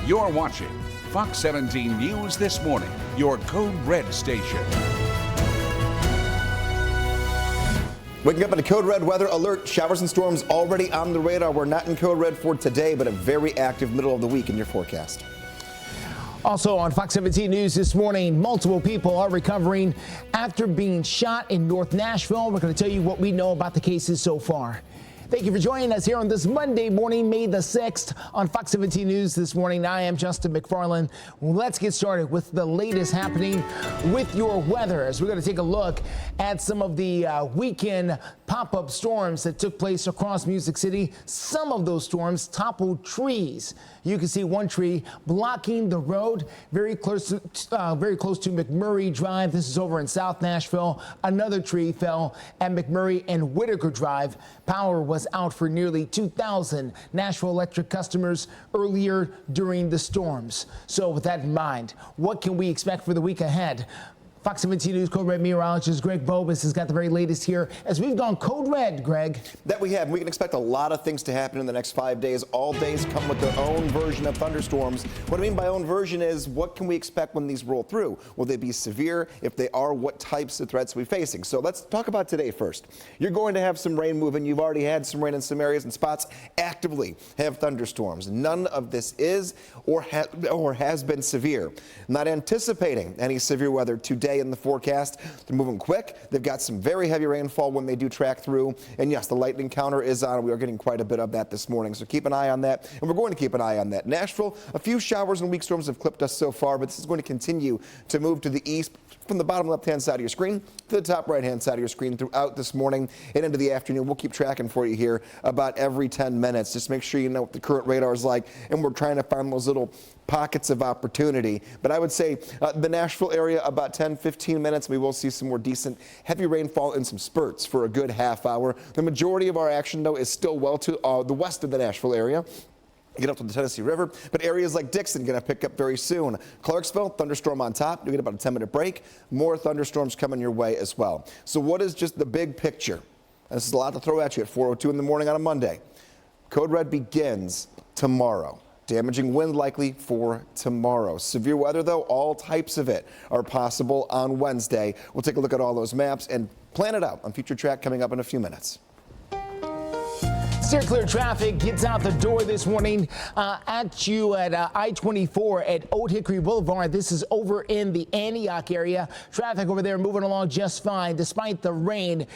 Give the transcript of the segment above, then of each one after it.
You're watching Fox 17 News This Morning, your Code Red station. Waking up in a Code Red weather alert. Showers and storms already on the radar. We're not in Code Red for today, but a very active middle of the week in your forecast. Also on Fox 17 News this morning, multiple people are recovering after being shot in North Nashville. We're going to tell you what we know about the cases so far. Thank you for joining us here on this Monday morning, May the 6th, on Fox 17 News this morning. I am Justin McFarland. Let's get started with the latest happening with your weather, as we're going to take a look at some of the weekend pop-up storms that took place across Music City. Some of those storms toppled trees. You can see one tree blocking the road very close to McMurray Drive. This is over in South Nashville. Another tree fell at McMurray and Whitaker Drive. Power was out for nearly 2,000 Nashville Electric customers earlier during the storms. So with that in mind, what can we expect for the week ahead? Fox 17 News Code Red meteorologist Greg Bobus has got the very latest here as we've gone Code Red, Greg. That we have. We can expect a lot of things to happen in the next 5 days. All days come with their own version of thunderstorms. What I mean by own version is, what can we expect when these roll through? Will they be severe? If they are, what types of threats are we facing? So let's talk about today first. You're going to have some rain moving. You've already had some rain in some areas, and spots actively have thunderstorms. None of this is or has been severe. Not anticipating any severe weather today in the forecast. They're moving quick. They've got some very heavy rainfall when they do track through. And yes, the lightning counter is on. We are getting quite a bit of that this morning. So keep an eye on that. And we're going to keep an eye on that. Nashville, a few showers and weak storms have clipped us so far, but this is going to continue to move to the east from the bottom left-hand side of your screen to the top right-hand side of your screen throughout this morning and into the afternoon. We'll keep tracking for you here about every 10 minutes. Just make sure you know what the current radar is like, and we're trying to find those little pockets of opportunity. But I would say the Nashville area, about 10-15 minutes, we will see some more decent heavy rainfall in some spurts for a good half hour. The majority of our action, though, is still well to the west of the Nashville area. Get up to the Tennessee River, but areas like Dickson going to pick up very soon. Clarksville, thunderstorm on top. You get about a 10-minute break. More thunderstorms coming your way as well. So what is just the big picture? And this is a lot to throw at you at 4:02 in the morning on a Monday. Code Red begins tomorrow. Damaging wind likely for tomorrow. Severe weather, though, all types of it are possible on Wednesday. We'll take a look at all those maps and plan it out on Future Track coming up in a few minutes. Steer clear traffic gets out the door this morning at you at I-24 at Old Hickory Boulevard. This is over in the Antioch area. Traffic over there moving along just fine despite the rain.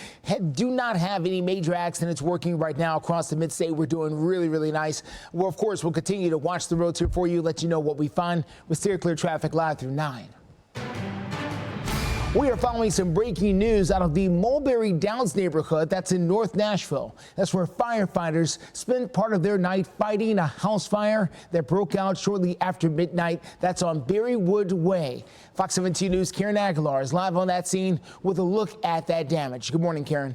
Do not have any major accidents working right now across the mid-state. We're doing really, really nice. Well, of course, we'll continue to watch the roads here for you, let you know what we find with Steer Clear Traffic live through 9. We are following some breaking news out of the Mulberry Downs neighborhood that's in North Nashville. That's where firefighters spent part of their night fighting a house fire that broke out shortly after midnight. That's on Berrywood Way. Fox 17 News' Karen Aguilar is live on that scene with a look at that damage. Good morning, Karen.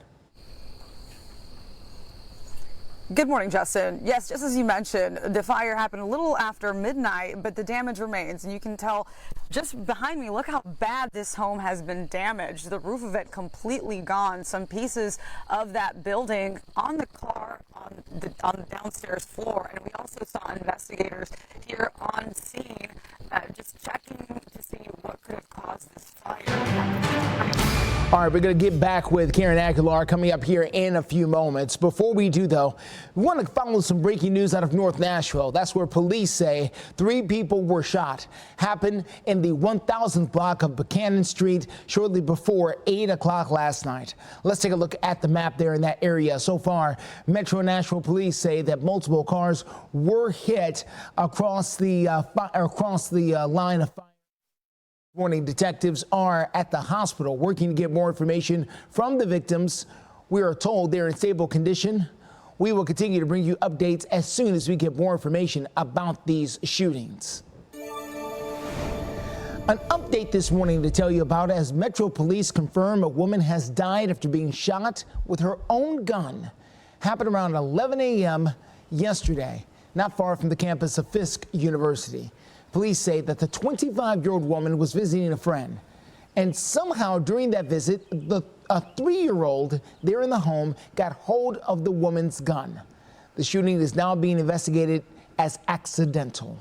Good morning, Justin. Yes, just as you mentioned, the fire happened a little after midnight, but the damage remains. And you can tell just behind me, look how bad this home has been damaged. The roof of it completely gone. Some pieces of that building on the car on the downstairs floor. And we also saw investigators here on scene just checking to see what could have caused this fire. All right, we're going to get back with Karen Aguilar coming up here in a few moments. Before we do, though, we want to follow some breaking news out of North Nashville. That's where police say 3 people were shot. Happened in the 1000th block of Buchanan Street shortly before 8 o'clock last night. Let's take a look at the map there in that area. So far, Metro Nashville police say that multiple cars were hit across the line of fire. Morning, detectives are at the hospital working to get more information from the victims. We are told they're in stable condition. We will continue to bring you updates as soon as we get more information about these shootings. An update this morning to tell you about as Metro Police confirm a woman has died after being shot with her own gun. Happened around 11 a.m. yesterday, not far from the campus of Fisk University. Police say that the 25-year-old woman was visiting a friend, and somehow during that visit, a 3-year-old there in the home got hold of the woman's gun. The shooting is now being investigated as accidental.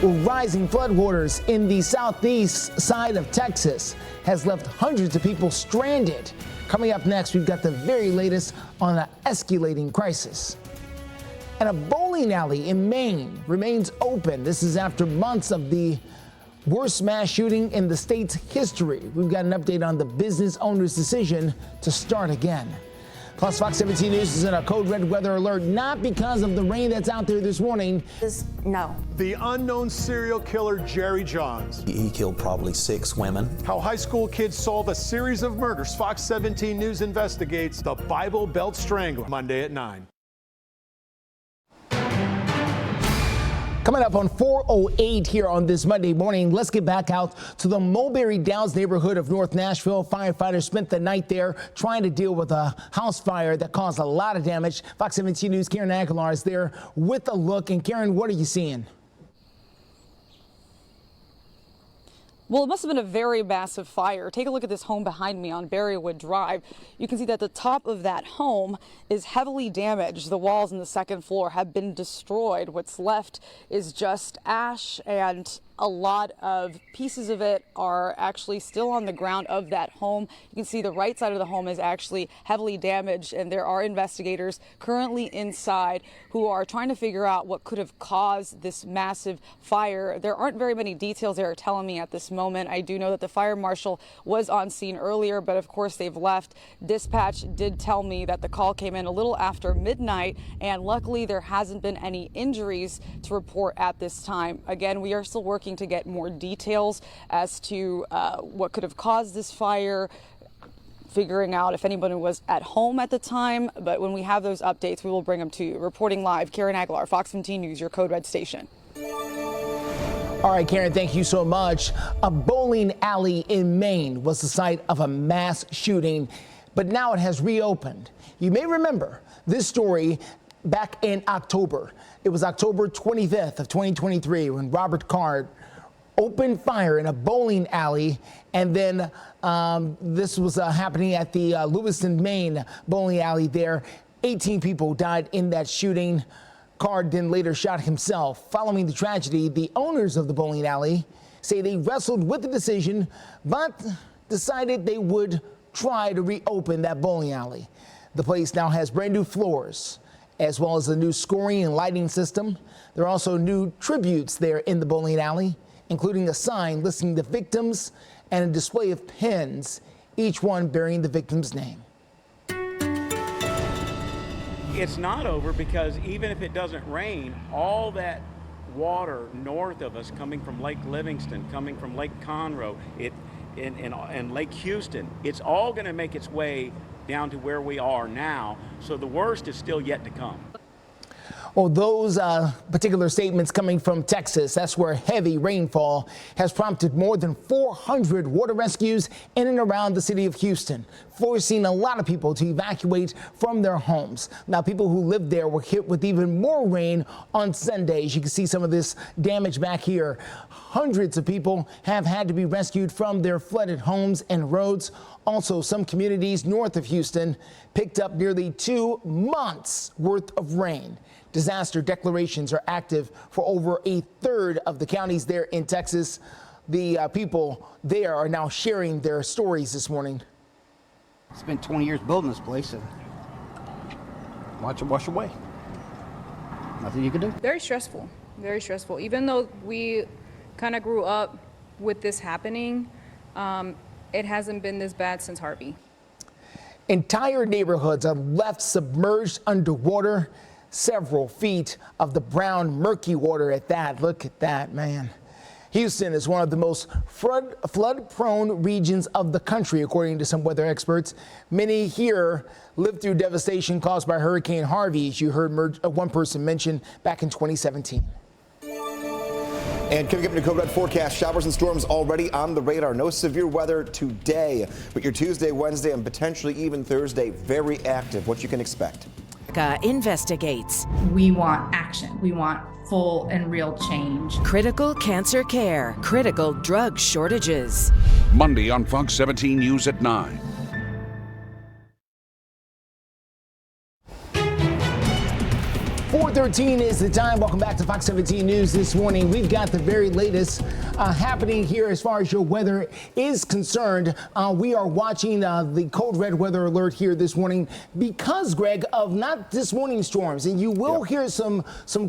Rising floodwaters in the southeast side of Texas has left hundreds of people stranded. Coming up next, we've got the very latest on an escalating crisis. And a bowling alley in Maine remains open. This is after months of the worst mass shooting in the state's history. We've got an update on the business owner's decision to start again. Plus, Fox 17 News is in a code red weather alert, not because of the rain that's out there this morning. No. The unknown serial killer, Jerry Johns. He killed probably 6 women. How high school kids solve a series of murders. Fox 17 News investigates the Bible Belt Strangler, Monday at 9. Coming up on 4:08 here on this Monday morning, let's get back out to the Mulberry Downs neighborhood of North Nashville. Firefighters spent the night there trying to deal with a house fire that caused a lot of damage. Fox 17 News' Karen Aguilar is there with a look. And Karen, what are you seeing? Well, it must have been a very massive fire. Take a look at this home behind me on Berrywood Drive. You can see that the top of that home is heavily damaged. The walls in the second floor have been destroyed. What's left is just ash, and a lot of pieces of it are actually still on the ground of that home. You can see the right side of the home is actually heavily damaged, and there are investigators currently inside who are trying to figure out what could have caused this massive fire. There aren't very many details they are telling me at this moment. I do know that the fire marshal was on scene earlier, but of course they've left. Dispatch did tell me that the call came in a little after midnight, and luckily there hasn't been any injuries to report at this time. Again, we are still working to get more details as to what could have caused this fire, figuring out if anybody was at home at the time. But when we have those updates, we will bring them to you. Reporting live, Karen Aguilar, Fox 17 News, your Code Red station. All right, Karen, thank you so much. A bowling alley in Maine was the site of a mass shooting, but now it has reopened. You may remember this story back in October. It was October 25th of 2023 when Robert Card opened fire in a bowling alley, and then this was happening at the Lewiston, Maine bowling alley there. 18 people died in that shooting. Card then later shot himself. Following the tragedy, the owners of the bowling alley say they wrestled with the decision, but decided they would try to reopen that bowling alley. The place now has brand new floors, as well as a new scoring and lighting system. There are also new tributes there in the bowling alley, including a sign listing the victims and a display of pins, each one bearing the victim's name. It's not over because even if it doesn't rain, all that water north of us coming from Lake Livingston, coming from Lake Conroe, and Lake Houston, it's all going to make its way down to where we are now. So the worst is still yet to come. Well, those particular statements coming from Texas, that's where heavy rainfall has prompted more than 400 water rescues in and around the city of Houston, forcing a lot of people to evacuate from their homes. Now, people who lived there were hit with even more rain on Sundays. You can see some of this damage back here. Hundreds of people have had to be rescued from their flooded homes and roads. Also, some communities north of Houston picked up nearly 2 months worth of rain. Disaster declarations are active for over a third of the counties there in Texas. The people there are now sharing their stories this morning. Spent 20 years building this place and watch it wash away. Nothing you can do. Very stressful, very stressful. Even though we kind of grew up with this happening, it hasn't been this bad since Harvey. Entire neighborhoods are left submerged underwater. Several feet of the brown, murky water at that. Look at that, man. Houston is one of the most flood-prone regions of the country, according to some weather experts. Many here lived through devastation caused by Hurricane Harvey, as you heard one person mention back in 2017. And coming up in the Code Red forecast, showers and storms already on the radar. No severe weather today, but your Tuesday, Wednesday, and potentially even Thursday, very active. What you can expect. Investigates. We want action. We want full and real change. Critical cancer care. Critical drug shortages. Monday on Fox 17 News at 9. 4:13 is the time. Welcome back to Fox 17 News this morning. We've got the very latest happening here as far as your weather is concerned. We are watching the code red weather alert here this morning because, Greg, of not this morning's storms. And you will hear some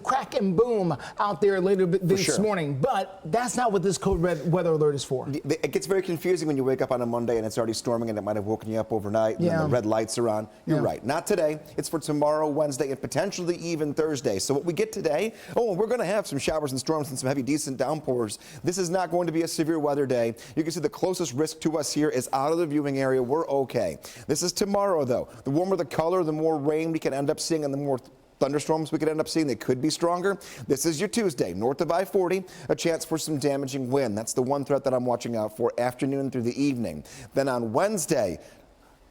crack and boom out there later this morning. But that's not what this code red weather alert is for. It gets very confusing when you wake up on a Monday and it's already storming and it might have woken you up overnight and the red lights are on. You're right. Not today. It's for tomorrow, Wednesday, and potentially even Thursday. So what we get today, we're going to have some showers and storms and some heavy, decent downpours. This is not going to be a severe weather day. You can see the closest risk to us here is out of the viewing area. We're okay. This is tomorrow, though. The warmer the color, the more rain we can end up seeing and the more thunderstorms we could end up seeing. They could be stronger. This is your Tuesday, north of I-40, a chance for some damaging wind. That's the one threat that I'm watching out for afternoon through the evening. Then on Wednesday,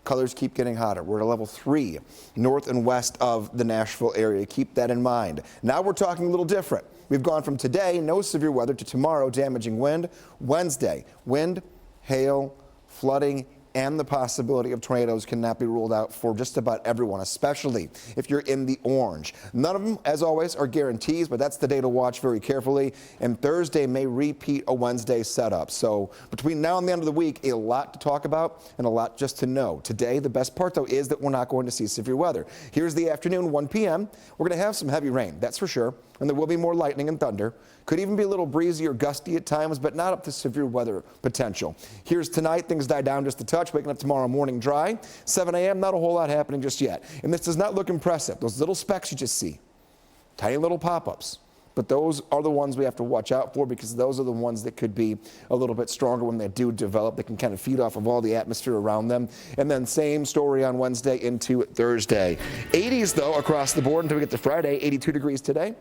colors keep getting hotter. We're at level 3 north and west of the Nashville area. Keep that in mind. Now we're talking a little different. We've gone from today, no severe weather, to tomorrow, damaging wind. Wednesday, wind, hail, flooding, and the possibility of tornadoes cannot be ruled out for just about everyone, especially if you're in the orange. None of them, as always, are guarantees, but that's the day to watch very carefully. And Thursday may repeat a Wednesday setup. So between now and the end of the week, a lot to talk about and a lot just to know. Today, the best part, though, is that we're not going to see severe weather. Here's the afternoon, 1 p.m. We're going to have some heavy rain, that's for sure. And there will be more lightning and thunder. Could even be a little breezy or gusty at times, but not up to severe weather potential. Here's tonight. Things die down just a touch. Waking up tomorrow morning dry. 7 a.m. Not a whole lot happening just yet. And this does not look impressive. Those little specks you just see. Tiny little pop-ups. But those are the ones we have to watch out for because those are the ones that could be a little bit stronger when they do develop. They can kind of feed off of all the atmosphere around them. And then same story on Wednesday into Thursday. 80s, though, across the board until we get to Friday. 82 degrees today.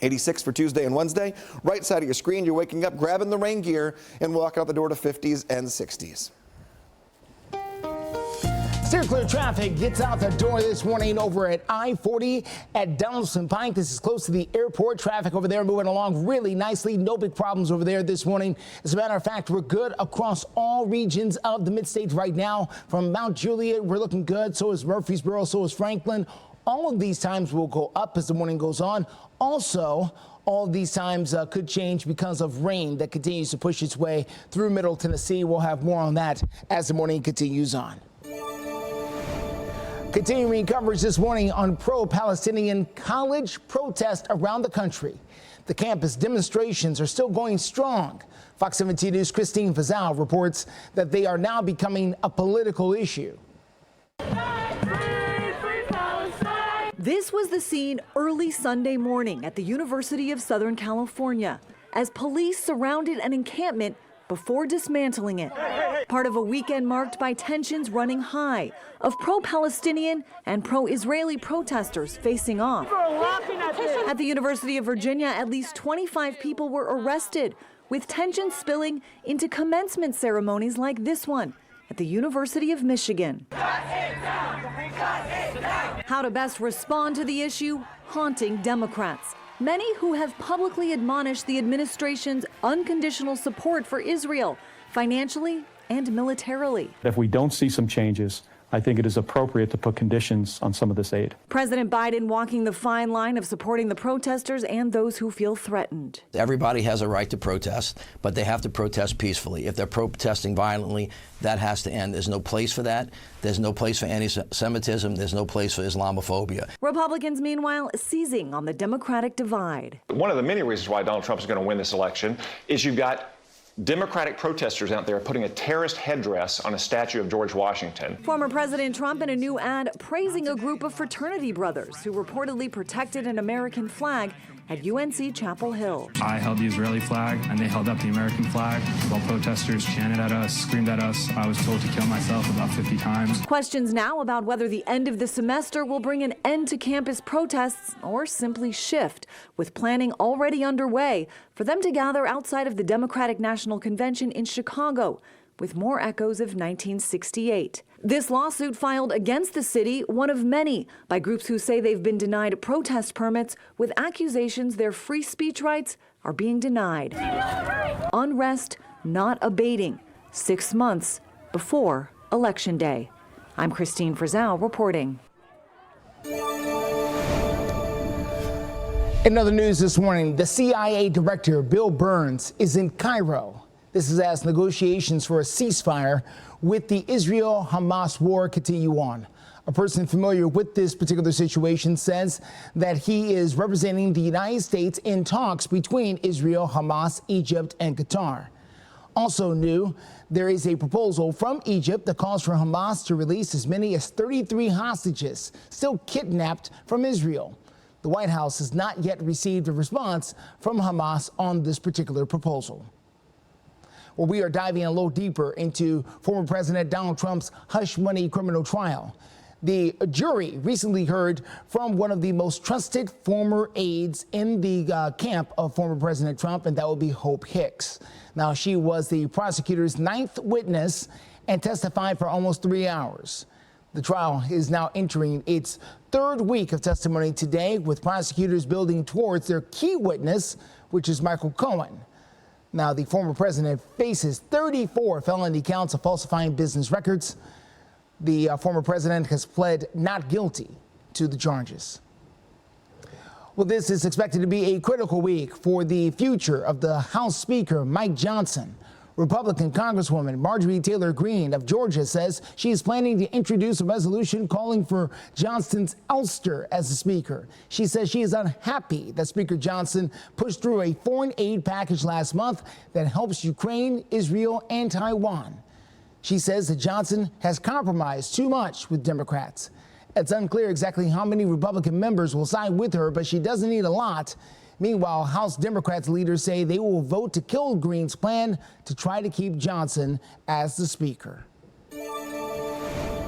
86 for Tuesday and Wednesday. Right side of your screen, you're waking up, grabbing the rain gear, and walking out the door to 50s and 60s. Steer clear traffic gets out the door this morning over at I-40 at Donaldson Pike. This is close to the airport. Traffic over there moving along really nicely. No big problems over there this morning. As a matter of fact, we're good across all regions of the mid-states right now. From Mount Juliet, we're looking good. So is Murfreesboro, so is Franklin. All of these times will go up as the morning goes on. Also, all of these times could change because of rain that continues to push its way through Middle Tennessee. We'll have more on that as the morning continues on. Continuing coverage this morning on pro-Palestinian college protest around the country. The campus demonstrations are still going strong. Fox 17 News' Christine Fazal reports that they are now becoming a political issue. This was the scene early Sunday morning at the University of Southern California as police surrounded an encampment before dismantling it. Part of a weekend marked by tensions running high of pro-Palestinian and pro-Israeli protesters facing off. At the University of Virginia, at least 25 people were arrested, with tensions spilling into commencement ceremonies like this one at the University of Michigan. How to best respond to the issue haunting Democrats, many who have publicly admonished the administration's unconditional support for Israel, financially and militarily. If we don't see some changes, I think it is appropriate to put conditions on some of this aid. President Biden walking the fine line of supporting the protesters and those who feel threatened. Everybody has a right to protest, but they have to protest peacefully. If they're protesting violently, that has to end. There's no place for that. There's no place for anti-Semitism. There's no place for Islamophobia. Republicans, meanwhile, seizing on the Democratic divide. One of the many reasons why Donald Trump is going to win this election is you've got Democratic protesters out there putting a terrorist headdress on a statue of George Washington. Former President Trump in a new ad praising a group of fraternity brothers who reportedly protected an American flag at UNC Chapel Hill. I held the Israeli flag and they held up the American flag while protesters chanted at us, screamed at us. I was told to kill myself about 50 times. Questions now about whether the end of the semester will bring an end to campus protests or simply shift, with planning already underway for them to gather outside of the Democratic National Convention in Chicago, with more echoes of 1968. This lawsuit filed against the city, one of many, by groups who say they've been denied protest permits with accusations their free speech rights are being denied. Unrest not abating 6 months before Election Day. I'm Christine Frazau reporting. In other news this morning, the CIA director, Bill Burns, is in Cairo. This is as negotiations for a ceasefire with the Israel-Hamas war continue on. A person familiar with this particular situation says that he is representing the United States in talks between Israel, Hamas, Egypt, and Qatar. Also new, there is a proposal from Egypt that calls for Hamas to release as many as 33 hostages still kidnapped from Israel. The White House has not yet received a response from Hamas on this particular proposal. Well, we are diving a little deeper into former President Donald Trump's hush money criminal trial. The jury recently heard from one of the most trusted former aides in the camp of former President Trump, and that would be Hope Hicks. Now, she was the prosecutor's 9th witness and testified for almost 3 hours. The trial is now entering its 3rd week of testimony today, with prosecutors building towards their key witness, which is Michael Cohen. Now, the former president faces 34 felony counts of falsifying business records. The former president has pled not guilty to the charges. Well, this is expected to be a critical week for the future of the House Speaker, Mike Johnson. Republican Congresswoman Marjorie Taylor Greene of Georgia says she is planning to introduce a resolution calling for Johnson's ouster as the Speaker. She says she is unhappy that Speaker Johnson pushed through a foreign aid package last month that helps Ukraine, Israel, and Taiwan. She says that Johnson has compromised too much with Democrats. It's unclear exactly how many Republican members will side with her, but she doesn't need a lot. Meanwhile, House Democrats leaders say they will vote to kill Greene's plan to try to keep Johnson as the Speaker. Well,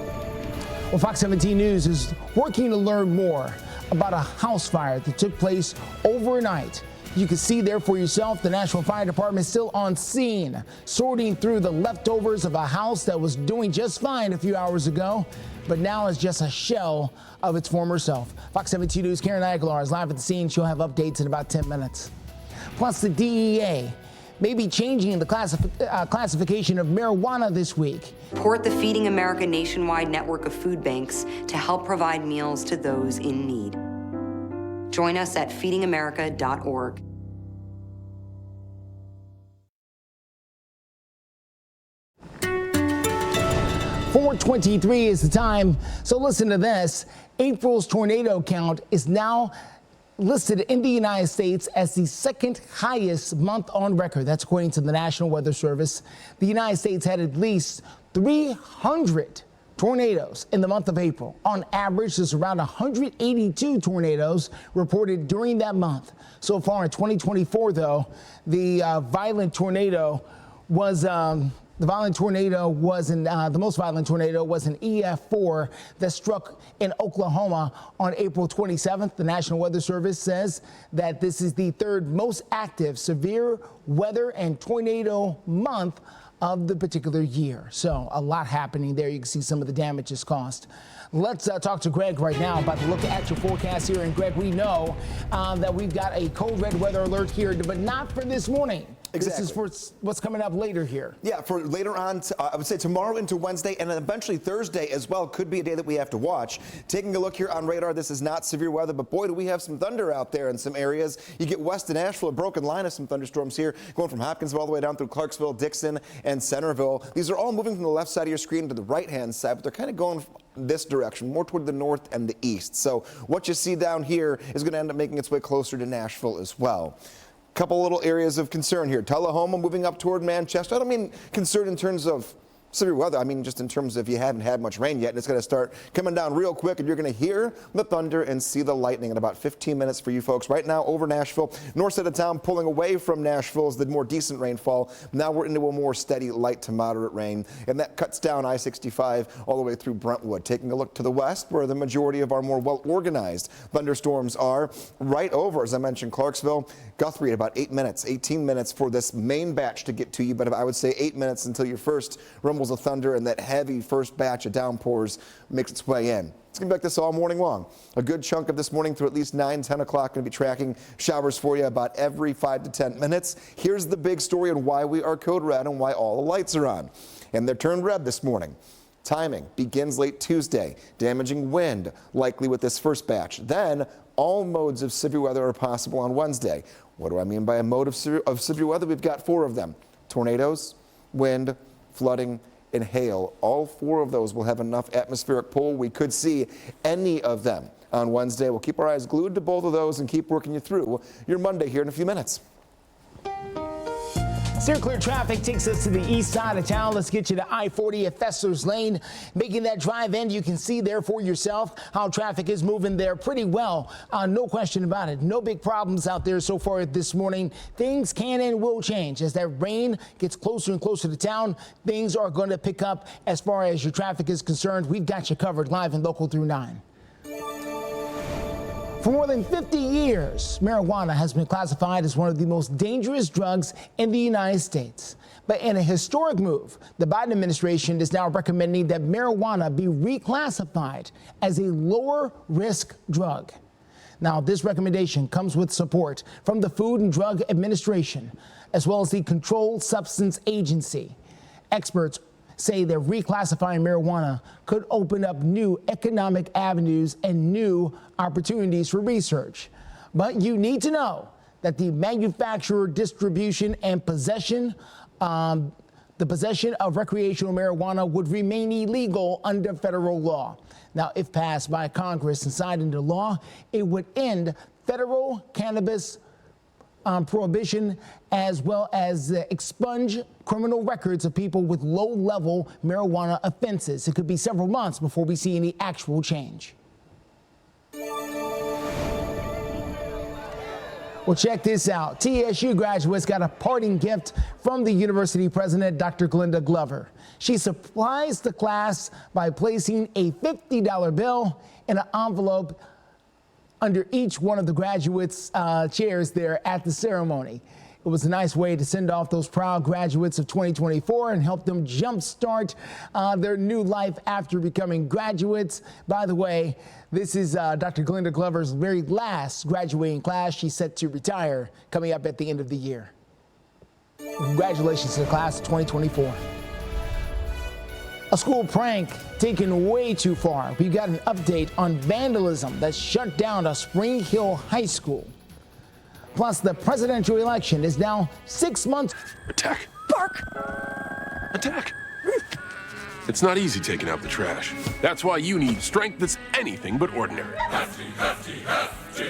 Fox 17 News is working to learn more about a house fire that took place overnight. You can see there for yourself the Nashville Fire Department still on scene, sorting through the leftovers of a house that was doing just fine a few hours ago, but now is just a shell of its former self. Fox 17 News' Karen Aguilar is live at the scene. She'll have updates in about 10 minutes. Plus, the DEA may be changing the classification of marijuana this week. Support the Feeding America nationwide network of food banks to help provide meals to those in need. Join us at feedingamerica.org. .23 is the time, so listen to this. April's tornado count is now listed in the United States as the 2nd highest month on record. That's according to the National Weather Service. The United States had at least 300 tornadoes in the month of April. On average, there's around 182 tornadoes reported during that month. So far in 2024, though, the violent tornado was the most violent tornado was an EF4 that struck in Oklahoma on April 27th. The National Weather Service says that this is the 3rd most active severe weather and tornado month of the particular year. So a lot happening there. You can see some of the damage it's caused. Let's talk to Greg right now about the look at your forecast here. And Greg, we know that we've got a code red weather alert here, but not for this morning. Exactly. This is for what's coming up later here. Yeah, for later on, I would say tomorrow into Wednesday, and then eventually Thursday as well could be a day that we have to watch. Taking a look here on radar, this is not severe weather, but boy, do we have some thunder out there in some areas. You get west of Nashville, a broken line of some thunderstorms here, going from Hopkinsville all the way down through Clarksville, Dickson, and Centerville. These are all moving from the left side of your screen to the right-hand side, but they're kind of going this direction, more toward the north and the east. So what you see down here is going to end up making its way closer to Nashville as well. Couple little areas of concern here. Tullahoma moving up toward Manchester. I don't mean concern in terms of severe weather. I mean just in terms of you haven't had much rain yet, and it's going to start coming down real quick, and you're going to hear the thunder and see the lightning in about 15 minutes for you folks. Right now over Nashville, north side of town, pulling away from Nashville is the more decent rainfall. Now we're into a more steady light to moderate rain, and that cuts down I-65 all the way through Brentwood. Taking a look to the west, where the majority of our more well-organized thunderstorms are, right over, as I mentioned, Clarksville, Guthrie at about 8 minutes, 18 minutes for this main batch to get to you, but I would say 8 minutes until your first rumbles of thunder and that heavy first batch of downpours makes its way in. It's going to be like this all morning long. A good chunk of this morning through at least 9, 10 o'clock going to be tracking showers for you about every 5 to 10 minutes. Here's the big story on why we are code red and why all the lights are on. And they're turned red this morning. Timing begins late Tuesday. Damaging wind likely with this first batch. Then all modes of severe weather are possible on Wednesday. What do I mean by a mode of severe weather? We've got 4 of them: tornadoes, wind, flooding, and hail. All 4 of those will have enough atmospheric pull. We could see any of them on Wednesday. We'll keep our eyes glued to both of those and keep working you through your Monday here in a few minutes. Steer clear traffic takes us to the east side of town. Let's get you to I-40 at Fessler's Lane. Making that drive in, you can see there for yourself how traffic is moving there pretty well. No question about it. No big problems out there so far this morning. Things can and will change as that rain gets closer and closer to town. Things are going to pick up as far as your traffic is concerned. We've got you covered live and local through 9. For more than 50 years, marijuana has been classified as one of the most dangerous drugs in the United States. But in a historic move, the Biden administration is now recommending that marijuana be reclassified as a lower risk drug. Now, this recommendation comes with support from the Food and Drug Administration, as well as the Controlled Substance Agency. Experts say that reclassifying marijuana could open up new economic avenues and new opportunities for research. But you need to know that the manufacturer, distribution, and possession of recreational marijuana would remain illegal under federal law. Now, if passed by Congress and signed into law, it would end federal cannabis prohibition, as well as expunge criminal records of people with low-level marijuana offenses. It could be several months before we see any actual change. Well, check this out. TSU graduates got a parting gift from the university president, Dr. Glenda Glover. She surprised the class by placing a $50 bill in an envelope under each one of the graduates' chairs there at the ceremony. It was a nice way to send off those proud graduates of 2024 and help them jumpstart their new life after becoming graduates. By the way, this is Dr. Glenda Glover's very last graduating class. She's set to retire coming up at the end of the year. Congratulations to the class of 2024. A school prank taken way too far. We got an update on vandalism that shut down a Spring Hill High School. Plus, the presidential election is now 6 months. Attack. Bark. Attack. It's not easy taking out the trash. That's why you need strength that's anything but ordinary. Hefty, hefty, hefty.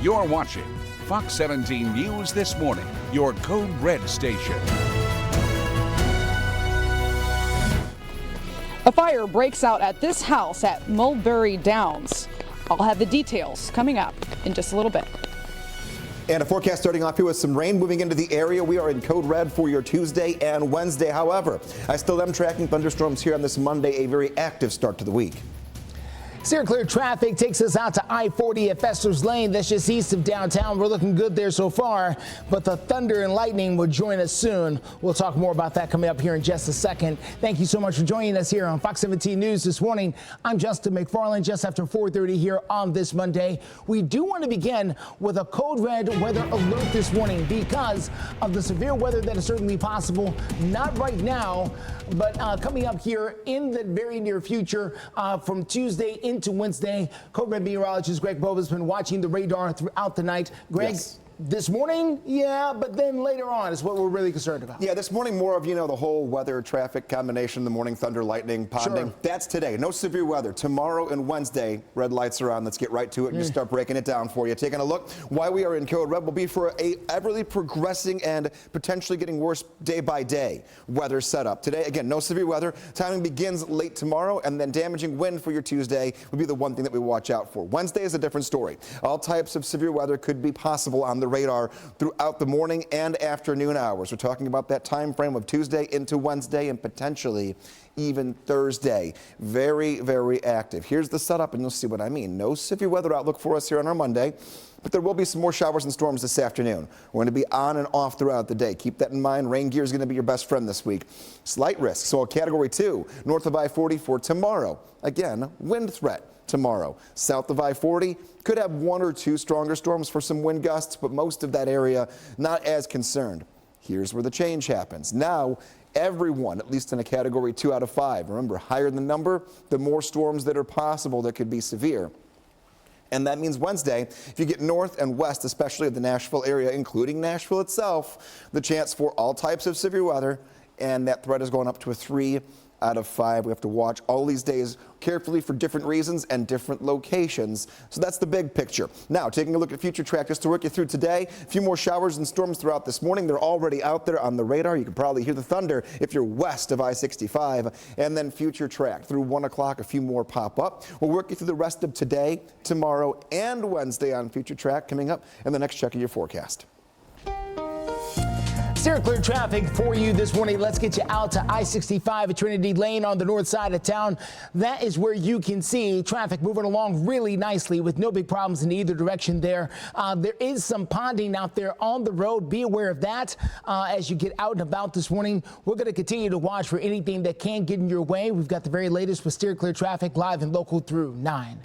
You're watching Fox 17 News This Morning, your Code Red station. A fire breaks out at this house at Mulberry Downs. I'll have the details coming up in just a little bit. And a forecast starting off here with some rain moving into the area. We are in code red for your Tuesday and Wednesday. However, I still am tracking thunderstorms here on this Monday, a very active start to the week. Steer clear traffic takes us out to I-40 at Fessler's Lane. That's just east of downtown. We're looking good there so far, but the thunder and lightning will join us soon. We'll talk more about that coming up here in just a second. Thank you so much for joining us here on Fox 17 News this morning. I'm Justin McFarland, just after 4:30 here on this Monday. We do want to begin with a code red weather alert this morning because of the severe weather that is certainly possible. Not right now, but coming up here in the very near future from Tuesday into Wednesday. Code Red meteorologist Greg Bova has been watching the radar throughout the night. Greg, yes. This morning, yeah, but then later on is what we're really concerned about. Yeah, this morning more of, the whole weather traffic combination, the morning thunder, lightning, ponding. Sure. That's today. No severe weather. Tomorrow and Wednesday, red lights are on. Let's get right to it and just start breaking it down for you. Taking a look, why we are in code red will be for a everly progressing and potentially getting worse day by day weather setup. Today, again, no severe weather. Timing begins late tomorrow, and then damaging wind for your Tuesday would be the one thing that we watch out for. Wednesday is a different story. All types of severe weather could be possible on the radar throughout the morning and afternoon hours. We're talking about that time frame of Tuesday into Wednesday and potentially even Thursday. Very, very active. Here's the setup and you'll see what I mean. No severe weather outlook for us here on our Monday, but there will be some more showers and storms this afternoon. We're going to be on and off throughout the day. Keep that in mind. Rain gear is going to be your best friend this week. Slight risk. So a category 2 north of I-40 for tomorrow. Again, wind threat tomorrow. South of I-40 could have 1 or 2 stronger storms for some wind gusts, but most of that area not as concerned. Here's where the change happens. Now everyone at least in a category 2 out of 5. Remember, higher the number, the more storms that are possible that could be severe. And that means Wednesday, if you get north and west, especially of the Nashville area, including Nashville itself, the chance for all types of severe weather, and that threat is going up to a 3 out of 5. We have to watch all these days carefully for different reasons and different locations. So that's the big picture. Now, taking a look at future track, just to work you through today, a few more showers and storms throughout this morning. They're already out there on the radar. You can probably hear the thunder if you're west of I-65. And then future track through 1 o'clock, a few more pop up. We'll work you through the rest of today, tomorrow, and Wednesday on future track coming up in the next check of your forecast. Steer clear traffic for you this morning. Let's get you out to I-65 at Trinity Lane on the north side of town. That is where you can see traffic moving along really nicely with no big problems in either direction there. There is some ponding out there on the road. Be aware of that as you get out and about this morning. We're going to continue to watch for anything that can get in your way. We've got the very latest with Steer Clear Traffic live and local through 9.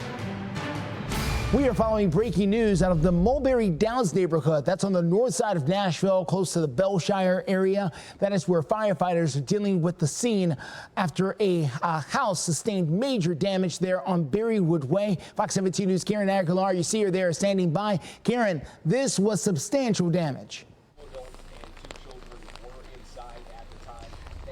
We are following breaking news out of the Mulberry Downs neighborhood. That's on the north side of Nashville, close to the Bellshire area. That is where firefighters are dealing with the scene after a house sustained major damage there on Berrywood Way. Fox 17 News' Karen Aguilar, you see her there standing by. Karen, this was substantial damage.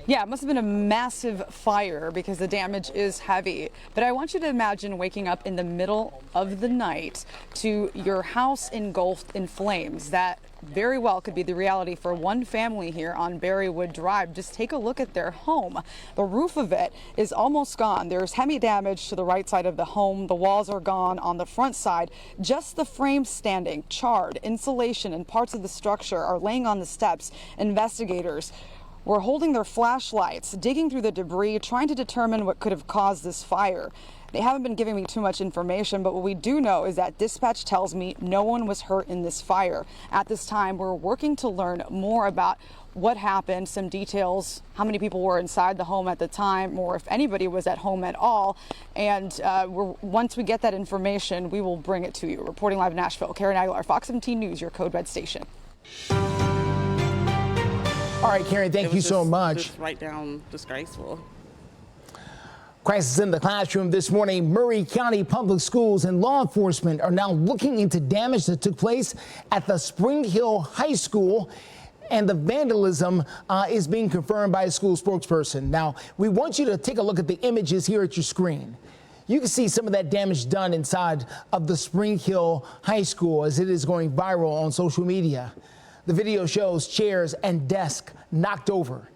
Yeah, it must have been a massive fire because the damage is heavy. But I want you to imagine waking up in the middle of the night to your house engulfed in flames. That very well could be the reality for one family here on Berrywood Drive. Just take a look at their home. The roof of it is almost gone. There's heavy damage to the right side of the home. The walls are gone on the front side. Just the frame standing, charred. Insulation and parts of the structure are laying on the steps. Investigators were holding their flashlights, digging through the debris, trying to determine what could have caused this fire. They haven't been giving me too much information, but what we do know is that dispatch tells me no one was hurt in this fire. At this time, we're working to learn more about what happened, some details, how many people were inside the home at the time, or if anybody was at home at all. And once we get that information, we will bring it to you. Reporting live in Nashville, Karen Aguilar, Fox 17 News, your Code Red station. All right, Karen, thank you so much. Just right down disgraceful. Crisis in the classroom this morning. Murray County Public Schools and law enforcement are now looking into damage that took place at the Spring Hill High School. And the vandalism is being confirmed by a school spokesperson. Now, we want you to take a look at the images here at your screen. You can see some of that damage done inside of the Spring Hill High School as it is going viral on social media. The video shows chairs and desks knocked over,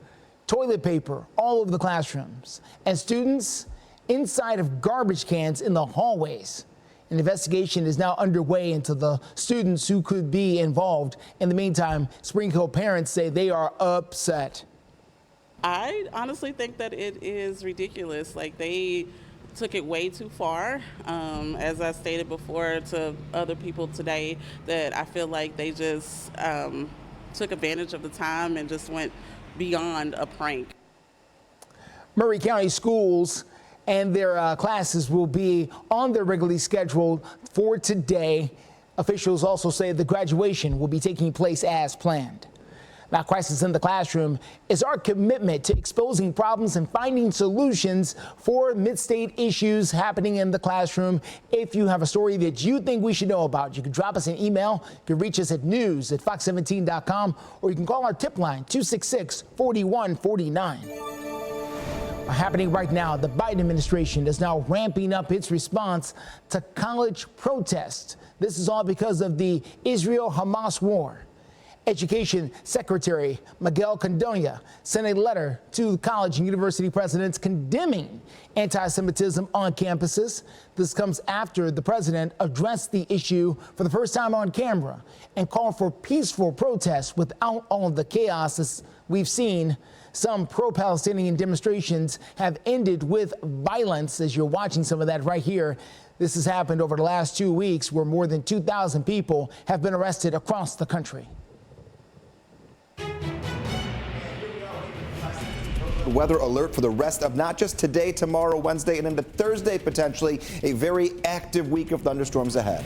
toilet paper all over the classrooms, and students inside of garbage cans in the hallways. An investigation is now underway into the students who could be involved. In the meantime, Spring Hill parents say they are upset. I honestly think that it is ridiculous. Like, they took it way too far. As I stated before to other people today, that I feel like they just took advantage of the time and just went beyond a prank. Murray County schools and their classes will be on their regularly scheduled for today. Officials also say the graduation will be taking place as planned. Now, Crisis in the Classroom is our commitment to exposing problems and finding solutions for mid-state issues happening in the classroom. If you have a story that you think we should know about, you can drop us an email. You can reach us at news@fox17.com, or you can call our tip line 266-4149. Happening right now, the Biden administration is now ramping up its response to college protests. This is all because of the Israel-Hamas war. Education Secretary Miguel Cardona sent a letter to college and university presidents condemning anti-Semitism on campuses. This comes after the president addressed the issue for the first time on camera and called for peaceful protests without all of the chaos as we've seen. Some pro-Palestinian demonstrations have ended with violence, as you're watching some of that right here. This has happened over the last 2 weeks, where more than 2,000 people have been arrested across the country. Weather alert for the rest of not just today, tomorrow, Wednesday, and into Thursday, potentially a very active week of thunderstorms ahead.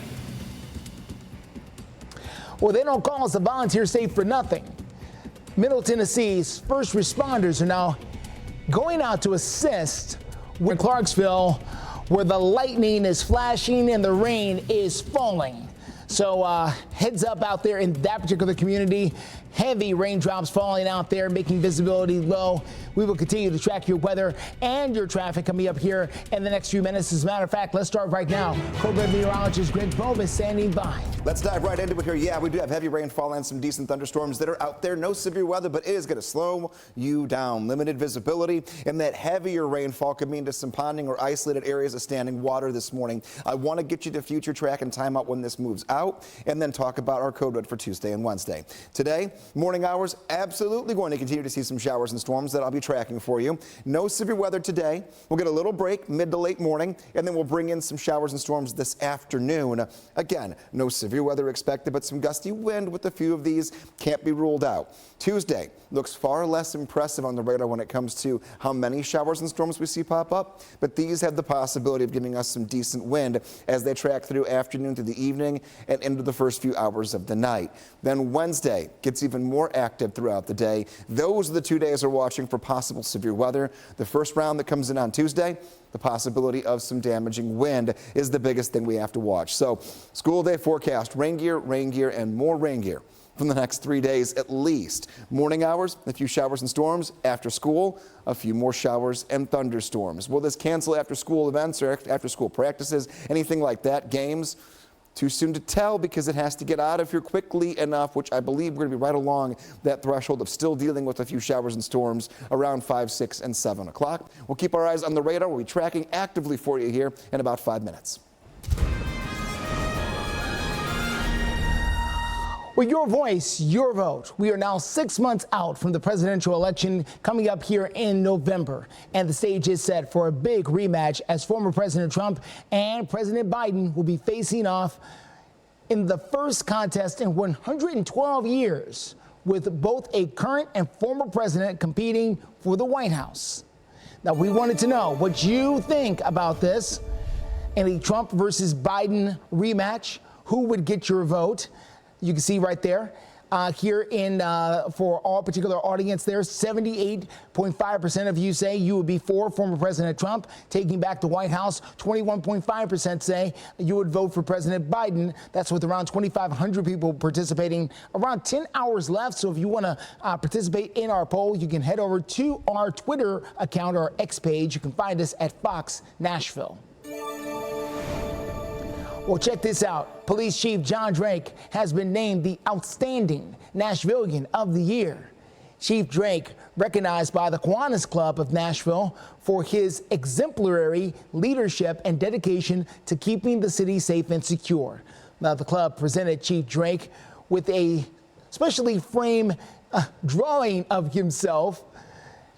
Well, they don't call us a volunteer state for nothing. Middle Tennessee's first responders are now going out to assist in Clarksville, where the lightning is flashing and the rain is falling. So heads up out there in that particular community. Heavy raindrops falling out there, making visibility low. We will continue to track your weather and your traffic coming up here in the next few minutes. As a matter of fact, let's start right now. Code Red meteorologist Greg Bob is standing by. Let's dive right into it here. Yeah, we do have heavy rainfall and some decent thunderstorms that are out there. No severe weather, but it is going to slow you down. Limited visibility, and that heavier rainfall could mean to some ponding or isolated areas of standing water this morning. I want to get you to future track and timeout when this moves out, and then talk about our code red for Tuesday and Wednesday. Today, morning hours, absolutely going to continue to see some showers and storms that I'll be tracking for you. No severe weather today. We'll get a little break mid to late morning, and then we'll bring in some showers and storms this afternoon. Again, no severe weather expected, but some gusty wind with a few of these can't be ruled out. Tuesday looks far less impressive on the radar when it comes to how many showers and storms we see pop up, but these have the possibility of giving us some decent wind as they track through afternoon to the evening and into the first few hours of the night. Then Wednesday gets even more active throughout the day. Those are the 2 days we're watching for possible severe weather. The first round that comes in on Tuesday, the possibility of some damaging wind is the biggest thing we have to watch. So school day forecast, rain gear, and more rain gear from the next 3 days at least. Morning hours, a few showers and storms. After school, a few more showers and thunderstorms. Will this cancel after school events or after school practices, anything like that, games? Too soon to tell because it has to get out of here quickly enough, which I believe we're going to be right along that threshold of still dealing with a few showers and storms around 5, 6, and 7 o'clock. We'll keep our eyes on the radar. We'll be tracking actively for you here in about 5 minutes. With your voice, your vote. We are now 6 months out from the presidential election coming up here in November. And the stage is set for a big rematch as former President Trump and President Biden will be facing off in the first contest in 112 years, with both a current and former president competing for the White House. Now, we wanted to know what you think about this in a Trump versus Biden rematch. Who would get your vote? You can see right there here in for all particular audience there, 78.5% of you say you would be for former President Trump taking back the White House. 21.5% say you would vote for President Biden. That's with around 2,500 people participating. Around 10 hours left. So if you want to participate in our poll, you can head over to our Twitter account or X page. You can find us at Fox Nashville. Well, check this out. Police Chief John Drake has been named the Outstanding Nashvilleian of the Year. Chief Drake, recognized by the Kiwanis Club of Nashville for his exemplary leadership and dedication to keeping the city safe and secure. Now, the club presented Chief Drake with a specially framed drawing of himself.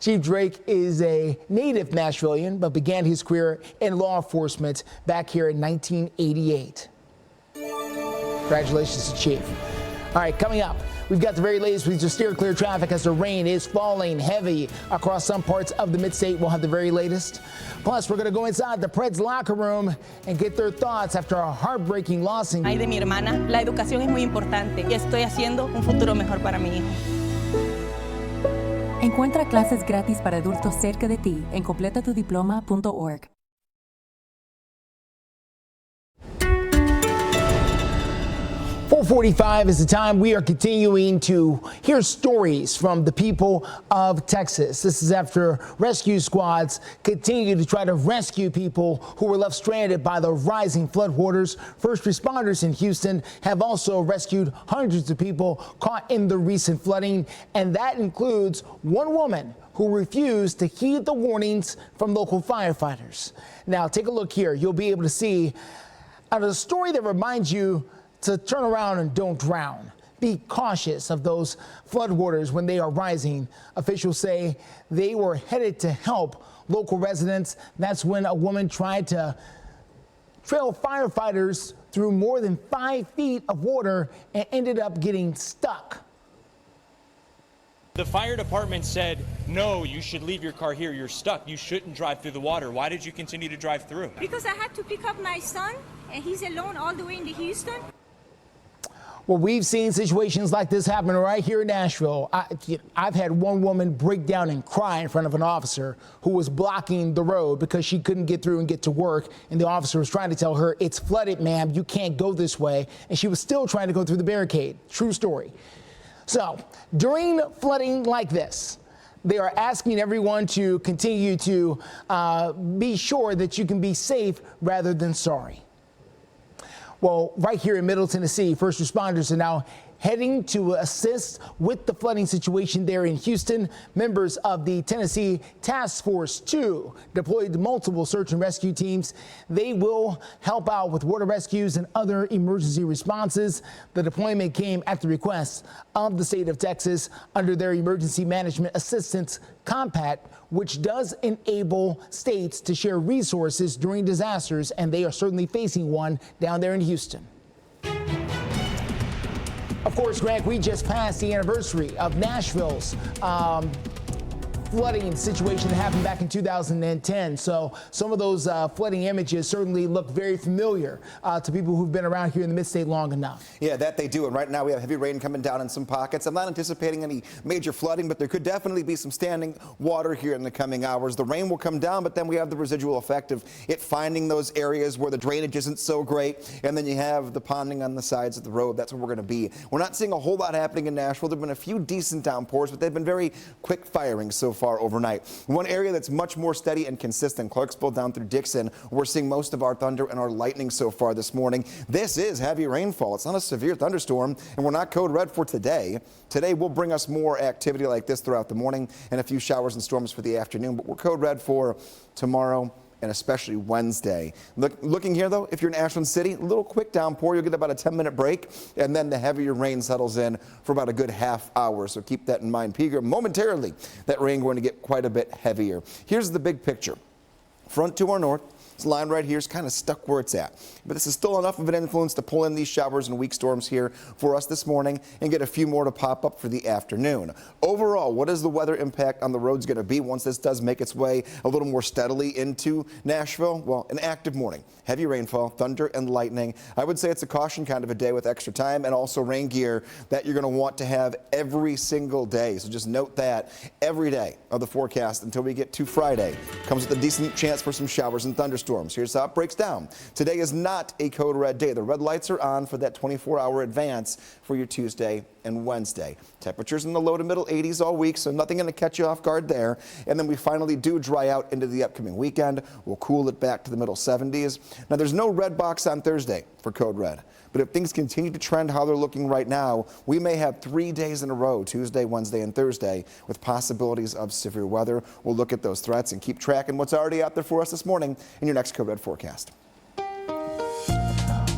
Chief Drake is a native Nashvilleian, but began his career in law enforcement back here in 1988. Congratulations to Chief. All right, coming up, we've got the very latest with your steer clear traffic as the rain is falling heavy across some parts of the mid-state. We'll have the very latest. Plus, we're going to go inside the Preds locker room and get their thoughts after a heartbreaking loss. Ay de mi hermana, la educación es muy importante y estoy haciendo un futuro mejor para mi hijo. Encuentra clases gratis para adultos cerca de ti en completatudiploma.org. 4:45 is the time. We are continuing to hear stories from the people of Texas. This is after rescue squads continue to try to rescue people who were left stranded by the rising floodwaters. First responders in Houston have also rescued hundreds of people caught in the recent flooding, and that includes one woman who refused to heed the warnings from local firefighters. Now, take a look here. You'll be able to see a story that reminds you to turn around and don't drown. Be cautious of those floodwaters when they are rising. Officials say they were headed to help local residents. That's when a woman tried to trail firefighters through more than 5 feet of water and ended up getting stuck. The fire department said, no, you should leave your car here. You're stuck. You shouldn't drive through the water. Why did you continue to drive through? Because I had to pick up my son, and he's alone all the way in Houston. Well, we've seen situations like this happen right here in Nashville. I've had one woman break down and cry in front of an officer who was blocking the road because she couldn't get through and get to work. And the officer was trying to tell her, it's flooded, ma'am, you can't go this way. And she was still trying to go through the barricade. True story. So during flooding like this, they are asking everyone to continue to be sure that you can be safe rather than sorry. Well, right here in Middle Tennessee, first responders are now heading to assist with the flooding situation there in Houston. Members of the Tennessee Task Force 2 deployed multiple search and rescue teams. They will help out with water rescues and other emergency responses. The deployment came at the request of the state of Texas under their Emergency Management Assistance Compact, which does enable states to share resources during disasters, and they are certainly facing one down there in Houston. Of course, Greg, we just passed the anniversary of Nashville's flooding situation that happened back in 2010. So some of those flooding images certainly look very familiar to people who've been around here in the mid-state long enough. Yeah, that they do. And right now we have heavy rain coming down in some pockets. I'm not anticipating any major flooding, but there could definitely be some standing water here in the coming hours. The rain will come down, but then we have the residual effect of it finding those areas where the drainage isn't so great. And then you have the ponding on the sides of the road. That's where we're going to be. We're not seeing a whole lot happening in Nashville. There have been a few decent downpours, but they've been very quick firing so far overnight. One area that's much more steady and consistent, Clarksville down through Dickson. We're seeing most of our thunder and our lightning so far this morning. This is heavy rainfall. It's not a severe thunderstorm, and we're not code red for today. Today will bring us more activity like this throughout the morning and a few showers and storms for the afternoon, but we're code red for tomorrow and especially Wednesday. Looking here, though, if you're in Ashland City, a little quick downpour. You'll get about a 10-minute break, and then the heavier rain settles in for about a good half hour. So keep that in mind. Peter, momentarily, that rain going to get quite a bit heavier. Here's the big picture. Front to our north. This line right here is kind of stuck where it's at. But this is still enough of an influence to pull in these showers and weak storms here for us this morning and get a few more to pop up for the afternoon. Overall, what is the weather impact on the roads going to be once this does make its way a little more steadily into Nashville? Well, an active morning. Heavy rainfall, thunder and lightning. I would say it's a caution kind of a day with extra time and also rain gear that you're going to want to have every single day. So just note that every day of the forecast until we get to Friday comes with a decent chance for some showers and thunderstorms. Here's how it breaks down. Today is not a code red day. The red lights are on for that 24-hour advance for your Tuesday and Wednesday. Temperatures in the low to middle 80s all week, so nothing going to catch you off guard there. And then we finally do dry out into the upcoming weekend. We'll cool it back to the middle 70s. Now, there's no red box on Thursday for code red. But if things continue to trend how they're looking right now, we may have 3 days in a row, Tuesday, Wednesday, and Thursday, with possibilities of severe weather. We'll look at those threats and keep tracking what's already out there for us this morning in your next Code Red forecast.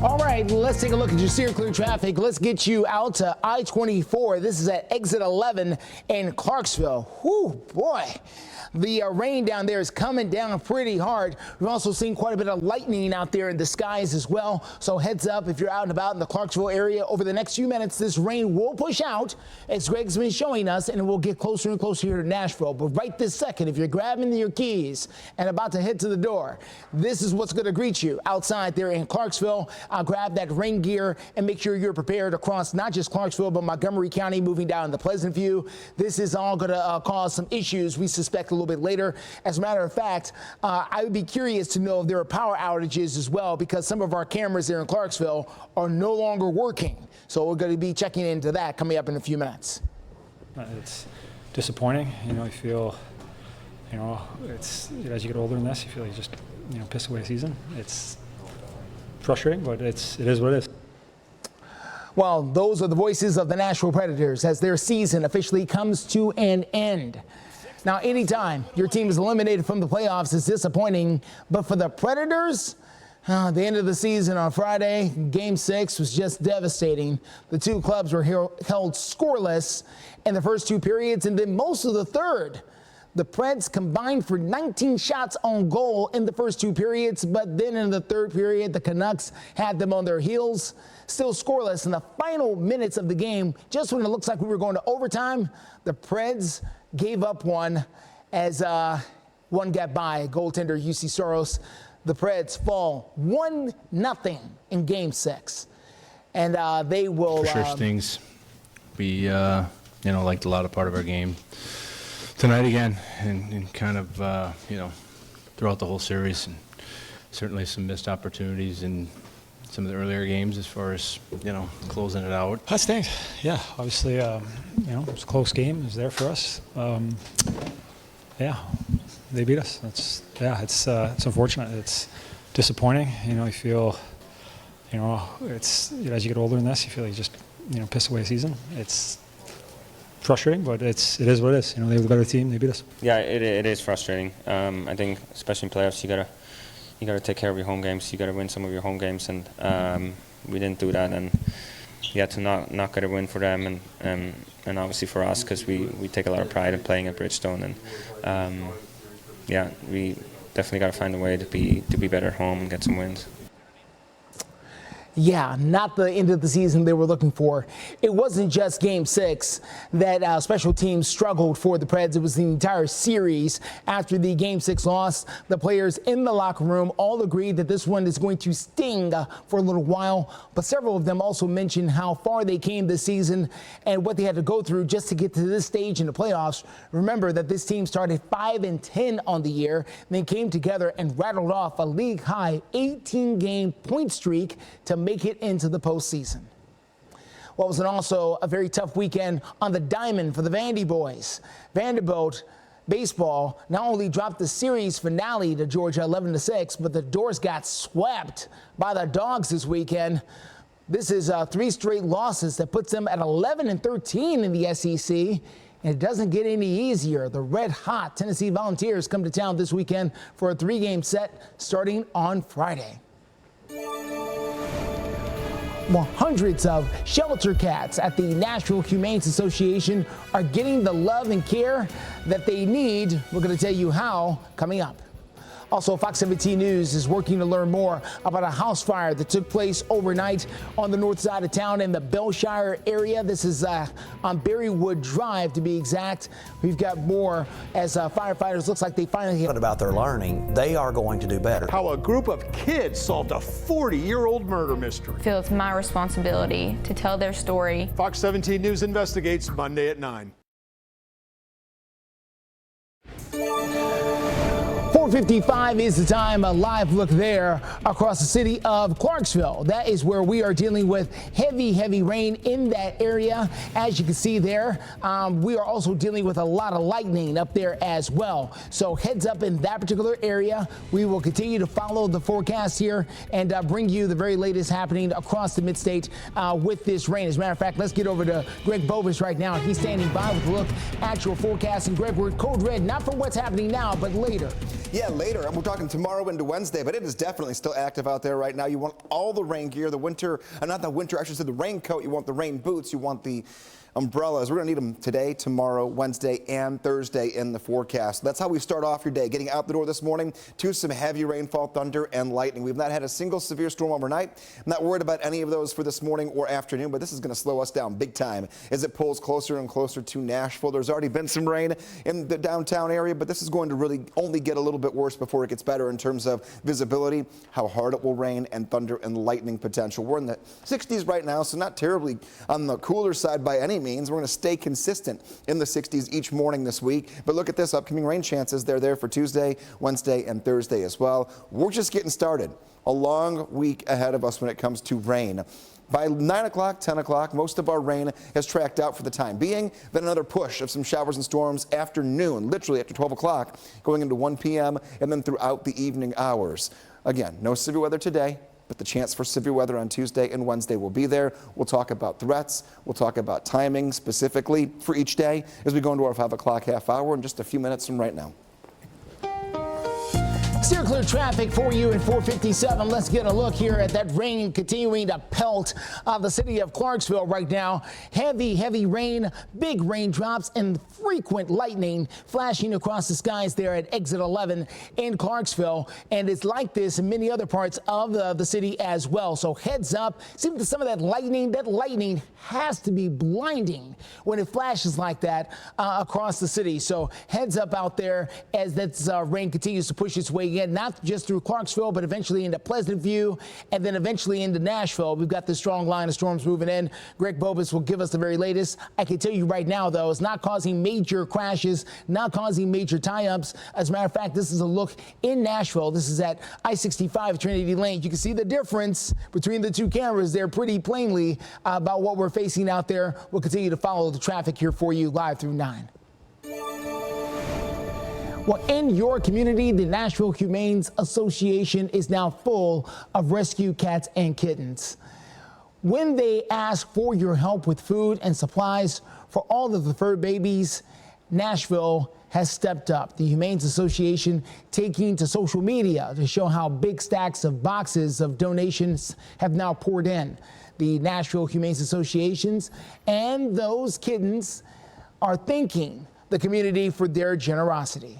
All right, let's take a look at your steer clear traffic. Let's get you out to I-24. This is at exit 11 in Clarksville. Whew, boy. The rain down there is coming down pretty hard. We've also seen quite a bit of lightning out there in the skies as well. So heads up if you're out and about in the Clarksville area. Over the next few minutes, this rain will push out, as Greg's been showing us, and it will get closer and closer here to Nashville. But right this second, if you're grabbing your keys and about to head to the door, this is what's going to greet you outside there in Clarksville. Grab that rain gear and make sure you're prepared across not just Clarksville, but Montgomery County, moving down to Pleasant View. This is all going to cause some issues, we suspect, a little bit later. As a matter of fact, I would be curious to know if there are power outages as well, because some of our cameras there in Clarksville are no longer working. So we're going to be checking into that coming up in a few minutes. It's disappointing. You feel, it's as you get older in this, you feel like you just, piss away a season. It's frustrating, but it is what it is. Well, those are the voices of the Nashville Predators as their season officially comes to an end. Now, anytime your team is eliminated from the playoffs is disappointing, but for the Predators, the end of the season on Friday, Game 6 was just devastating. The two clubs were held scoreless in the first two periods, and then most of the third. The Preds combined for 19 shots on goal in the first two periods, but then in the third period, the Canucks had them on their heels. Still scoreless in the final minutes of the game. Just when it looks like we were going to overtime, the Preds gave up one as one got by. Goaltender UC Soros. The Preds fall 1-0 in Game 6. and they will. For sure stings. We, liked a lot of part of our game tonight again, and kind of, throughout the whole series, and certainly some missed opportunities in some of the earlier games as far as, closing it out. That stinks. Yeah, obviously, it was a close game. It was there for us. They beat us. It's unfortunate. It's disappointing. You feel, it's as you get older in this, you feel like you just, piss away a season. It's frustrating, but it is what it is. They were the better team. They beat us. Yeah, it is frustrating. I think, especially in playoffs, you gotta take care of your home games. You gotta win some of your home games, and we didn't do that. And to not get a win for them, and obviously for us, because we take a lot of pride in playing at Bridgestone, and we definitely gotta find a way to be better at home and get some wins. Yeah, not the end of the season they were looking for. It wasn't just Game 6 that special teams struggled for the Preds. It was the entire series. After the Game 6 loss, the players in the locker room all agreed that this one is going to sting for a little while. But several of them also mentioned how far they came this season and what they had to go through just to get to this stage in the playoffs. Remember that this team started 5-10 on the year, and then came together and rattled off a league-high 18-game point streak to make it into the postseason. Well, it was also a very tough weekend on the diamond for the Vandy boys. Vanderbilt baseball not only dropped the series finale to Georgia 11-6, but the Doors got swept by the Dogs this weekend. This is 3 straight losses that puts them at 11-13 in the SEC. And it doesn't get any easier. The red-hot Tennessee Volunteers come to town this weekend for a 3-game set starting on Friday. Well, hundreds of shelter cats at the Nashville Humane Association are getting the love and care that they need. We're going to tell you how coming up. Also, Fox 17 News is working to learn more about a house fire that took place overnight on the north side of town in the Bellshire area. This is on Berrywood Drive, to be exact. We've got more as firefighters looks like they finally about their learning. They are going to do better. How a group of kids solved a 40-year-old murder mystery. I feel it's my responsibility to tell their story. Fox 17 News investigates Monday at 9. 4:55 is the time. A live look there across the city of Clarksville. That is where we are dealing with heavy rain in that area. As you can see there, we are also dealing with a lot of lightning up there as well. So heads up in that particular area. We will continue to follow the forecast here and bring you the very latest happening across the mid-state with this rain. As a matter of fact, let's get over to Greg Bovis right now. He's standing by with a look at your forecast. And Greg, we're code red, not for what's happening now, but later. Yeah, later. And we're talking tomorrow into Wednesday, but it is definitely still active out there right now. You want all the rain gear, the winter, not the winter, I should say the raincoat. You want the rain boots. You want the umbrellas. We're going to need them today, tomorrow, Wednesday, and Thursday in the forecast. That's how we start off your day. Getting out the door this morning to some heavy rainfall, thunder, and lightning. We've not had a single severe storm overnight. I'm not worried about any of those for this morning or afternoon, but this is going to slow us down big time as it pulls closer and closer to Nashville. There's already been some rain in the downtown area, but this is going to really only get a little bit worse before it gets better in terms of visibility, how hard it will rain, and thunder and lightning potential. We're in the 60s right now, so not terribly on the cooler side by any means. We're going to stay consistent in the 60s each morning this week. But look at this, upcoming rain chances. They're there for Tuesday, Wednesday, and Thursday as well. We're just getting started. A long week ahead of us when it comes to rain. By 9 o'clock, 10 o'clock, most of our rain has tracked out for the time being. Then another push of some showers and storms after noon, literally after 12 o'clock, going into 1 p.m. and then throughout the evening hours. Again, no severe weather today, but the chance for severe weather on Tuesday and Wednesday will be there. We'll talk about threats. We'll talk about timing specifically for each day as we go into our 5 o'clock half hour in just a few minutes from right now. Steer clear traffic for you at 4:57. Let's get a look here at that rain continuing to pelt the city of Clarksville right now. Heavy rain, big raindrops, and frequent lightning flashing across the skies there at exit 11 in Clarksville. And it's like this in many other parts of the city as well. So heads up. See some of that lightning has to be blinding when it flashes like that across the city. So heads up out there as that rain continues to push its way in. again, not just through Clarksville, but eventually into Pleasant View, and then eventually into Nashville. We've got this strong line of storms moving in. Greg Bobus will give us the very latest. I can tell you right now, though, it's not causing major crashes, not causing major tie-ups. As a matter of fact, this is a look in Nashville. This is at I-65 Trinity Lane. You can see the difference between the two cameras there pretty plainly about what we're facing out there. We'll continue to follow the traffic here for you live through 9. Well, in your community, the Nashville Humane Association is now full of rescue cats and kittens. When they ask for your help with food and supplies for all of the fur babies, Nashville has stepped up. The Humane Association taking to social media to show how big stacks of boxes of donations have now poured in. The Nashville Humane Associations and those kittens are thanking the community for their generosity.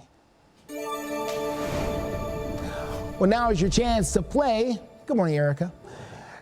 Well, now is your chance to play. Good morning, Erica.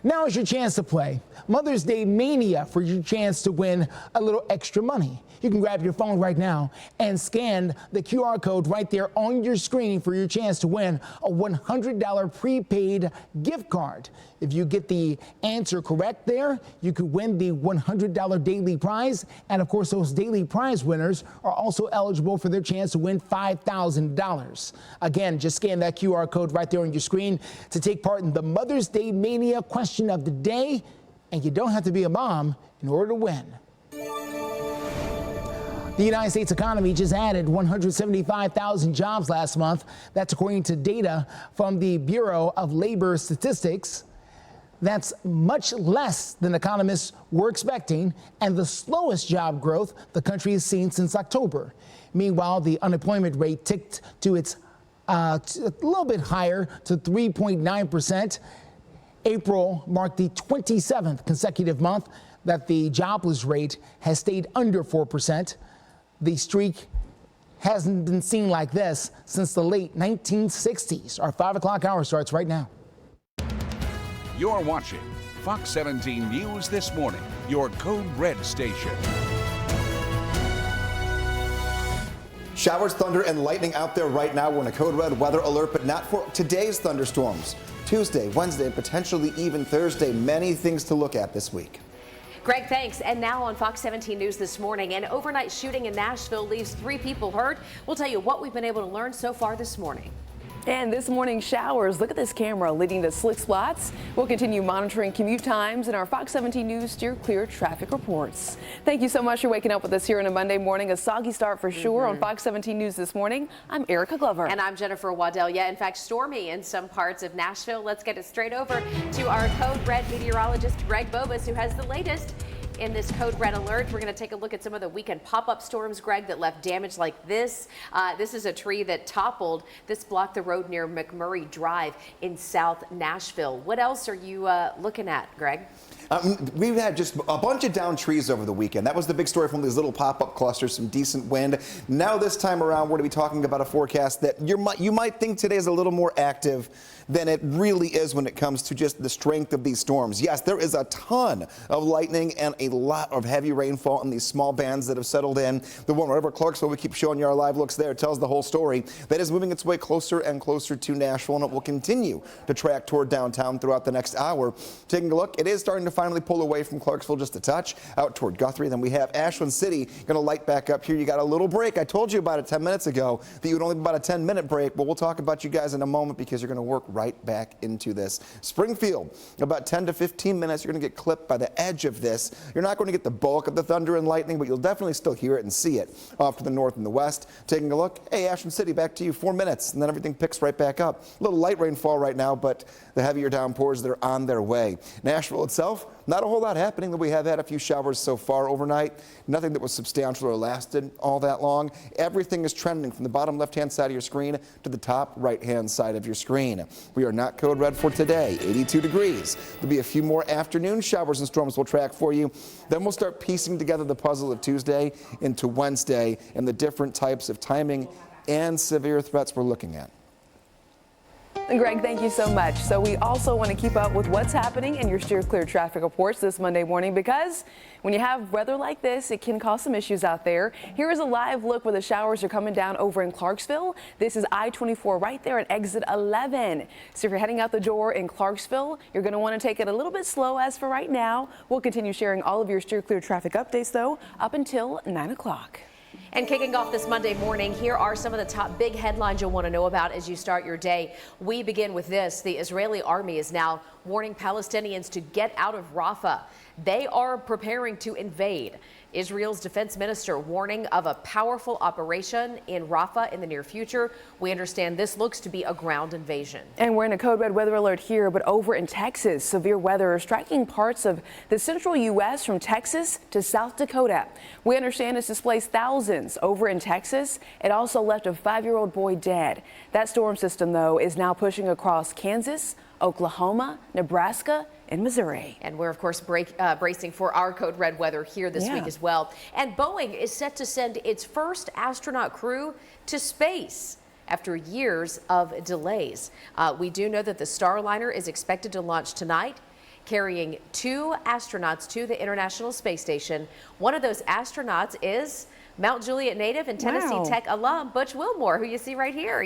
Now is your chance to play Mother's Day Mania for your chance to win a little extra money. You can grab your phone right now and scan the QR code right there on your screen for your chance to win a $100 prepaid gift card. If you get the answer correct there, you could win the $100 daily prize. And of course, those daily prize winners are also eligible for their chance to win $5,000. Again, just scan that QR code right there on your screen to take part in the Mother's Day Mania question of the day. And you don't have to be a mom in order to win. The United States economy just added 175,000 jobs last month. That's according to data from the Bureau of Labor Statistics. That's much less than economists were expecting and the slowest job growth the country has seen since October. Meanwhile, the unemployment rate ticked to its a little bit higher to 3.9%. April marked the 27th consecutive month that the jobless rate has stayed under 4%. The streak hasn't been seen like this since the late 1960s. Our 5 o'clock hour starts right now. You're watching Fox 17 News This Morning, your Code Red station. Showers, thunder, and lightning out there right now. We're in a code red weather alert, but not for today's thunderstorms. Tuesday, Wednesday, and potentially even Thursday. Many things to look at this week. Greg, thanks. And now on Fox 17 News This Morning, an overnight shooting in Nashville leaves 3 people hurt. We'll tell you what we've been able to learn so far this morning. And this morning, showers. Look at this camera leading to slick spots. We'll continue monitoring commute times in our Fox 17 News Steer Clear traffic reports. Thank you so much for waking up with us here on a Monday morning. A soggy start for sure on Fox 17 News This Morning. I'm Erica Glover. And I'm Jennifer Waddell. Yeah, in fact, stormy in some parts of Nashville. Let's get it straight over to our Code Red meteorologist, Greg Bobus, who has the latest in this Code Red alert. We're going to take a look at some of the weekend pop-up storms, Greg, that left damage like this. This is a tree that toppled. This blocked the road near McMurray Drive in South Nashville. What else are you looking at, Greg? We've had just a bunch of downed trees over the weekend. That was the big story from these little pop-up clusters, some decent wind. Now this time around, we're going to be talking about a forecast that you might think today is a little more active than it really is when it comes to just the strength of these storms. Yes, there is a ton of lightning and a lot of heavy rainfall in these small bands that have settled in. The one right over Clarksville, we keep showing you our live looks there, tells the whole story. That is moving its way closer and closer to Nashville, and it will continue to track toward downtown throughout the next hour. Taking a look, it is starting to finally pull away from Clarksville just a touch out toward Guthrie. Then we have Ashland City going to light back up here. You got a little break. I told you about it 10 minutes ago that you would only be about a 10-minute break, but we'll talk about you guys in a moment because you're going to work right back into this. Springfield, about 10 to 15 minutes. You're going to get clipped by the edge of this. You're not going to get the bulk of the thunder and lightning, but you'll definitely still hear it and see it off to the north and the west. Taking a look, hey, Ashland City, back to you, 4 minutes, and then everything picks right back up. A little light rainfall right now, but the heavier downpours that are on their way. Nashville itself, not a whole lot happening. We have had a few showers so far overnight. Nothing that was substantial or lasted all that long. Everything is trending from the bottom left-hand side of your screen to the top right-hand side of your screen. We are not code red for today, 82 degrees. There'll be a few more afternoon showers and storms we'll track for you. Then we'll start piecing together the puzzle of Tuesday into Wednesday and the different types of timing and severe threats we're looking at. Greg, thank you so much. So we also want to keep up with what's happening in your Steer Clear traffic reports this Monday morning, because when you have weather like this, it can cause some issues out there. Here is a live look where the showers are coming down over in Clarksville. This is I-24 right there at exit 11. So if you're heading out the door in Clarksville, you're going to want to take it a little bit slow as for right now. We'll continue sharing all of your Steer Clear traffic updates, though, up until 9 o'clock. And kicking off this Monday morning, here are some of the top big headlines you'll want to know about as you start your day. We begin with this. The Israeli army is now warning Palestinians to get out of Rafah. They are preparing to invade. Israel's defense minister warning of a powerful operation in Rafah in the near future. We understand this looks to be a ground invasion. And we're in a code red weather alert here, but over in Texas, severe weather is striking parts of the central U.S. from Texas to South Dakota. We understand it's displaced thousands over in Texas. It also left a 5-year-old boy dead. That storm system, though, is now pushing across Kansas, Oklahoma, Nebraska, and Missouri. And we're, of course, bracing for our code red weather here this week as well. And Boeing is set to send its first astronaut crew to space after years of delays. We do know that the Starliner is expected to launch tonight, carrying 2 astronauts to the International Space Station. One of those astronauts is Mount Juliet native and Tennessee Tech alum Butch Wilmore, who you see right here.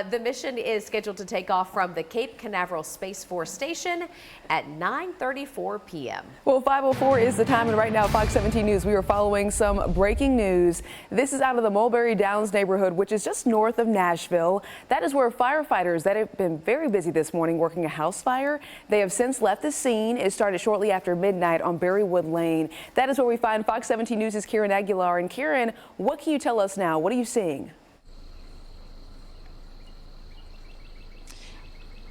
The mission is scheduled to take off from the Cape Canaveral Space Force Station at 9:34 p.m. Well, 5:04 is the time, and right now, Fox 17 News, we are following some breaking news. This is out of the Mulberry Downs neighborhood, which is just north of Nashville. That is where firefighters that have been very busy this morning working a house fire. They have since left the scene. It started shortly after midnight on Berrywood Lane. That is where we find Fox 17 News' Karen Aguilar. And Karen, what can you tell us now? What are you seeing?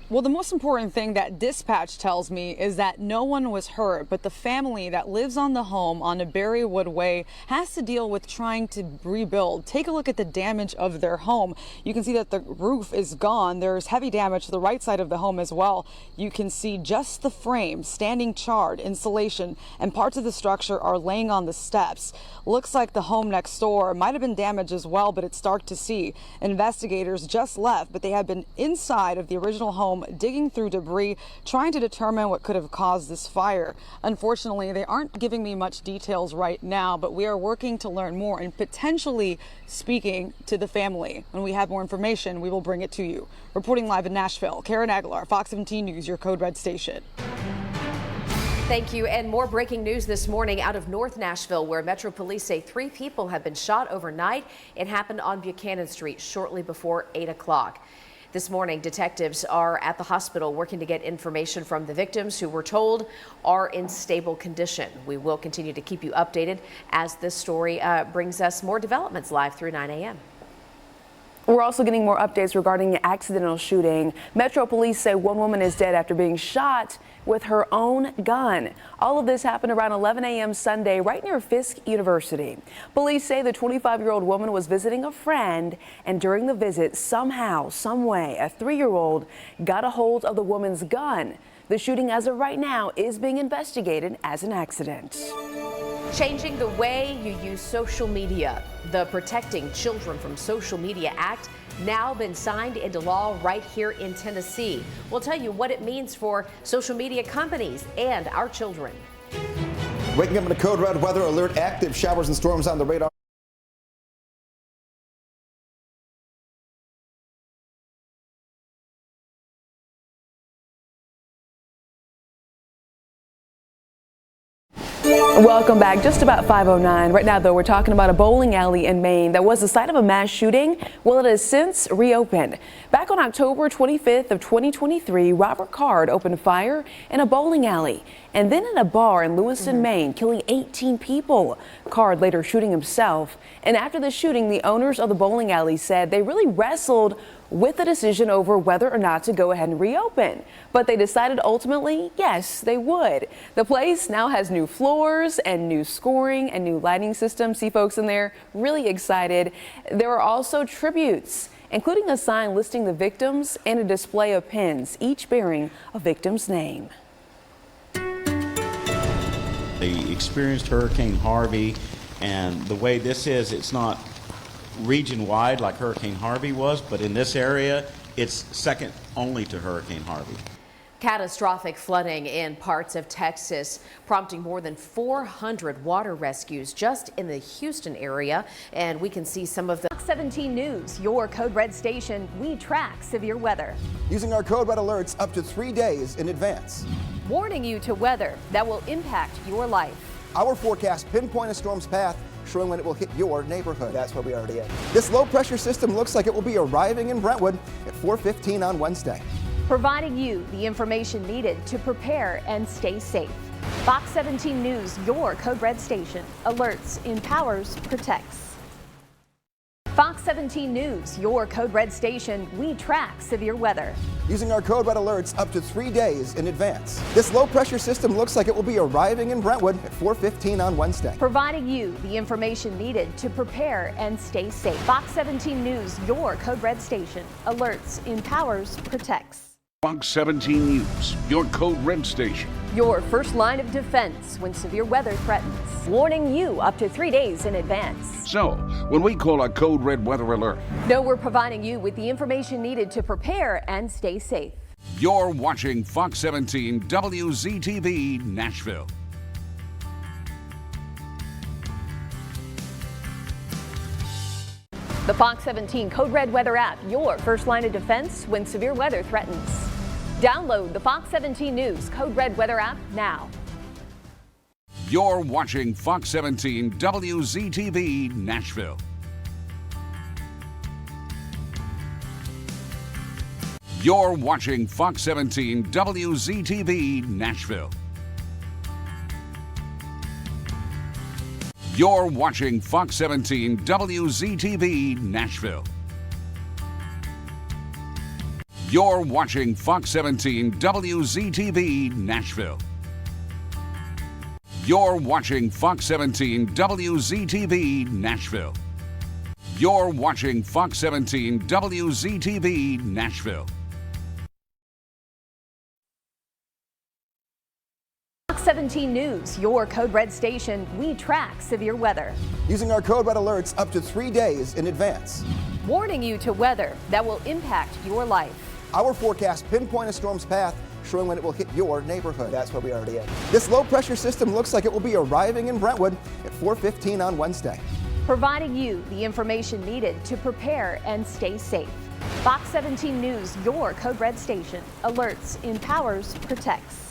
Well, the most important thing that dispatch tells me is that no one was hurt, but the family that lives on the home on the Berrywood Way has to deal with trying to rebuild. Take a look at the damage of their home. You can see that the roof is gone. There's heavy damage to the right side of the home as well. You can see just the frame standing charred, insulation, and parts of the structure are laying on the steps. Looks like the home next door might have been damaged as well, but it's dark to see. Investigators just left, but they have been inside of the original home digging through debris, trying to determine what could have caused this fire. Unfortunately, they aren't giving me much details right now, but we are working to learn more and potentially speaking to the family. When we have more information, we will bring it to you. Reporting live in Nashville, Karen Aguilar, Fox 17 News, your Code Red station. Thank you. And more breaking news this morning out of North Nashville, where Metro Police say 3 people have been shot overnight. It happened on Buchanan Street shortly before 8 o'clock. This morning, detectives are at the hospital working to get information from the victims, who we're told are in stable condition. We will continue to keep you updated as this story brings us more developments live through 9 a.m. We're also getting more updates regarding the accidental shooting. Metro Police say 1 woman is dead after being shot with her own gun. All of this happened around 11 a.m. Sunday right near Fisk University. Police say the 25-year-old woman was visiting a friend, and during the visit, somehow, someway, a 3-year-old got a hold of the woman's gun. The shooting, as of right now, is being investigated as an accident. Changing the way you use social media. The Protecting Children from Social Media Act now been signed into law right here in Tennessee. We'll tell you what it means for social media companies and our children. Waking up in a code red weather alert, active showers and storms on the radar. Welcome back. Just about 5:09. Right now, though, we're talking about a bowling alley in Maine that was the site of a mass shooting. Well, it has since reopened. Back on October 25th of 2023, Robert Card opened fire in a bowling alley and then in a bar in Lewiston, Maine, killing 18 people. Card later shooting himself. And after the shooting, the owners of the bowling alley said they really wrestled with the decision over whether or not to go ahead and reopen. But they decided ultimately, yes, they would. The place now has new floors and new scoring and new lighting systems. See folks in there really excited. There are also tributes, including a sign listing the victims and a display of pins, each bearing a victim's name. They experienced Hurricane Harvey, and the way this is, it's not region-wide like Hurricane Harvey was, but in this area, It's second only to Hurricane Harvey. Catastrophic flooding in parts of Texas, prompting more than 400 water rescues just in the Houston area. And we can see some of the Fox 17 News, your Code Red station. We track severe weather. Using our Code Red alerts up to 3 days in advance. Warning you to weather that will impact your life. Our forecast pinpoint a storm's path, showing when it will hit your neighborhood. That's where we already are. This low pressure system looks like it will be arriving in Brentwood at 4:15 on Wednesday. Providing you the information needed to prepare and stay safe. Fox 17 News, your Code Red station. Alerts, empowers, protects. Fox 17 News, your Code Red station. We track severe weather. Using our Code Red alerts up to 3 days in advance. This low pressure system looks like it will be arriving in Brentwood at 4:15 on Wednesday. Providing you the information needed to prepare and stay safe. Fox 17 News, your Code Red station. Alerts, empowers, protects. Fox 17 News, your Code Red station. Your first line of defense when severe weather threatens. Warning you up to 3 days in advance. So, when we call a Code Red weather alert, know we're providing you with the information needed to prepare and stay safe. you're watching Fox 17 WZTV Nashville. The Fox 17 Code Red weather app, your first line of defense when severe weather threatens. Download the Fox 17 News Code Red weather app now. You're watching Fox 17 WZTV Nashville. You're watching Fox 17 WZTV Nashville. You're watching Fox 17 WZTV Nashville. You're watching Fox 17 WZTV Nashville. You're watching Fox 17 WZTV Nashville. You're watching Fox 17 WZTV Nashville. Fox 17 News, your Code Red station. We track severe weather. Using our Code Red alerts up to 3 days in advance. Warning you to weather that will impact your life. Our forecast pinpoint a storm's path, showing when it will hit your neighborhood. That's where we already are. This low pressure system looks like it will be arriving in Brentwood at 4:15 on Wednesday. Providing you the information needed to prepare and stay safe. Fox 17 News, your Code Red station. Alerts, empowers, protects.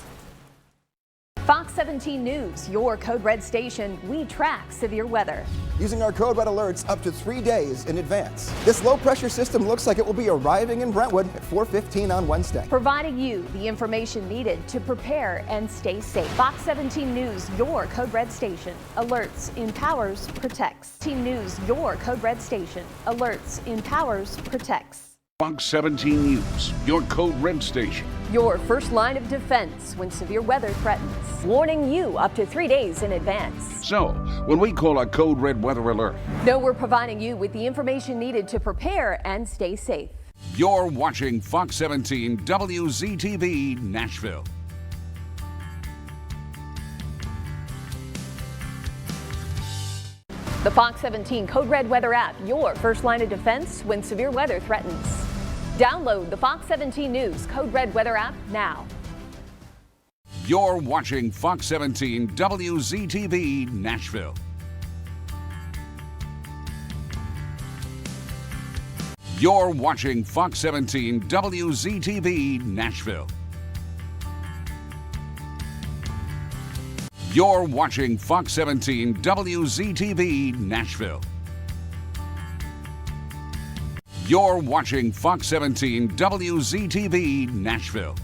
Fox 17 News, your Code Red station. We track severe weather. Using our Code Red alerts up to 3 days in advance. This low pressure system looks like it will be arriving in Brentwood at 4:15 on Wednesday. Providing you the information needed to prepare and stay safe. Fox 17 News, your Code Red station. Alerts, empowers, protects. Team News, your Code Red station. Alerts, empowers, protects. Fox 17 News, your Code Red station. Your first line of defense when severe weather threatens. Warning you up to 3 days in advance. So, when we call a Code Red weather alert, know we're providing you with the information needed to prepare and stay safe. you're watching Fox 17 WZTV Nashville. The Fox 17 Code Red weather app, your first line of defense when severe weather threatens. Download the Fox 17 News Code Red weather app now. You're watching Fox 17 WZTV Nashville. You're watching Fox 17 WZTV Nashville. You're watching Fox 17 WZTV Nashville. You're watching Fox 17 WZTV Nashville.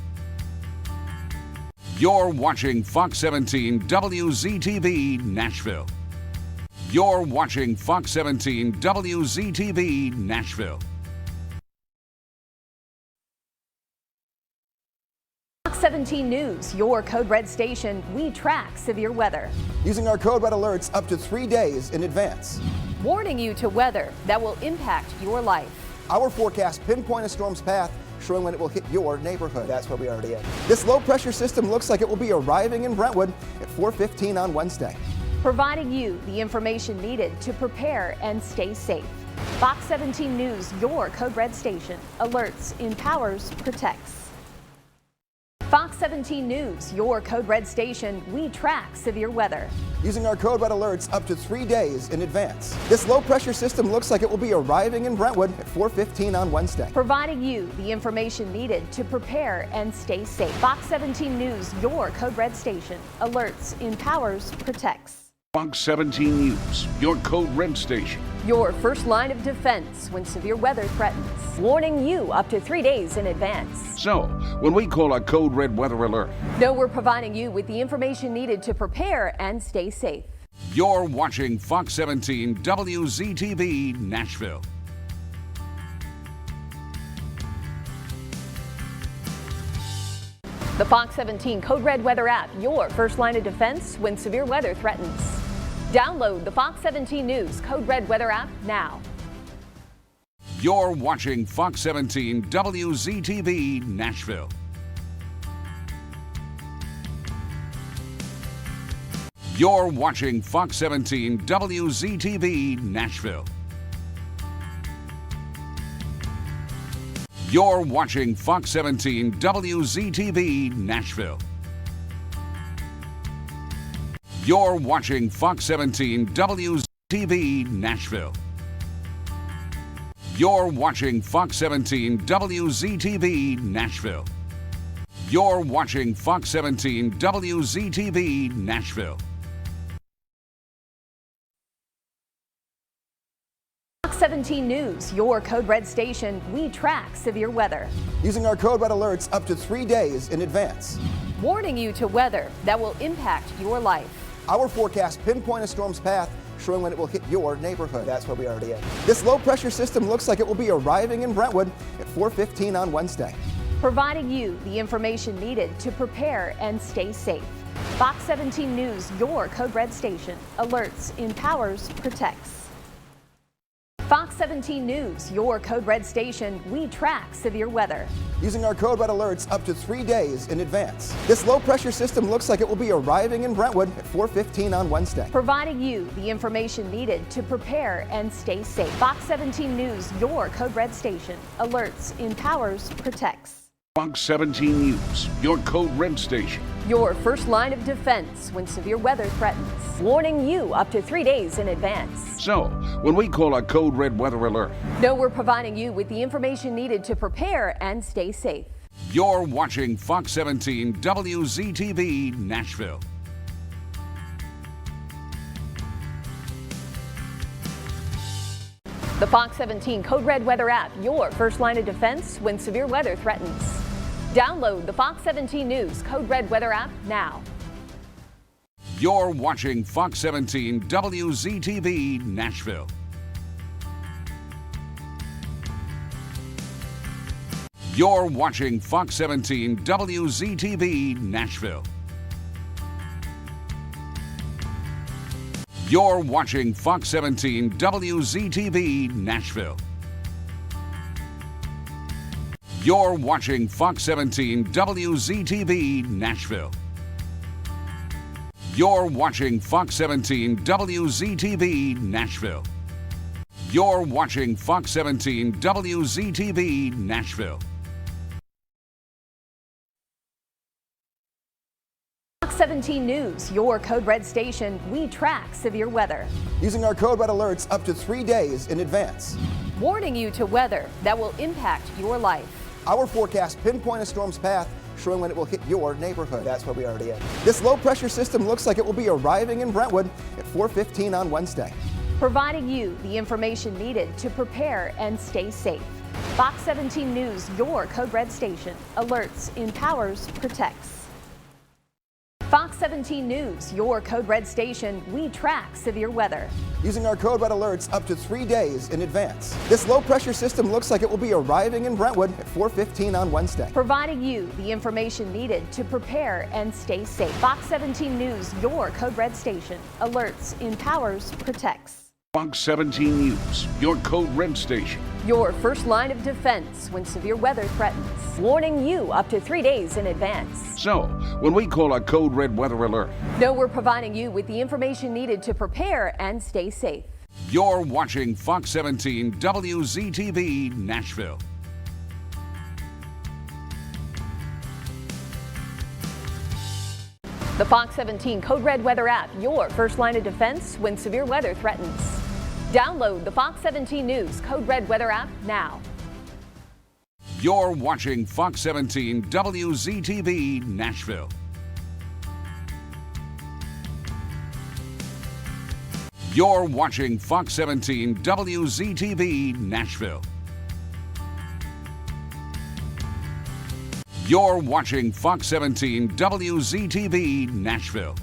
You're watching Fox 17 WZTV Nashville. You're watching Fox 17 WZTV Nashville. Fox 17 News, your Code Red station. We track severe weather. Using our Code Red alerts up to 3 days in advance. Warning you to weather that will impact your life. Our forecast pinpoint a storm's path, showing when it will hit your neighborhood. That's where we already are. This low pressure system looks like it will be arriving in Brentwood at 4:15 on Wednesday. Providing you the information needed to prepare and stay safe. Fox 17 News, your Code Red station. Alerts, empowers, protects. Fox 17 News, your Code Red station. We track severe weather. Using our Code Red alerts up to 3 days in advance. This low-pressure system looks like it will be arriving in Brentwood at 4:15 on Wednesday. Providing you the information needed to prepare and stay safe. Fox 17 News, your Code Red station. Alerts, empowers, protects. Fox 17 News, your Code Red station. Your first line of defense when severe weather threatens. Warning you up to 3 days in advance. So, when we call a Code Red weather alert, know we're providing you with the information needed to prepare and stay safe. You're watching Fox 17 WZTV Nashville. The Fox 17 Code Red weather app, your first line of defense when severe weather threatens. Download the Fox 17 News Code Red weather app now. You're watching Fox 17 WZTV Nashville. You're watching Fox 17 WZTV Nashville. You're watching Fox 17 WZTV Nashville. You're watching Fox 17 WZTV Nashville. You're watching Fox 17 WZTV Nashville. You're watching Fox 17 WZTV Nashville. Fox 17 News, your Code Red station. We track severe weather. Using our Code Red alerts up to 3 days in advance. Warning you to weather that will impact your life. Our forecast pinpoint a storm's path, showing when it will hit your neighborhood. That's where we already are. This low-pressure system looks like it will be arriving in Brentwood at 4:15 on Wednesday. Providing you the information needed to prepare and stay safe. Fox 17 News, your Code Red station. Alerts, empowers, protects. Fox 17 News, your Code Red station. We track severe weather. Using our Code Red alerts up to 3 days in advance. This low-pressure system looks like it will be arriving in Brentwood at 4:15 on Wednesday. Providing you the information needed to prepare and stay safe. Fox 17 News, your Code Red station. Alerts, empowers, protects. Fox 17 News, your Code Red station. Your first line of defense when severe weather threatens. Warning you up to 3 days in advance. So, when we call a Code Red weather alert, know we're providing you with the information needed to prepare and stay safe. You're watching Fox 17 WZTV Nashville. The Fox 17 Code Red weather app, your first line of defense when severe weather threatens. Download the Fox 17 News Code Red weather app now. You're watching Fox 17 WZTV Nashville. You're watching Fox 17 WZTV Nashville. You're watching Fox 17 WZTV Nashville. You're watching Fox 17 WZTV Nashville. You're watching Fox 17 WZTV Nashville. You're watching Fox 17 WZTV Nashville. Fox 17 News, your Code Red station. We track severe weather. Using our Code Red alerts up to 3 days in advance. Warning you to weather that will impact your life. Our forecast pinpoint a storm's path, showing when it will hit your neighborhood. That's where we already are. This low-pressure system looks like it will be arriving in Brentwood at 4:15 on Wednesday. Providing you the information needed to prepare and stay safe. Fox 17 News, your Code Red station. Alerts, empowers, protects. Fox 17 News, your Code Red station. We track severe weather. Using our Code Red alerts up to 3 days in advance. This low-pressure system looks like it will be arriving in Brentwood at 4:15 on Wednesday. Providing you the information needed to prepare and stay safe. Fox 17 News, your Code Red station. Alerts, empowers, protects. Fox 17 News, your Code Red station. Your first line of defense when severe weather threatens. Warning you up to 3 days in advance. So, when we call a Code Red weather alert, know we're providing you with the information needed to prepare and stay safe. You're watching Fox 17 WZTV Nashville. The Fox 17 Code Red weather app, your first line of defense when severe weather threatens. Download the Fox 17 News Code Red weather app now. You're watching Fox 17 WZTV Nashville. You're watching Fox 17 WZTV Nashville. You're watching Fox 17 WZTV Nashville.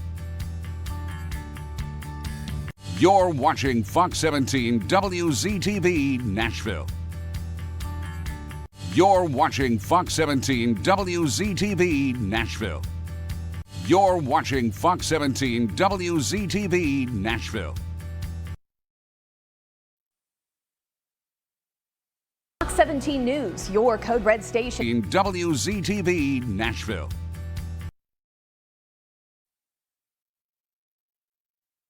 You're watching Fox 17 WZTV Nashville. You're watching Fox 17 WZTV Nashville. You're watching Fox 17 WZTV Nashville. Fox 17 News, your Code Red station. In WZTV Nashville.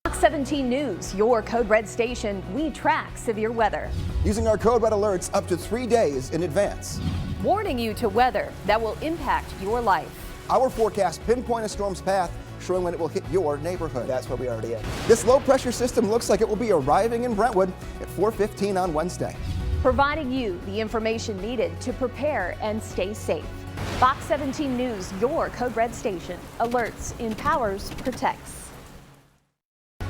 Fox 17 News, your Code Red station. We track severe weather. Using our Code Red alerts up to 3 days in advance. Warning you to weather that will impact your life. Our forecast pinpoint a storm's path, showing when it will hit your neighborhood. That's where we already are. This low pressure system looks like it will be arriving in Brentwood at 4:15 on Wednesday. Providing you the information needed to prepare and stay safe. Fox 17 News, your Code Red station. Alerts, empowers, protects.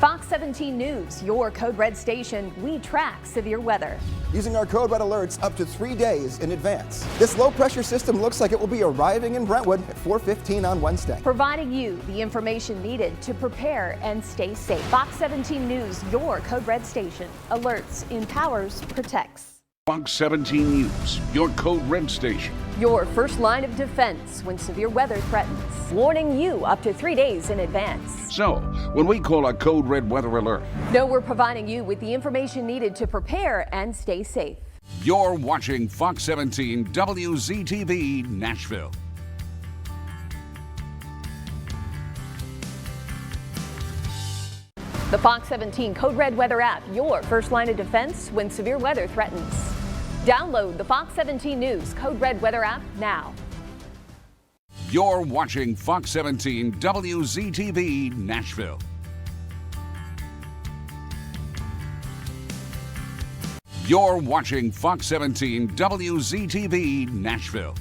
Fox 17 News, your Code Red station. We track severe weather. Using our Code Red alerts up to 3 days in advance. This low pressure system looks like it will be arriving in Brentwood at 4:15 on Wednesday. Providing you the information needed to prepare and stay safe. Fox 17 News, your Code Red station. Alerts, empowers, protects. Fox 17 News, your Code Red station. Your first line of defense when severe weather threatens. Warning you up to 3 days in advance. So, when we call a Code Red weather alert, know we're providing you with the information needed to prepare and stay safe. You're watching Fox 17 WZTV Nashville. The Fox 17 Code Red weather app, your first line of defense when severe weather threatens. Download the Fox 17 News Code Red weather app now. You're watching Fox 17 WZTV Nashville. You're watching Fox 17 WZTV Nashville.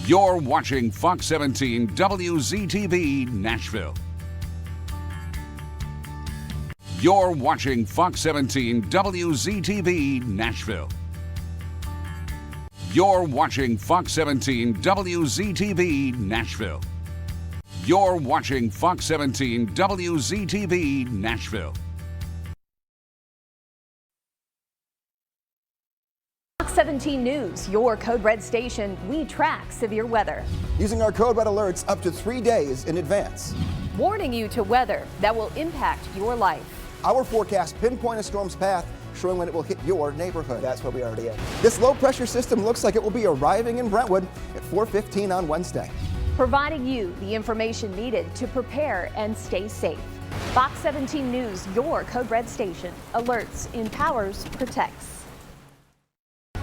You're watching Fox 17 WZTV Nashville. You're watching Fox 17 WZTV Nashville. You're watching Fox 17 WZTV Nashville. You're watching Fox 17 WZTV Nashville. Fox 17 News, your Code Red station. We track severe weather. Using our Code Red alerts up to 3 days in advance. Warning you to weather that will impact your life. Our forecast pinpoint a storm's path, showing when it will hit your neighborhood. That's where we already are. This low pressure system looks like it will be arriving in Brentwood at 4:15 on Wednesday. Providing you the information needed to prepare and stay safe. Fox 17 News, your Code Red station. Alerts, empowers, protects.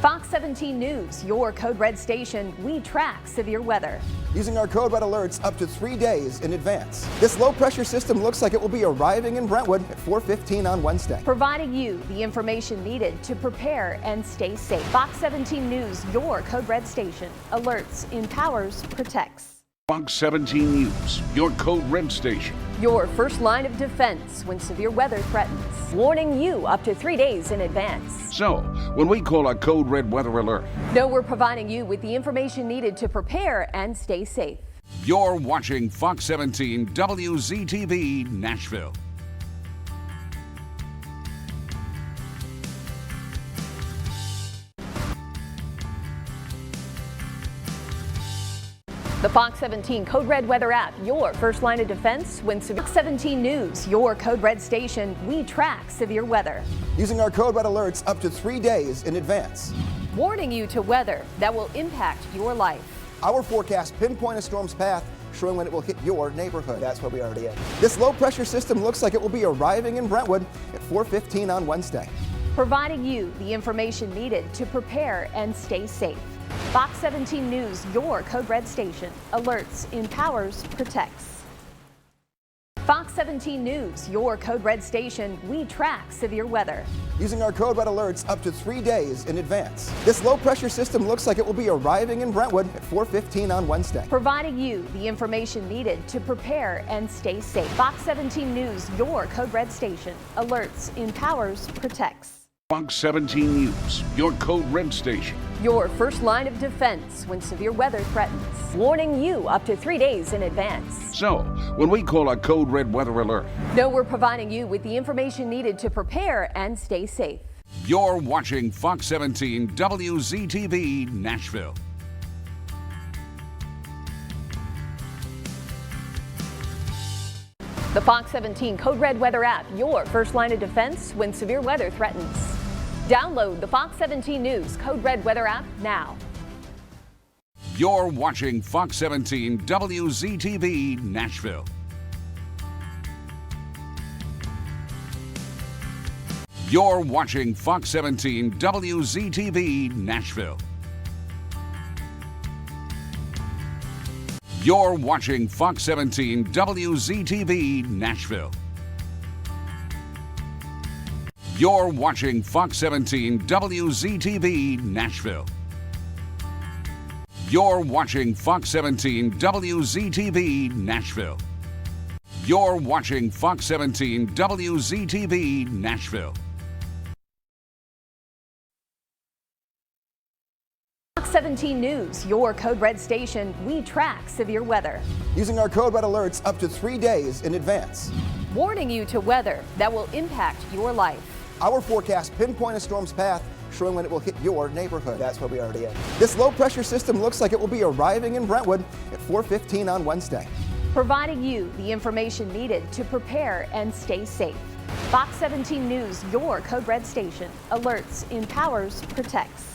Fox 17 News, your Code Red station. We track severe weather. Using our Code Red alerts up to 3 days in advance. This low pressure system looks like it will be arriving in Brentwood at 4:15 on Wednesday. Providing you the information needed to prepare and stay safe. Fox 17 News, your Code Red station. Alerts, empowers, protects. Fox 17 News, your Code Red station. Your first line of defense when severe weather threatens. Warning you up to 3 days in advance. So, when we call a Code Red weather alert, know we're providing you with the information needed to prepare and stay safe. You're watching Fox 17 WZTV Nashville. The Fox 17 Code Red weather app, your first line of defense when severe. Fox 17 News, your Code Red station. We track severe weather. Using our Code Red alerts up to 3 days in advance. Warning you to weather that will impact your life. Our forecast pinpoint a storm's path, showing when it will hit your neighborhood. That's where we are today. This low pressure system looks like it will be arriving in Brentwood at 4:15 on Wednesday. Providing you the information needed to prepare and stay safe. Fox 17 News, your Code Red station. Alerts, empowers, protects. Fox 17 News, your Code Red station. We track severe weather. Using our Code Red alerts up to 3 days in advance. This low pressure system looks like it will be arriving in Brentwood at 4:15 on Wednesday. Providing you the information needed to prepare and stay safe. Fox 17 News, your Code Red station. Alerts, empowers, protects. Fox 17 News, your Code Red station. Your first line of defense when severe weather threatens. Warning you up to 3 days in advance. So, when we call a Code Red weather alert, know we're providing you with the information needed to prepare and stay safe. You're watching Fox 17 WZTV Nashville. The Fox 17 Code Red weather app, your first line of defense when severe weather threatens. Download the Fox 17 News Code Red weather app now. You're watching Fox 17 WZTV Nashville. You're watching Fox 17 WZTV Nashville. You're watching Fox 17 WZTV Nashville. You're watching Fox 17 WZTV Nashville. You're watching Fox 17 WZTV Nashville. You're watching Fox 17 WZTV Nashville. Fox 17 News, your Code Red station. We track severe weather. Using our Code Red alerts up to 3 days in advance. Warning you to weather that will impact your life. Our forecast pinpoint a storm's path, showing when it will hit your neighborhood. That's where we are today. This low pressure system looks like it will be arriving in Brentwood at 4:15 on Wednesday. Providing you the information needed to prepare and stay safe. Fox 17 News, your Code Red station. Alerts, empowers, protects.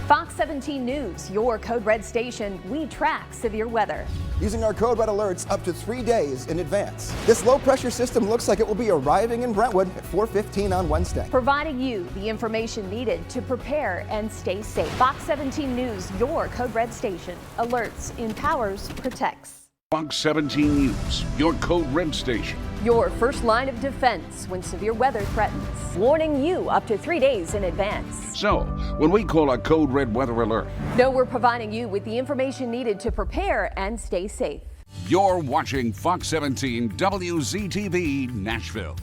Fox 17 News, your Code Red station. We track severe weather. Using our Code Red alerts up to 3 days in advance. This low pressure system looks like it will be arriving in Brentwood at 4:15 on Wednesday. Providing you the information needed to prepare and stay safe. Fox 17 News, your Code Red station. Alerts, empowers, protects. Fox 17 News, your Code Red station. Your first line of defense when severe weather threatens. Warning you up to 3 days in advance. So, when we call a Code Red weather alert, know we're providing you with the information needed to prepare and stay safe. You're watching Fox 17 WZTV Nashville.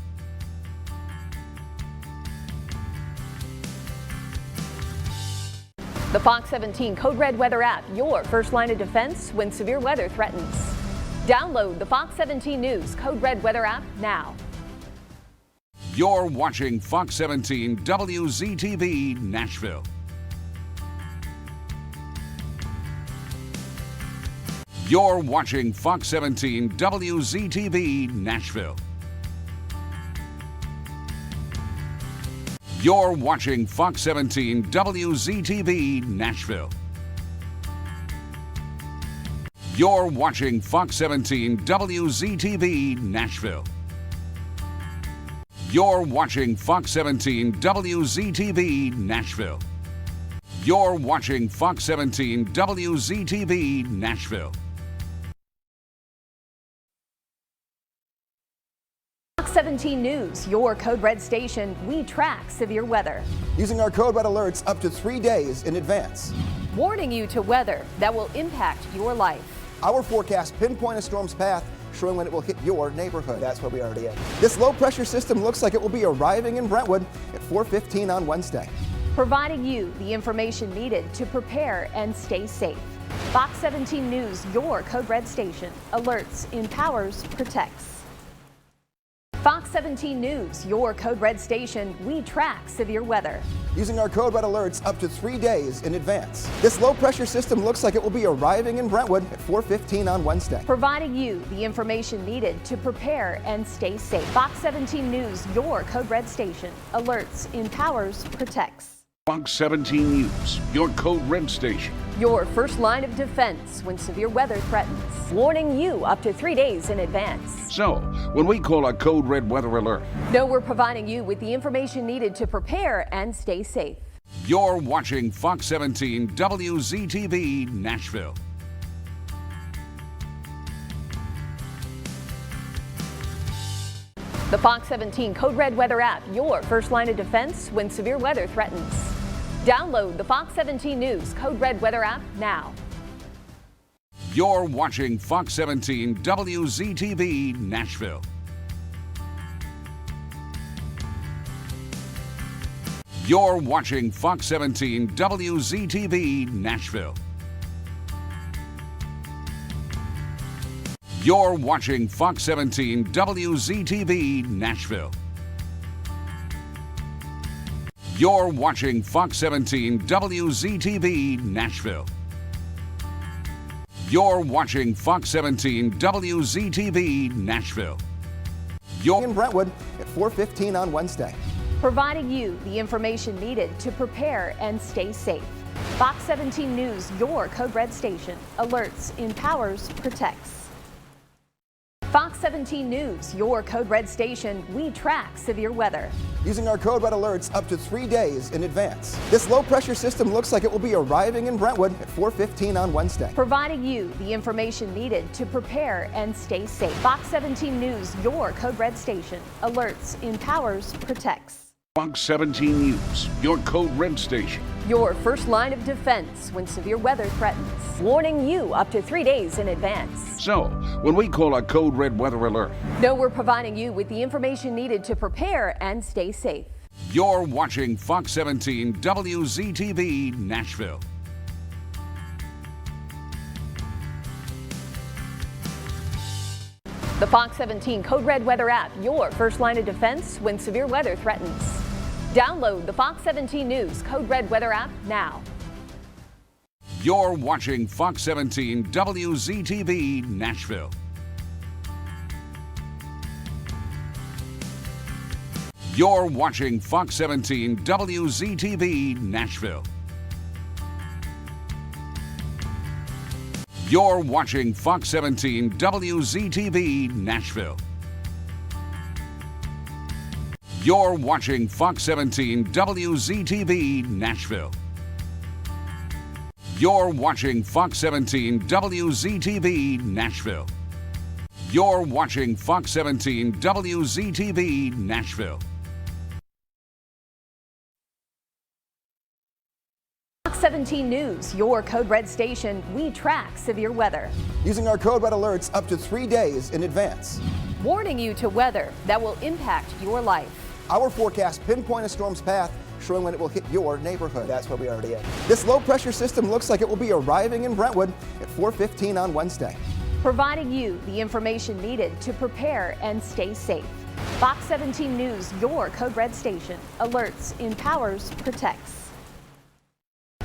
The Fox 17 Code Red weather app, your first line of defense when severe weather threatens. Download the Fox 17 News Code Red weather app now. You're watching Fox 17 WZTV Nashville. You're watching Fox 17 WZTV Nashville. You're watching Fox 17 WZTV Nashville. You're watching Fox 17 WZTV Nashville. You're watching Fox 17 WZTV Nashville. You're watching Fox 17 WZTV Nashville. Fox 17 News, your Code Red station. We track severe weather. Using our Code Red alerts up to 3 days in advance. Warning you to weather that will impact your life. Our forecast pinpoint a storm's path, showing when it will hit your neighborhood. That's where we are today. This low pressure system looks like it will be arriving in Brentwood at 4:15 on Wednesday. Providing you the information needed to prepare and stay safe. Fox 17 News, your Code Red station. Alerts, empowers, protects. Fox 17 News, your Code Red station. We track severe weather. Using our Code Red alerts up to 3 days in advance. This low pressure system looks like it will be arriving in Brentwood at 4:15 on Wednesday. Providing you the information needed to prepare and stay safe. Fox 17 News, your Code Red station. Alerts, empowers, protects. Fox 17 News, your Code Red station. Your first line of defense when severe weather threatens. Warning you up to 3 days in advance. So, when we call a Code Red weather alert, know we're providing you with the information needed to prepare and stay safe. you're watching Fox 17 WZTV Nashville. The Fox 17 Code Red Weather app, your first line of defense when severe weather threatens. Download the Fox 17 News Code Red Weather app now. You're watching Fox 17 WZTV Nashville. You're watching Fox 17 WZTV Nashville. You're watching Fox 17 WZTV Nashville. You're watching Fox 17 WZTV Nashville. You're watching Fox 17 WZTV Nashville. You're in Brentwood at 4:15 on Wednesday. Providing you the information needed to prepare and stay safe. Fox 17 News, your Code Red station. Alerts, empowers, protects. Fox 17 News, your Code Red station. We track severe weather. Using our Code Red alerts up to 3 days in advance. This low pressure system looks like it will be arriving in Brentwood at 4:15 on Wednesday. Providing you the information needed to prepare and stay safe. Fox 17 News, your Code Red station. Alerts, empowers, protects. Fox 17 News, your Code Red station. Your first line of defense when severe weather threatens. Warning you up to 3 days in advance. So, when we call a Code Red weather alert, know we're providing you with the information needed to prepare and stay safe. you're watching Fox 17 WZTV Nashville. The Fox 17 Code Red Weather app, your first line of defense when severe weather threatens. Download the Fox 17 News Code Red Weather app now. You're watching Fox 17 WZTV Nashville. You're watching Fox 17 WZTV Nashville. You're watching Fox 17 WZTV Nashville. You're watching Fox 17 WZTV Nashville. You're watching Fox 17 WZTV Nashville. You're watching Fox 17 WZTV Nashville. Fox 17 News, your Code Red station. We track severe weather. Using our Code Red alerts up to 3 days in advance. Warning you to weather that will impact your life. Our forecast pinpoint a storm's path, showing when it will hit your neighborhood. That's where we already are. This low pressure system looks like it will be arriving in Brentwood at 4:15 on Wednesday. Providing you the information needed to prepare and stay safe. Fox 17 News, your Code Red station. Alerts, empowers, protects.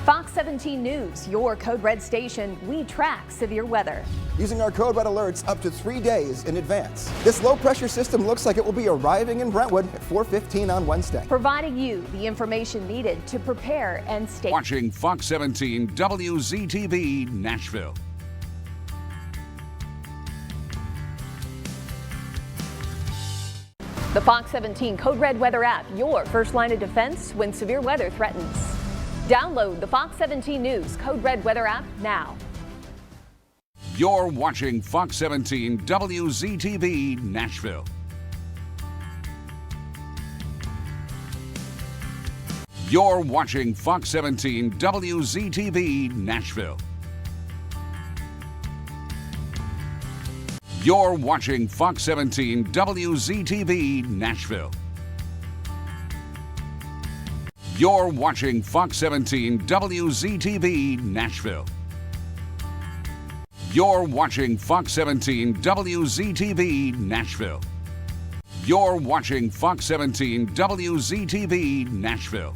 Fox 17 News, your Code Red station. We track severe weather. Using our Code Red alerts up to 3 days in advance. This low pressure system looks like it will be arriving in Brentwood at 4:15 on Wednesday. Providing you the information needed to prepare and stay. Watching Fox 17 WZTV Nashville. The Fox 17 Code Red Weather app, your first line of defense when severe weather threatens. Download the Fox 17 News Code Red Weather app now. You're watching Fox 17 WZTV Nashville. You're watching Fox 17 WZTV Nashville. You're watching Fox 17 WZTV Nashville. You're watching Fox 17 WZTV Nashville. You're watching Fox 17 WZTV Nashville. You're watching Fox 17 WZTV Nashville.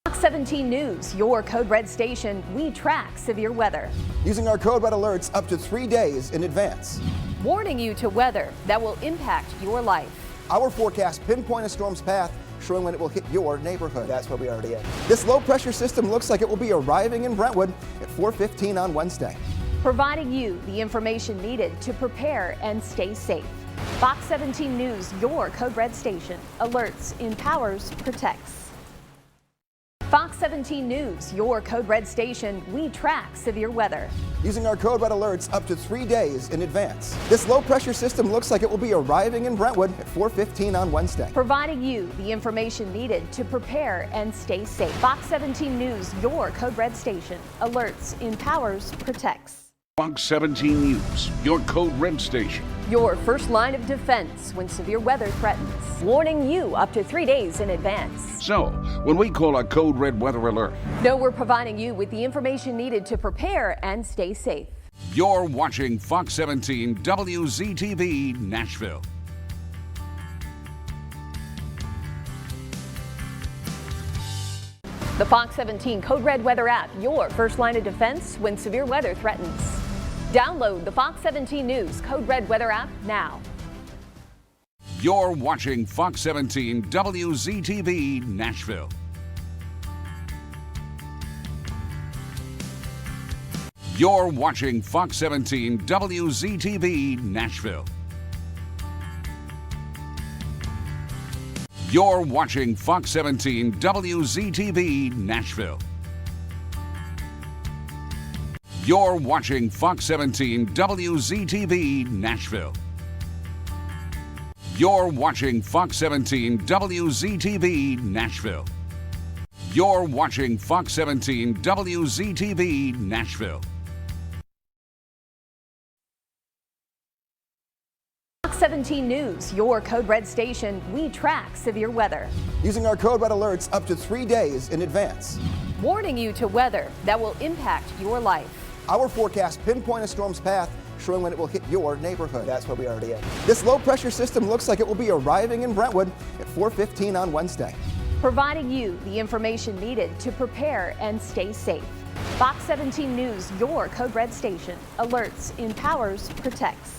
Fox 17 News, your Code Red station. We track severe weather. Using our Code Red alerts up to 3 days in advance. Warning you to weather that will impact your life. Our forecast pinpoint a storm's path, showing when it will hit your neighborhood. That's where we are today. This low pressure system looks like it will be arriving in Brentwood at 4:15 on Wednesday. Providing you the information needed to prepare and stay safe. Fox 17 News, your Code Red station. Alerts, empowers, protects. Fox 17 News, your Code Red station. We track severe weather. Using our Code Red alerts up to 3 days in advance. This low pressure system looks like it will be arriving in Brentwood at 4:15 on Wednesday. Providing you the information needed to prepare and stay safe. Fox 17 News, your Code Red station. Alerts, empowers, protects. Fox 17 News, your Code Red station. Your first line of defense when severe weather threatens. Warning you up to 3 days in advance. So, when we call a Code Red weather alert, know we're providing you with the information needed to prepare and stay safe. you're watching Fox 17 WZTV Nashville. The Fox 17 Code Red weather app, your first line of defense when severe weather threatens. Download the Fox 17 News Code Red weather app now. You're watching Fox 17 WZTV Nashville. You're watching Fox 17 WZTV Nashville. You're watching Fox 17 WZTV Nashville. You're watching Fox 17 WZTV Nashville. You're watching Fox 17 WZTV Nashville. You're watching Fox 17 WZTV Nashville. Fox 17 News, your Code Red station. We track severe weather. Using our Code Red alerts up to 3 days in advance. Warning you to weather that will impact your life. Our forecast pinpoint a storm's path, showing when it will hit your neighborhood. That's where we are today. This low pressure system looks like it will be arriving in Brentwood at 4:15 on Wednesday. Providing you the information needed to prepare and stay safe. Fox 17 News, your Code Red station. Alerts, empowers, protects.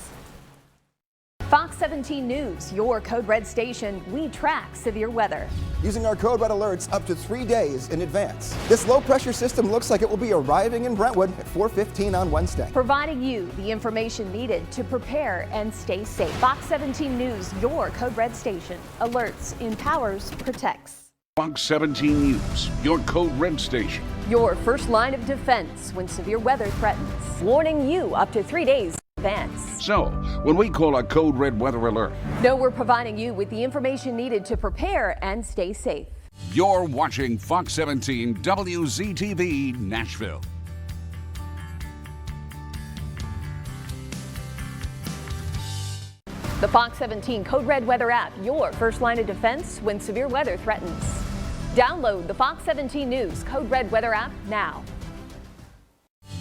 Fox 17 News, your Code Red station. We track severe weather. Using our Code Red alerts up to 3 days in advance. This low pressure system looks like it will be arriving in Brentwood at 4:15 on Wednesday. Providing you the information needed to prepare and stay safe. Fox 17 News, your Code Red station. Alerts, empowers, protects. Fox 17 News, your Code Red station. Your first line of defense when severe weather threatens. Warning you up to 3 days in advance. So, when we call a Code Red weather alert, know we're providing you with the information needed to prepare and stay safe. you're watching Fox 17 WZTV Nashville. The Fox 17 Code Red weather app, your first line of defense when severe weather threatens. Download the Fox 17 News Code Red weather app now.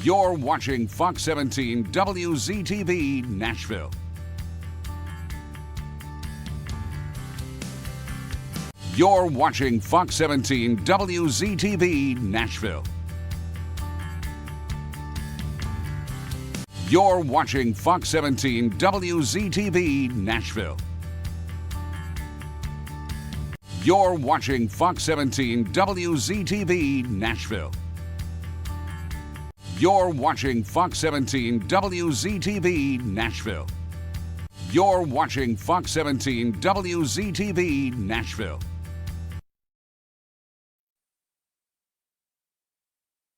You're watching Fox 17 WZTV Nashville. You're watching Fox 17 WZTV Nashville. You're watching Fox 17 WZTV Nashville. You're watching Fox 17 WZTV Nashville. You're watching Fox 17 WZTV Nashville. You're watching Fox 17 WZTV Nashville.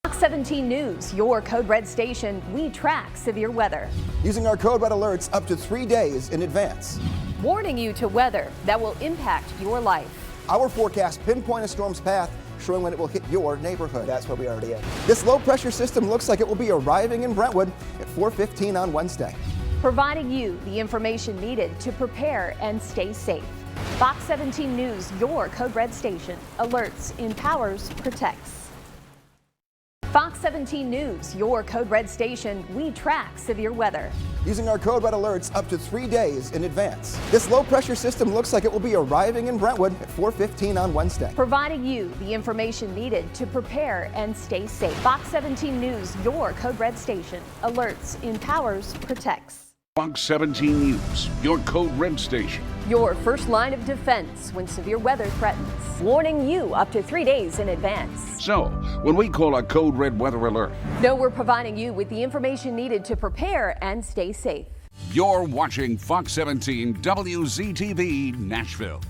Fox 17 News, your Code Red station. We track severe weather. Using our Code Red alerts up to 3 days in advance. Warning you to weather that will impact your life. Our forecast pinpoint a storm's path, showing when it will hit your neighborhood. That's where we are today. This low pressure system looks like it will be arriving in Brentwood at 4:15 on Wednesday. Providing you the information needed to prepare and stay safe. Fox 17 News, your Code Red station. Alerts, empowers, protects. Fox 17 News, your Code Red station. We track severe weather. Using our Code Red alerts up to 3 days in advance. This low pressure system looks like it will be arriving in Brentwood at 4:15 on Wednesday. Providing you the information needed to prepare and stay safe. Fox 17 News, your Code Red station. Alerts, empowers, protects. Fox 17 News, your Code Red station. Your first line of defense when severe weather threatens. Warning you up to 3 days in advance. So, when we call a Code Red weather alert, know we're providing you with the information needed to prepare and stay safe. you're watching Fox 17 WZTV Nashville.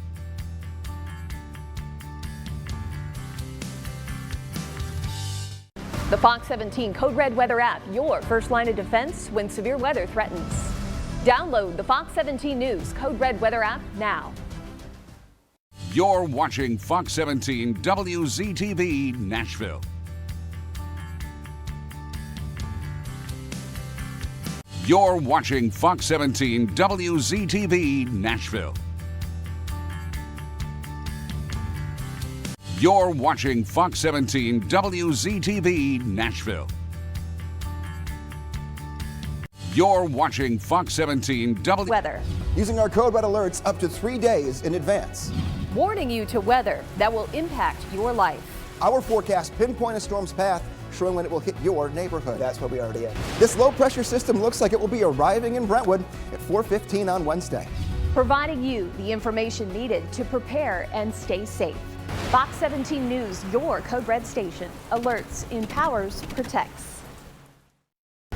The Fox 17 Code Red Weather app, your first line of defense when severe weather threatens. Download the Fox 17 News Code Red Weather app now. You're watching Fox 17 WZTV Nashville. You're watching Fox 17 WZTV Nashville. You're watching Fox 17 WZTV Nashville. You're watching Fox 17 Weather. Using our Code Red alerts up to 3 days in advance. Warning you to weather that will impact your life. Our forecast pinpoint a storm's path, showing when it will hit your neighborhood. That's where we already are. This low pressure system looks like it will be arriving in Brentwood at 4:15 on Wednesday. Providing you the information needed to prepare and stay safe. Fox 17 News, your Code Red station. Alerts, empowers, protects.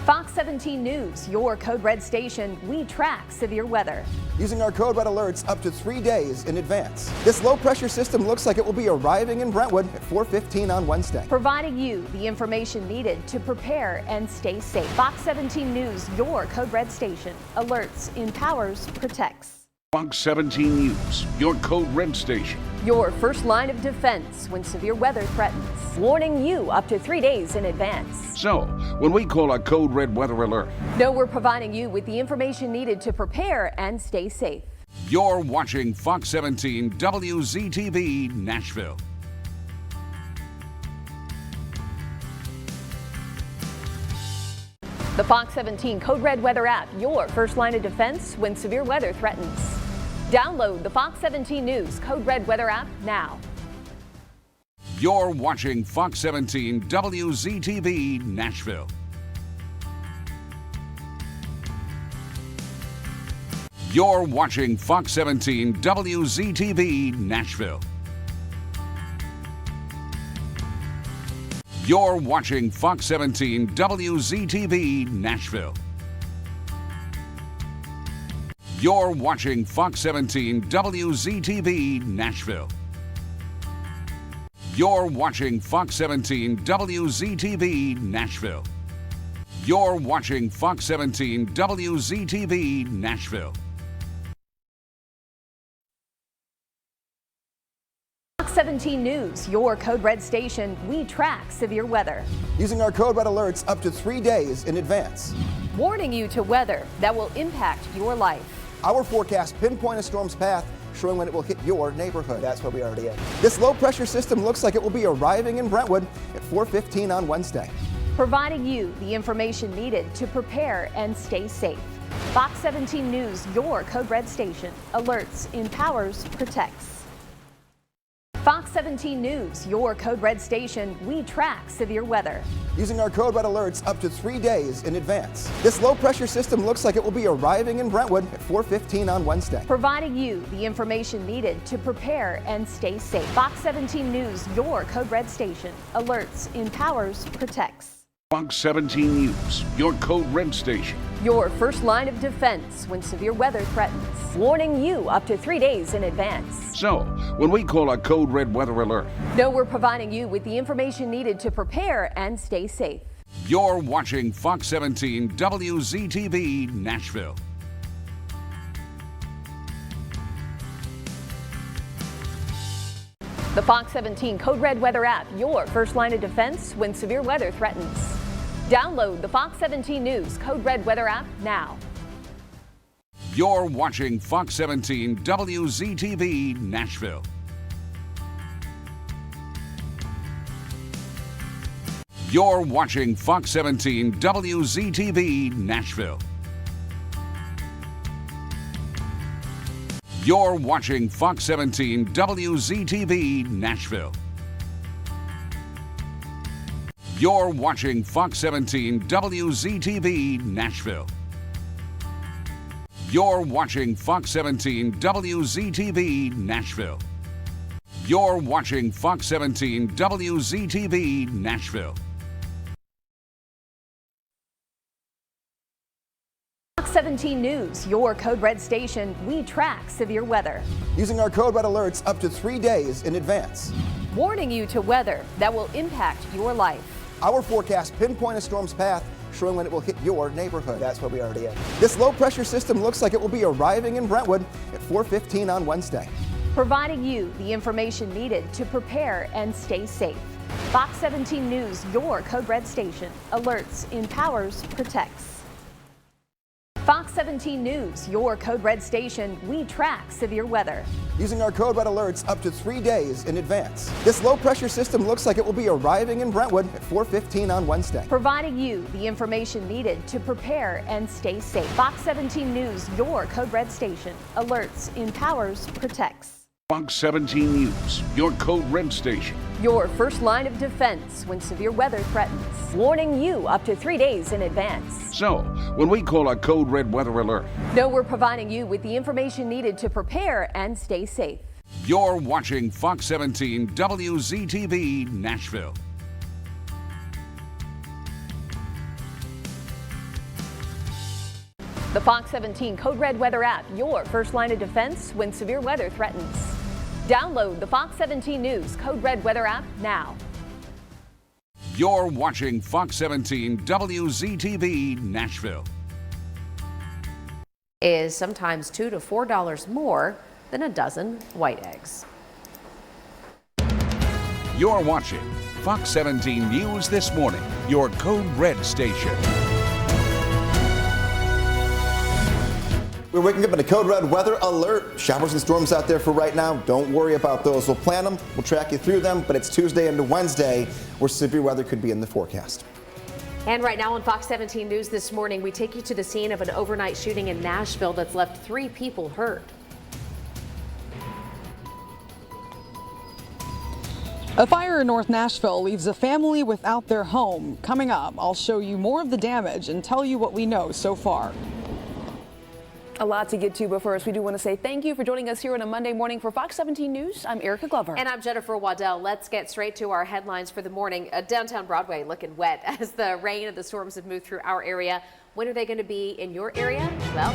Fox 17 News, your Code Red station. We track severe weather. Using our Code Red alerts up to 3 days in advance. This low pressure system looks like it will be arriving in Brentwood at 4:15 on Wednesday. Providing you the information needed to prepare and stay safe. Fox 17 News, your Code Red station. Alerts, empowers, protects. Fox 17 News, your Code Red station. Your first line of defense when severe weather threatens. Warning you up to 3 days in advance. So, when we call a Code Red weather alert, know we're providing you with the information needed to prepare and stay safe. you're watching Fox 17 WZTV Nashville. The Fox 17 Code Red Weather app, your first line of defense when severe weather threatens. Download the Fox 17 News Code Red Weather app now. You're watching Fox 17 WZTV Nashville. You're watching Fox 17 WZTV Nashville. You're watching Fox 17 WZTV Nashville. You're watching Fox 17 WZTV Nashville. You're watching Fox 17 WZTV Nashville. You're watching Fox 17 WZTV Nashville. Fox 17 News, your Code Red station. We track severe weather. Using our Code Red alerts up to 3 days in advance. Warning you to weather that will impact your life. Our forecast pinpoint a storm's path, showing when it will hit your neighborhood. That's where we already are. This low pressure system looks like it will be arriving in Brentwood at 4:15 on Wednesday. Providing you the information needed to prepare and stay safe. Fox 17 News, your Code Red station. Alerts, empowers, protects. Fox 17 News, your Code Red station. We track severe weather. Using our Code Red alerts up to 3 days in advance. This low pressure system looks like it will be arriving in Brentwood at 4:15 on Wednesday. Providing you the information needed to prepare and stay safe. Fox 17 News, your Code Red station. Alerts, empowers, protects. Fox 17 News, your Code Red station. Your first line of defense when severe weather threatens. Warning you up to 3 days in advance. So, when we call a Code Red weather alert, know we're providing you with the information needed to prepare and stay safe. you're watching Fox 17 WZTV Nashville. The Fox 17 Code Red Weather app, your first line of defense when severe weather threatens. Download the Fox 17 News Code Red Weather app now. You're watching Fox 17 WZTV Nashville. You're watching Fox 17 WZTV Nashville. You're watching Fox 17 WZTV Nashville. You're watching Fox 17 WZTV Nashville. You're watching Fox 17 WZTV Nashville. You're watching Fox 17 WZTV Nashville. Fox 17 News, your Code Red station. We track severe weather. Using our Code Red alerts up to 3 days in advance. Warning you to weather that will impact your life. Our forecast pinpoint a storm's path, showing when it will hit your neighborhood. That's where we already are. This low pressure system looks like it will be arriving in Brentwood at 4:15 on Wednesday. Providing you the information needed to prepare and stay safe. Fox 17 News, your Code Red station. Alerts, empowers, protects. Fox 17 News, your Code Red station. We track severe weather. Using our Code Red alerts up to 3 days in advance. This low pressure system looks like it will be arriving in Brentwood at 4:15 on Wednesday. Providing you the information needed to prepare and stay safe. Fox 17 News, your Code Red station. Alerts, empowers, protects. Fox 17 News, your Code Red station. Your first line of defense when severe weather threatens. Warning you up to 3 days in advance. So, when we call a Code Red weather alert, know we're providing you with the information needed to prepare and stay safe. you're watching Fox 17 WZTV Nashville. The Fox 17 Code Red Weather app, your first line of defense when severe weather threatens. Download the Fox 17 News Code Red Weather app now. You're watching Fox 17 WZTV Nashville. Is sometimes $2 to $4 more than a dozen white eggs. You're watching Fox 17 News This Morning, your Code Red station. We're waking up in a Code Red weather alert. Showers and storms out there for right now. Don't worry about those. We'll plan them. We'll track you through them. But it's Tuesday into Wednesday where severe weather could be in the forecast. And right now on Fox 17 News This Morning, we take you to the scene of an overnight shooting in Nashville that's left 3 people hurt. A fire in North Nashville leaves a family without their home. Coming up, I'll show you more of the damage and tell you what we know so far. A lot to get to, but first we do want to say thank you for joining us here on a Monday morning for Fox 17 News. I'm Erica Glover. And I'm Jennifer Waddell. Let's get straight to our headlines for the morning. Downtown Broadway looking wet as the rain and the storms have moved through our area. When are they going to be in your area? Well,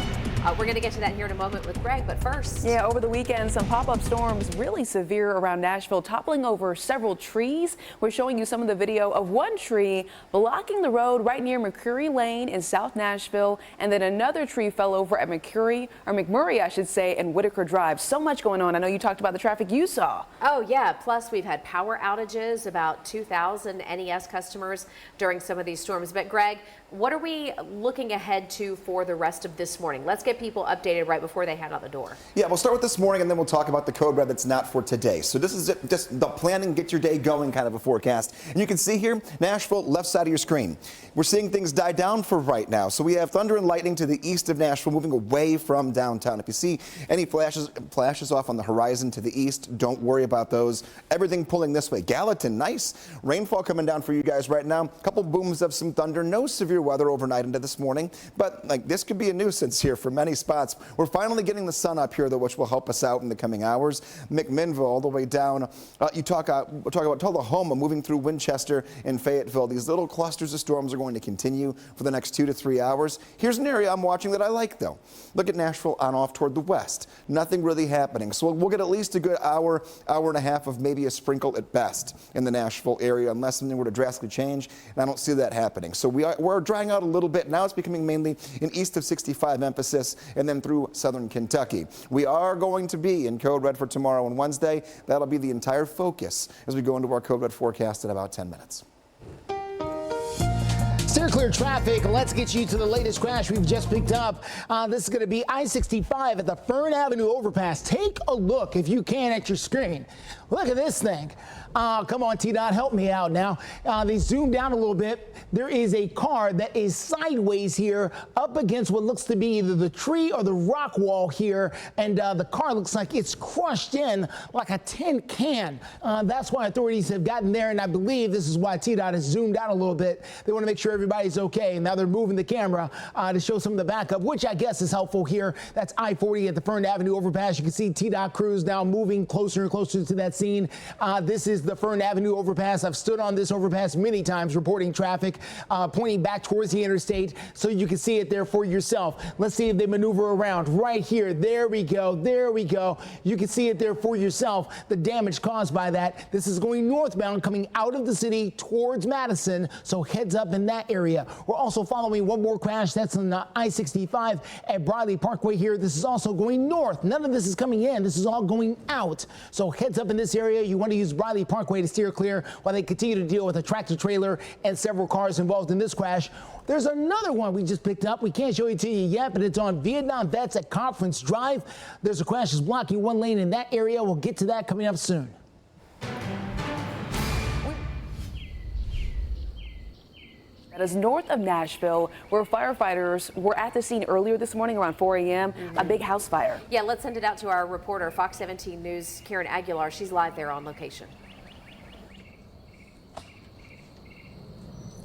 we're going to get to that here in a moment with Greg, but first. Yeah, over the weekend, some pop-up storms really severe around Nashville, toppling over several trees. We're showing you some of the video of one tree blocking the road right near McCurry Lane in South Nashville, and then another tree fell over at McMurray, I should say, and Whitaker Drive. So much going on. I know you talked about the traffic you saw. Oh, yeah. Plus, we've had power outages, about 2,000 NES customers during some of these storms. But, Greg, what are we looking ahead to for the rest of this morning? Let's get people updated right before they head out the door. Yeah, we'll start with this morning and then we'll talk about the Code Red that's not for today. So this is just the planning, get your day going kind of a forecast. And you can see here, Nashville, left side of your screen. We're seeing things die down for right now. So we have thunder and lightning to the east of Nashville, moving away from downtown. If you see any flashes off on the horizon to the east, don't worry about those. Everything pulling this way. Gallatin, nice rainfall coming down for you guys right now. A couple booms of some thunder, no severe weather overnight into this morning, but like this could be a nuisance here for many spots. We're finally getting the sun up here though, which will help us out in the coming hours. McMinnville all the way down. We'll talk about Tullahoma moving through Winchester and Fayetteville. These little clusters of storms are going to continue for the next 2 to 3 hours. Here's an area I'm watching that I like though. Look at Nashville on off toward the west. Nothing really happening. So we'll get at least a good hour and a half of maybe a sprinkle at best in the Nashville area unless something were to drastically change, and I don't see that happening. So we're drying out a little bit. Now it's becoming mainly an east of 65 emphasis and then through southern Kentucky. We are going to be in Code Red for tomorrow and Wednesday. That'll be the entire focus as we go into our Code Red forecast in about 10 minutes. Steer clear traffic. Let's get you to the latest crash we've just picked up. This is going to be I-65 at the Fern Avenue overpass. Take a look, if you can, at your screen. Look at this thing. Come on, T-Dot, help me out now. They zoomed down a little bit. There is a car that is sideways here up against what looks to be either the tree or the rock wall here, and the car looks like it's crushed in like a tin can. That's why authorities have gotten there, and I believe this is why T-Dot has zoomed out a little bit. They want to make sure everybody's okay. Now they're moving the camera to show some of the backup, which I guess is helpful here. That's I-40 at the Fern Avenue overpass. You can see T-Dot crews now moving closer and closer to that scene. This is the Fern Avenue overpass. I've stood on this overpass many times reporting traffic, pointing back towards the interstate so you can see it there for yourself. Let's see if they maneuver around right here. There we go. There we go. You can see it there for yourself, the damage caused by that. This is going northbound, coming out of the city towards Madison, so heads up in that area. We're also following one more crash. That's on I-65 at Briley Parkway here. This is also going north. None of this is coming in. This is all going out. So heads up in this area. You want to use Briley Parkway to steer clear while they continue to deal with a tractor trailer and several cars involved in this crash. There's another one we just picked up. We can't show it to you yet, but it's on Vietnam Vets at Conference Drive. There's a crash that's blocking one lane in that area. We'll get to that coming up soon. That is north of Nashville, where firefighters were at the scene earlier this morning around 4 a.m. A big house fire. Yeah, let's send it out to our reporter, Fox 17 News, Karen Aguilar. She's live there on location.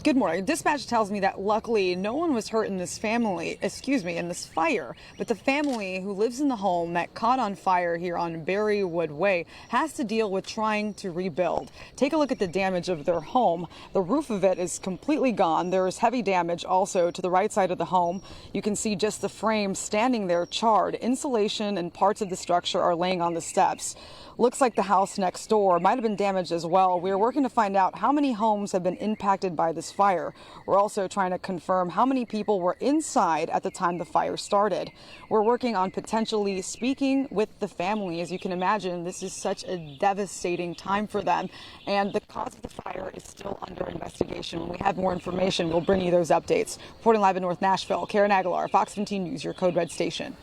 Good morning. Dispatch tells me that luckily no one was hurt in this in this fire. But the family who lives in the home that caught on fire here on Berrywood Way has to deal with trying to rebuild. Take a look at the damage of their home. The roof of it is completely gone. There is heavy damage also to the right side of the home. You can see just the frame standing there charred. Insulation and parts of the structure are laying on the steps. Looks like the house next door might have been damaged as well. We are working to find out how many homes have been impacted by this fire. We're also trying to confirm how many people were inside at the time the fire started. We're working on potentially speaking with the family. As you can imagine, this is such a devastating time for them, and the cause of the fire is still under investigation. When we have more information, we'll bring you those updates. Reporting live in North Nashville, Karen Aguilar, Fox 17 News, your Code Red station.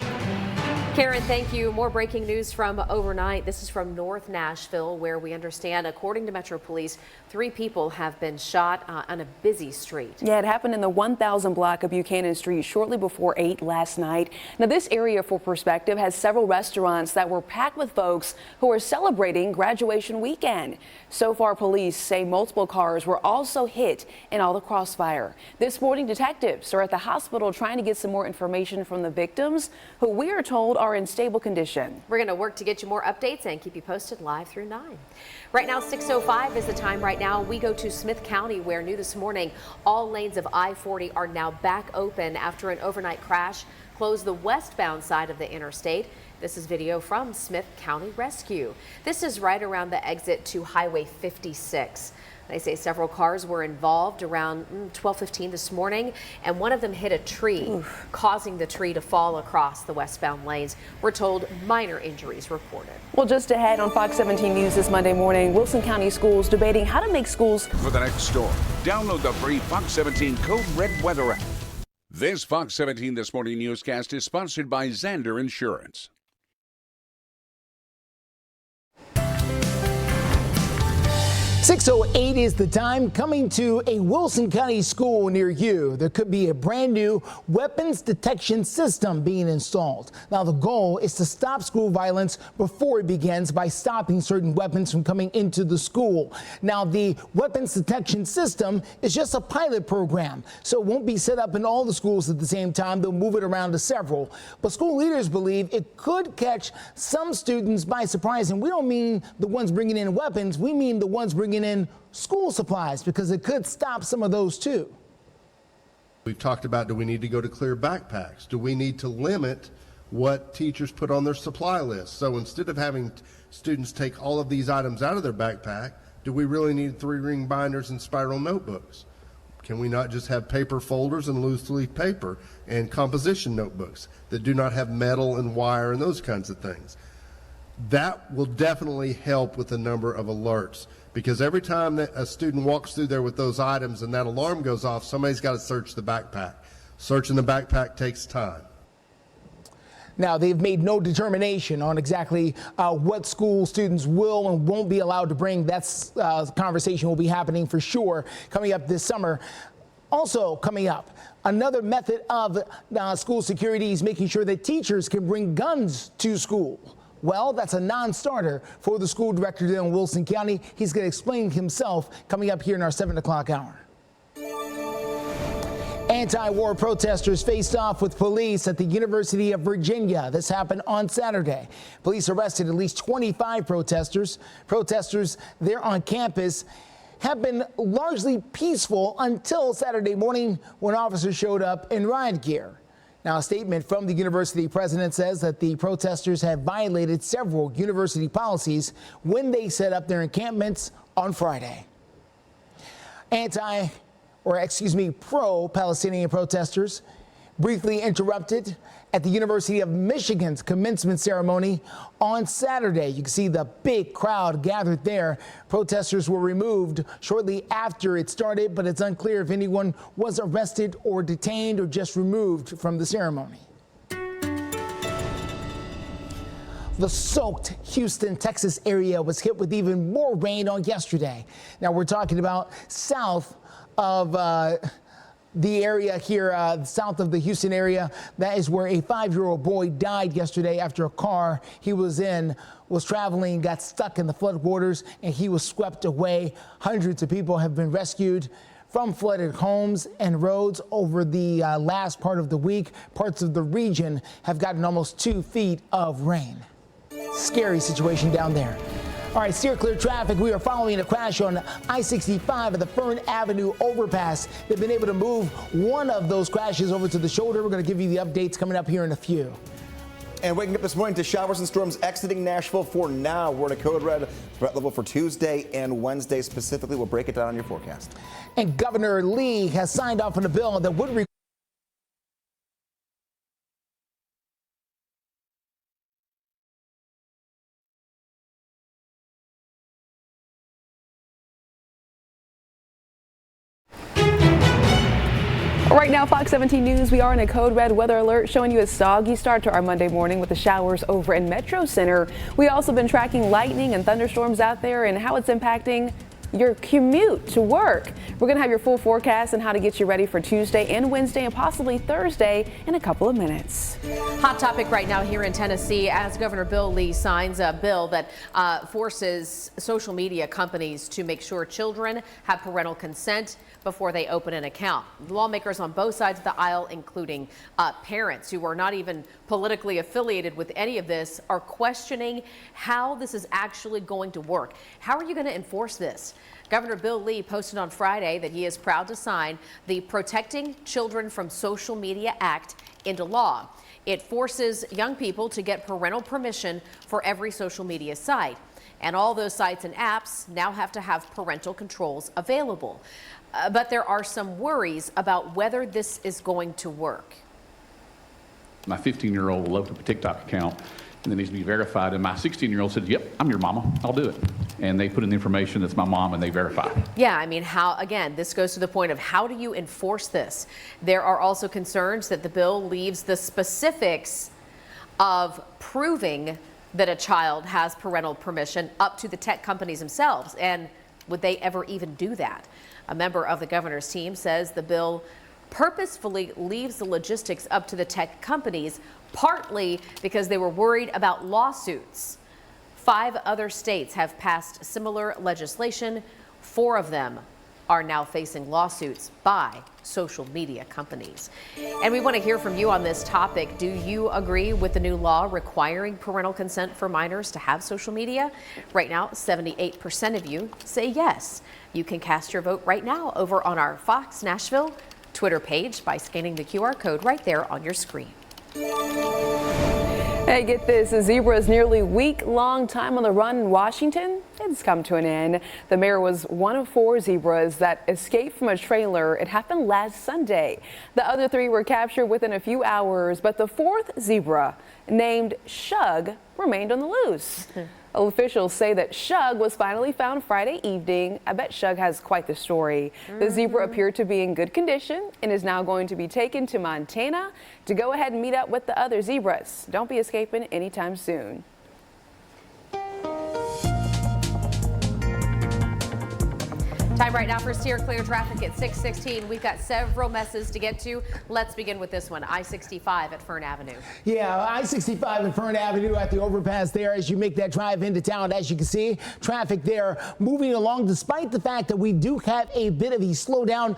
Karen, thank you. More breaking news from overnight. This is from North Nashville, where we understand, according to Metro Police, 3 people have been shot on a busy street. Yeah, it happened in the 1000 block of Buchanan Street shortly before 8 last night. Now, this area, for perspective, has several restaurants that were packed with folks who are celebrating graduation weekend. So far, police say multiple cars were also hit in all the crossfire. This morning, detectives are at the hospital trying to get some more information from the victims, who we are told are in stable condition. We're going to work to get you more updates and keep you posted live through 9. Right now, 6:05 is the time. Right now, we go to Smith County, where new this morning, all lanes of I-40 are now back open after an overnight crash closed the westbound side of the interstate. This is video from Smith County Rescue. This is right around the exit to Highway 56. They say several cars were involved around 12:15 this morning, and one of them hit a tree, causing the tree to fall across the westbound lanes. We're told minor injuries reported. Well, just ahead on Fox 17 News this Monday morning, Wilson County schools debating how to make schools. For the next story, download the free Fox 17 Code Red weather app. This Fox 17 This Morning newscast is sponsored by Zander Insurance. 6:08 is the time. Coming to a Wilson County school near you, there could be a brand new weapons detection system being installed. Now, the goal is to stop school violence before it begins by stopping certain weapons from coming into the school. Now, the weapons detection system is just a pilot program, so it won't be set up in all the schools at the same time. They'll move it around to several. But school leaders believe it could catch some students by surprise. And we don't mean the ones bringing in weapons. We mean the ones bringing in school supplies, because it could stop some of those too. We've talked about, do we need to go to clear backpacks? Do we need to limit what teachers put on their supply list? So instead of having students take all of these items out of their backpack, do we really need 3-ring binders and spiral notebooks? Can we not just have paper folders and loose leaf paper and composition notebooks that do not have metal and wire and those kinds of things? That will definitely help with the number of alerts, because every time that a student walks through there with those items and that alarm goes off, somebody's got to search the backpack. Searching the backpack takes time. Now, they've made no determination on exactly what school students will and won't be allowed to bring. That's conversation will be happening for sure coming up this summer. Also coming up, another method of school security is making sure that teachers can bring guns to school. Well, that's a non-starter for the school director in Wilson County. He's going to explain himself coming up here in our 7 o'clock hour. Anti-war protesters faced off with police at the University of Virginia. This happened on Saturday. Police arrested at least 25 protesters. Protesters there on campus have been largely peaceful until Saturday morning when officers showed up in riot gear. Now, a statement from the university president says that the protesters have violated several university policies when they set up their encampments on Friday. Pro-Palestinian protesters briefly interrupted at the University of Michigan's commencement ceremony on Saturday. You can see the big crowd gathered there. Protesters were removed shortly after it started, but it's unclear if anyone was arrested or detained or just removed from the ceremony. The soaked Houston, Texas area was hit with even more rain on yesterday. Now we're talking about south of the area here, south of the Houston area. That is where a 5-year-old boy died yesterday after a car he was in was traveling, got stuck in the floodwaters, and he was swept away. Hundreds of people have been rescued from flooded homes and roads over the last part of the week. Parts of the region have gotten almost 2 feet of rain. Scary situation down there. All right, steer clear traffic. We are following a crash on I-65 at the Fern Avenue overpass. They've been able to move one of those crashes over to the shoulder. We're going to give you the updates coming up here in a few. And waking up this morning to showers and storms exiting Nashville for now. We're at a code red threat level for Tuesday and Wednesday specifically. We'll break it down on your forecast. And Governor Lee has signed off on a bill that would Right now, Fox 17 News, we are in a code red weather alert showing you a soggy start to our Monday morning with the showers over in Metro Center. We also been tracking lightning and thunderstorms out there and how it's impacting your commute to work. We're going to have your full forecast and how to get you ready for Tuesday and Wednesday and possibly Thursday in a couple of minutes. Hot topic right now here in Tennessee as Governor Bill Lee signs a bill that forces social media companies to make sure children have parental consent before they open an account. Lawmakers on both sides of the aisle, including parents who are not even politically affiliated with any of this, are questioning how this is actually going to work. How are you going to enforce this? Governor Bill Lee posted on Friday that he is proud to sign the Protecting Children from Social Media Act into law. It forces young people to get parental permission for every social media site. And all those sites and apps now have to have parental controls available. But there are some worries about whether this is going to work. My 15-year-old will open up a TikTok account and it needs to be verified. And my 16-year-old said, yep, I'm your mama, I'll do it. And they put in the information that's my mom and they verify. Yeah, I mean, how, again, this goes to the point of how do you enforce this? There are also concerns that the bill leaves the specifics of proving that a child has parental permission up to the tech companies themselves. And would they ever even do that? A member of the governor's team says the bill purposefully leaves the logistics up to the tech companies, partly because they were worried about lawsuits. 5 other states have passed similar legislation. 4 of them are now facing lawsuits by social media companies. And we want to hear from you on this topic. Do you agree with the new law requiring parental consent for minors to have social media? Right now, 78% of you say yes. You can cast your vote right now over on our Fox Nashville Twitter page by scanning the QR code right there on your screen. Hey, get this. A zebra's nearly week-long time on the run in Washington, it's come to an end. The mayor was one of 4 zebras that escaped from a trailer. It happened last Sunday. The other 3 were captured within a few hours, but the 4th zebra, named Shug, remained on the loose. Officials say that Shug was finally found Friday evening. I bet Shug has quite the story. The zebra appeared to be in good condition and is now going to be taken to Montana to go ahead and meet up with the other zebras. Don't be escaping anytime soon. Time right now for Steer Clear traffic at 6:16. We've got several messes to get to. Let's begin with this one. I-65 at Fern Avenue. Yeah, I-65 at Fern Avenue at the overpass there as you make that drive into town. As you can see, traffic there moving along despite the fact that we do have a bit of a slowdown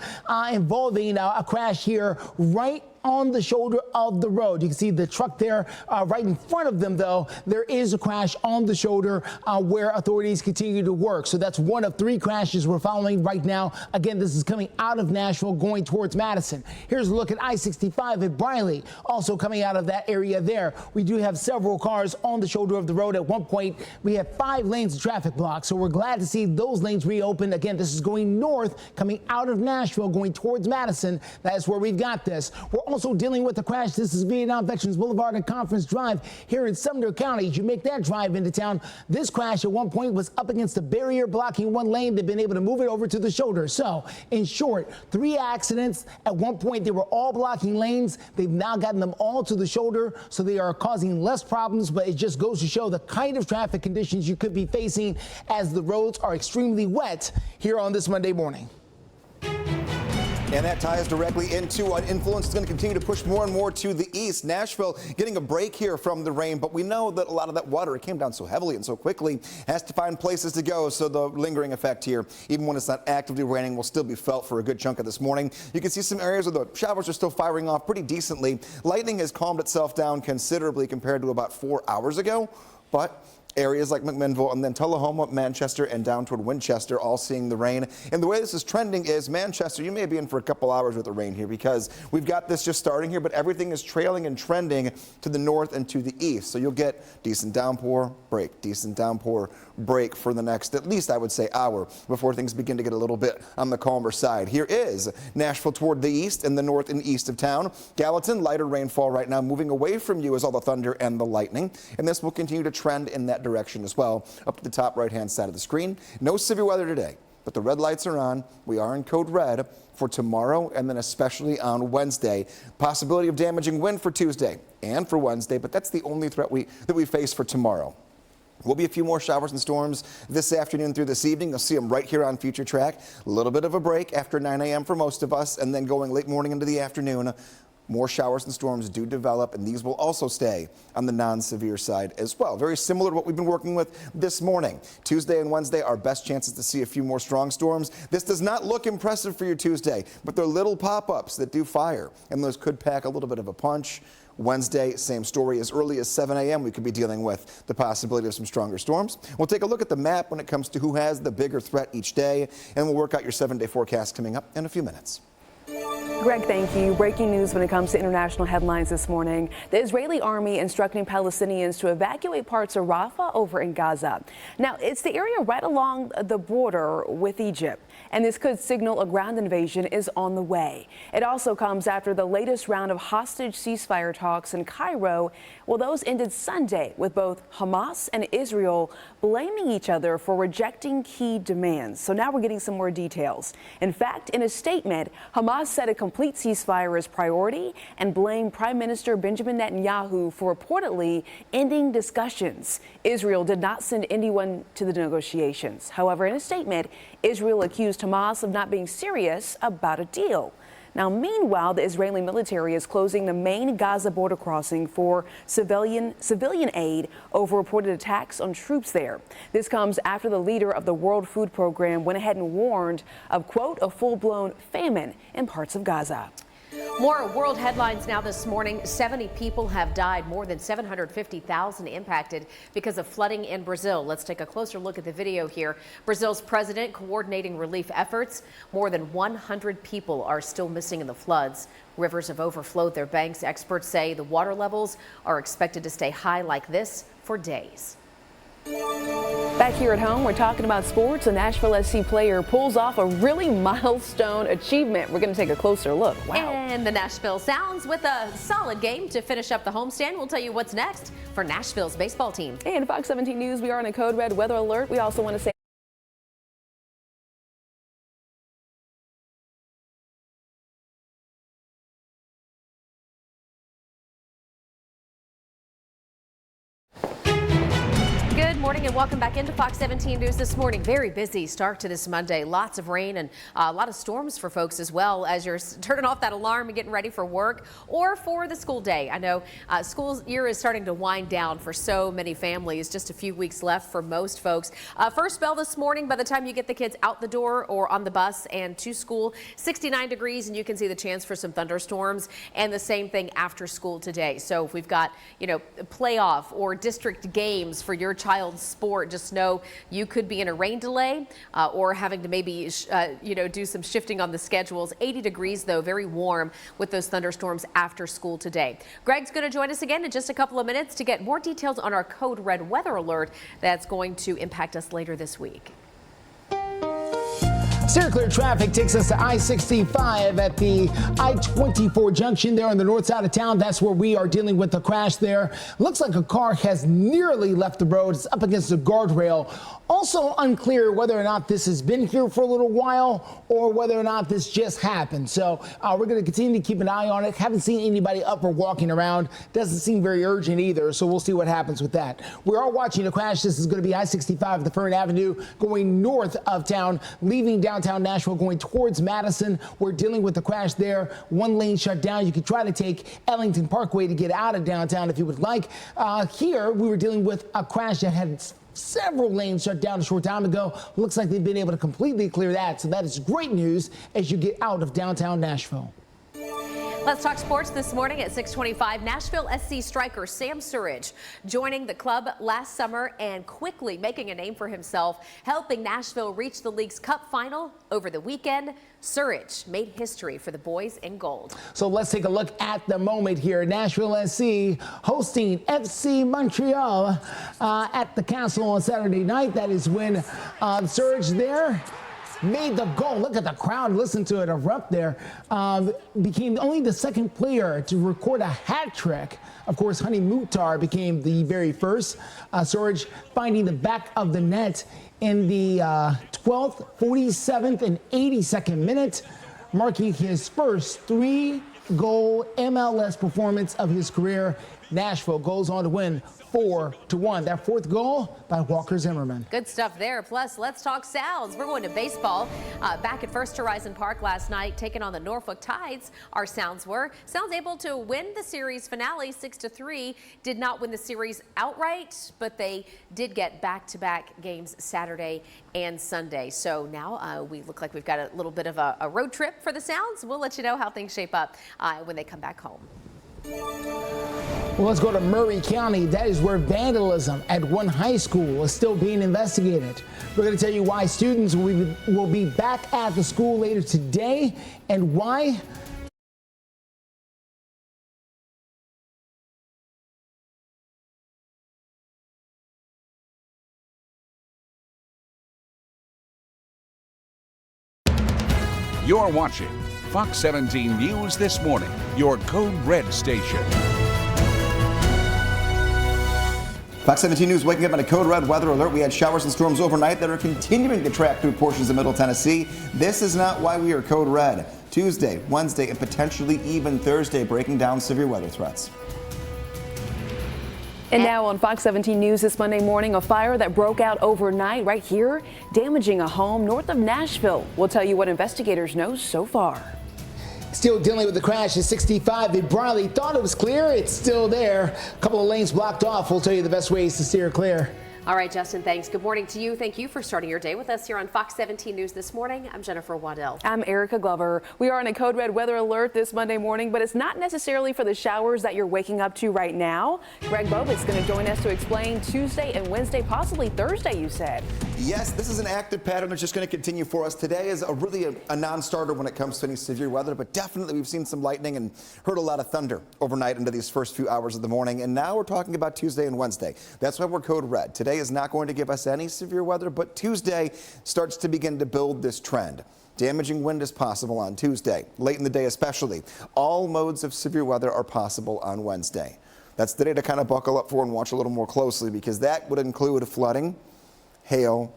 involving a crash here right on the shoulder of the road. You can see the truck there right in front of them, though. There is a crash on the shoulder where authorities continue to work. So that's one of 3 crashes we're following right now. Again, this is coming out of Nashville going towards Madison. Here's a look at I-65 at Briley, also coming out of that area there. We do have several cars on the shoulder of the road. At one point, we had 5 lanes of traffic blocked. So we're glad to see those lanes reopened. Again, this is going north, coming out of Nashville, going towards Madison. That's where we've got this. We're also dealing with the crash. This is Vietnam Veterans Boulevard and Conference Drive here in Sumner County. As you make that drive into town, this crash at one point was up against a barrier blocking one lane. They've been able to move it over to the shoulder. So, in short, 3 accidents. At one point, they were all blocking lanes. They've now gotten them all to the shoulder, so they are causing less problems, but it just goes to show the kind of traffic conditions you could be facing as the roads are extremely wet here on this Monday morning. And that ties directly into an influence that's going to continue to push more and more to the east. Nashville getting a break here from the rain, but we know that a lot of that water, it came down so heavily and so quickly, has to find places to go. So the lingering effect here, even when it's not actively raining, will still be felt for a good chunk of this morning. You can see some areas where the showers are still firing off pretty decently. Lightning has calmed itself down considerably compared to about 4 hours ago, but areas like McMinnville and then Tullahoma, Manchester, and down toward Winchester all seeing the rain. And the way this is trending is Manchester, you may be in for a couple hours with the rain here because we've got this just starting here, but everything is trailing and trending to the north and to the east. So you'll get decent downpour, break, decent downpour, break for the next, at least I would say, hour before things begin to get a little bit on the calmer side. Here is Nashville toward the east and the north and east of town. Gallatin, lighter rainfall right now, moving away from you is all the thunder and the lightning. And this will continue to trend in that direction as well, up to the top right-hand side of the screen. No severe weather today, but the red lights are on. We are in code red for tomorrow and then especially on Wednesday. Possibility of damaging wind for Tuesday and for Wednesday, but that's the only threat that we face for tomorrow. Will be a few more showers and storms this afternoon through this evening. You'll see them right here on Future Track. A little bit of a break after 9 a.m. for most of us, and then going late morning into the afternoon. More showers and storms do develop, and these will also stay on the non-severe side as well. Very similar to what we've been working with this morning. Tuesday and Wednesday, our best chances to see a few more strong storms. This does not look impressive for your Tuesday, but they're little pop-ups that do fire, and those could pack a little bit of a punch. Wednesday, same story. As early as 7 a.m., we could be dealing with the possibility of some stronger storms. We'll take a look at the map when it comes to who has the bigger threat each day, and we'll work out your 7-day forecast coming up in a few minutes. Greg, thank you. Breaking news when it comes to international headlines this morning. The Israeli army instructing Palestinians to evacuate parts of Rafah over in Gaza. Now, it's the area right along the border with Egypt, and this could signal a ground invasion is on the way. It also comes after the latest round of hostage ceasefire talks in Cairo. Well, those ended Sunday with both Hamas and Israel blaming each other for rejecting key demands. So now we're getting some more details. In fact, in a statement, Hamas said a complete ceasefire is priority and blamed Prime Minister Benjamin Netanyahu for reportedly ending discussions. Israel did not send anyone to the negotiations. However, in a statement, Israel accused Hamas of not being serious about a deal. Now, meanwhile, the Israeli military is closing the main Gaza border crossing for civilian aid over reported attacks on troops there. This comes after the leader of the World Food Program went ahead and warned of, quote, a full-blown famine in parts of Gaza. More world headlines now this morning. 70 people have died, more than 750,000 impacted because of flooding in Brazil. Let's take a closer look at the video here. Brazil's president coordinating relief efforts. More than 100 people are still missing in the floods. Rivers have overflowed their banks. Experts say the water levels are expected to stay high like this for days. Back here at home, we're talking about sports. A Nashville SC player pulls off a really milestone achievement. We're going to take a closer look. Wow. And the Nashville Sounds with a solid game to finish up the homestand. We'll tell you what's next for Nashville's baseball team. And Fox 17 News, we are in a code red weather alert. We also want to say good morning and welcome back into Fox 17 News this morning. Very busy start to this Monday. Lots of rain and a lot of storms for folks as well as you're turning off that alarm and getting ready for work or for the school day. I know school year is starting to wind down for so many families. Just a few weeks left for most folks. First bell this morning by the time you get the kids out the door or on the bus and to school, 69 degrees, and you can see the chance for some thunderstorms, and the same thing after school today. So if we've got, playoff or district games for your child's sport, just know you could be in a rain delay or having to maybe do some shifting on the schedules. 80 degrees though, very warm with those thunderstorms after school today. Greg's going to join us again in just a couple of minutes to get more details on our code red weather alert that's going to impact us later this week. Steer clear traffic takes us to I-65 at the I-24 junction there on the north side of town. That's where we are dealing with the crash there. Looks like a car has nearly left the road. It's up against the guardrail. Also unclear whether or not this has been here for a little while or whether or not this just happened. So we're going to continue to keep an eye on it. Haven't seen anybody up or walking around. Doesn't seem very urgent either. So we'll see what happens with that. We are watching a crash. This is going to be I-65 at the Fern Avenue going north of town, leaving downtown Nashville going towards Madison. We're dealing with the crash there. One lane shut down. You could try to take Ellington Parkway to get out of downtown if you would like. Here we were dealing with a crash that had several lanes shut down a short time ago. Looks like they've been able to completely clear that. So that is great news as you get out of downtown Nashville. Let's talk sports this morning at 6:25. Nashville SC striker Sam Surridge joining the club last summer and quickly making a name for himself, helping Nashville reach the league's cup final over the weekend. Surridge made history for the boys in gold. So let's take a look at the moment here. Nashville SC hosting FC Montreal at the Castle on Saturday night. That is when Surridge there made the goal. Look at the crowd. Listen to it erupt there. Became only the second player to record a hat trick. Of course, Honey Mukhtar became the very first. Surridge finding the back of the net in the 12th, 47th, and 82nd minute, marking his first 3-goal MLS performance of his career. Nashville goes on to win 4-1. That fourth goal by Walker Zimmerman. Good stuff there. Plus, let's talk Sounds. We're going to baseball. Back at First Horizon Park last night, taking on the Norfolk Tides. Our Sounds were. Sounds able to win the series finale 6-3. Did not win the series outright, but they did get back-to-back games Saturday and Sunday. So now we look like we've got a little bit of a road trip for the Sounds. We'll let you know how things shape up when they come back home. Well, let's go to Murray County. That is where vandalism at one high school is still being investigated. We're going to tell you why students will be back at the school later today and why. You're watching Fox 17 News This Morning, your Code Red station. Fox 17 News waking up on a code red weather alert. We had showers and storms overnight that are continuing to track through portions of Middle Tennessee. This is not why we are code red. Tuesday, Wednesday, and potentially even Thursday, breaking down severe weather threats. And now on Fox 17 News this Monday morning, a fire that broke out overnight right here, damaging a home north of Nashville. We'll tell you what investigators know so far. Still dealing with the crash at 65 in Briley. Thought it was clear. It's still there. A couple of lanes blocked off. We'll tell you the best ways to steer clear. All right, Justin, thanks. Good morning to you. Thank you for starting your day with us here on Fox 17 News This Morning. I'm Jennifer Waddell. I'm Erica Glover. We are on a code red weather alert this Monday morning, but it's not necessarily for the showers that you're waking up to right now. Greg Bob is going to join us to explain Tuesday and Wednesday, possibly Thursday, you said. Yes, this is an active pattern that's just going to continue for us. Today is really a non-starter when it comes to any severe weather, but definitely we've seen some lightning and heard a lot of thunder overnight into these first few hours of the morning. And now we're talking about Tuesday and Wednesday. That's why we're code red. Today today is not going to give us any severe weather, but Tuesday starts to begin to build this trend. Damaging wind is possible on Tuesday, late in the day especially. All modes of severe weather are possible on Wednesday. That's the day to kind of buckle up for and watch a little more closely, because that would include flooding, hail,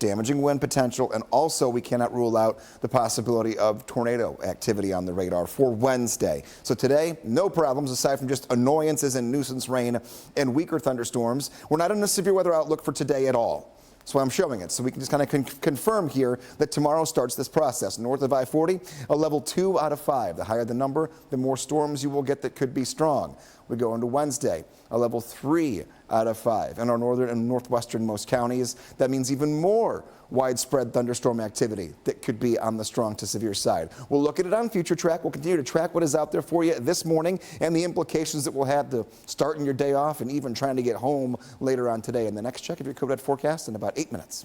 damaging wind potential, and also we cannot rule out the possibility of tornado activity on the radar for Wednesday. So today, no problems aside from just annoyances and nuisance rain and weaker thunderstorms. We're not in a severe weather outlook for today at all. That's why I'm showing it, so we can just kind of confirm here that tomorrow starts this process. North of I-40, a level 2 out of 5. The higher the number, the more storms you will get that could be strong. We go into Wednesday, a level 3 out of 5. In our northern and northwesternmost counties, that means even more widespread thunderstorm activity that could be on the strong to severe side. We'll look at it on Future Track. We'll continue to track what is out there for you this morning and the implications that we'll have to starting your day off and even trying to get home later on today. And the next check of your Code Red forecast in about 8 minutes.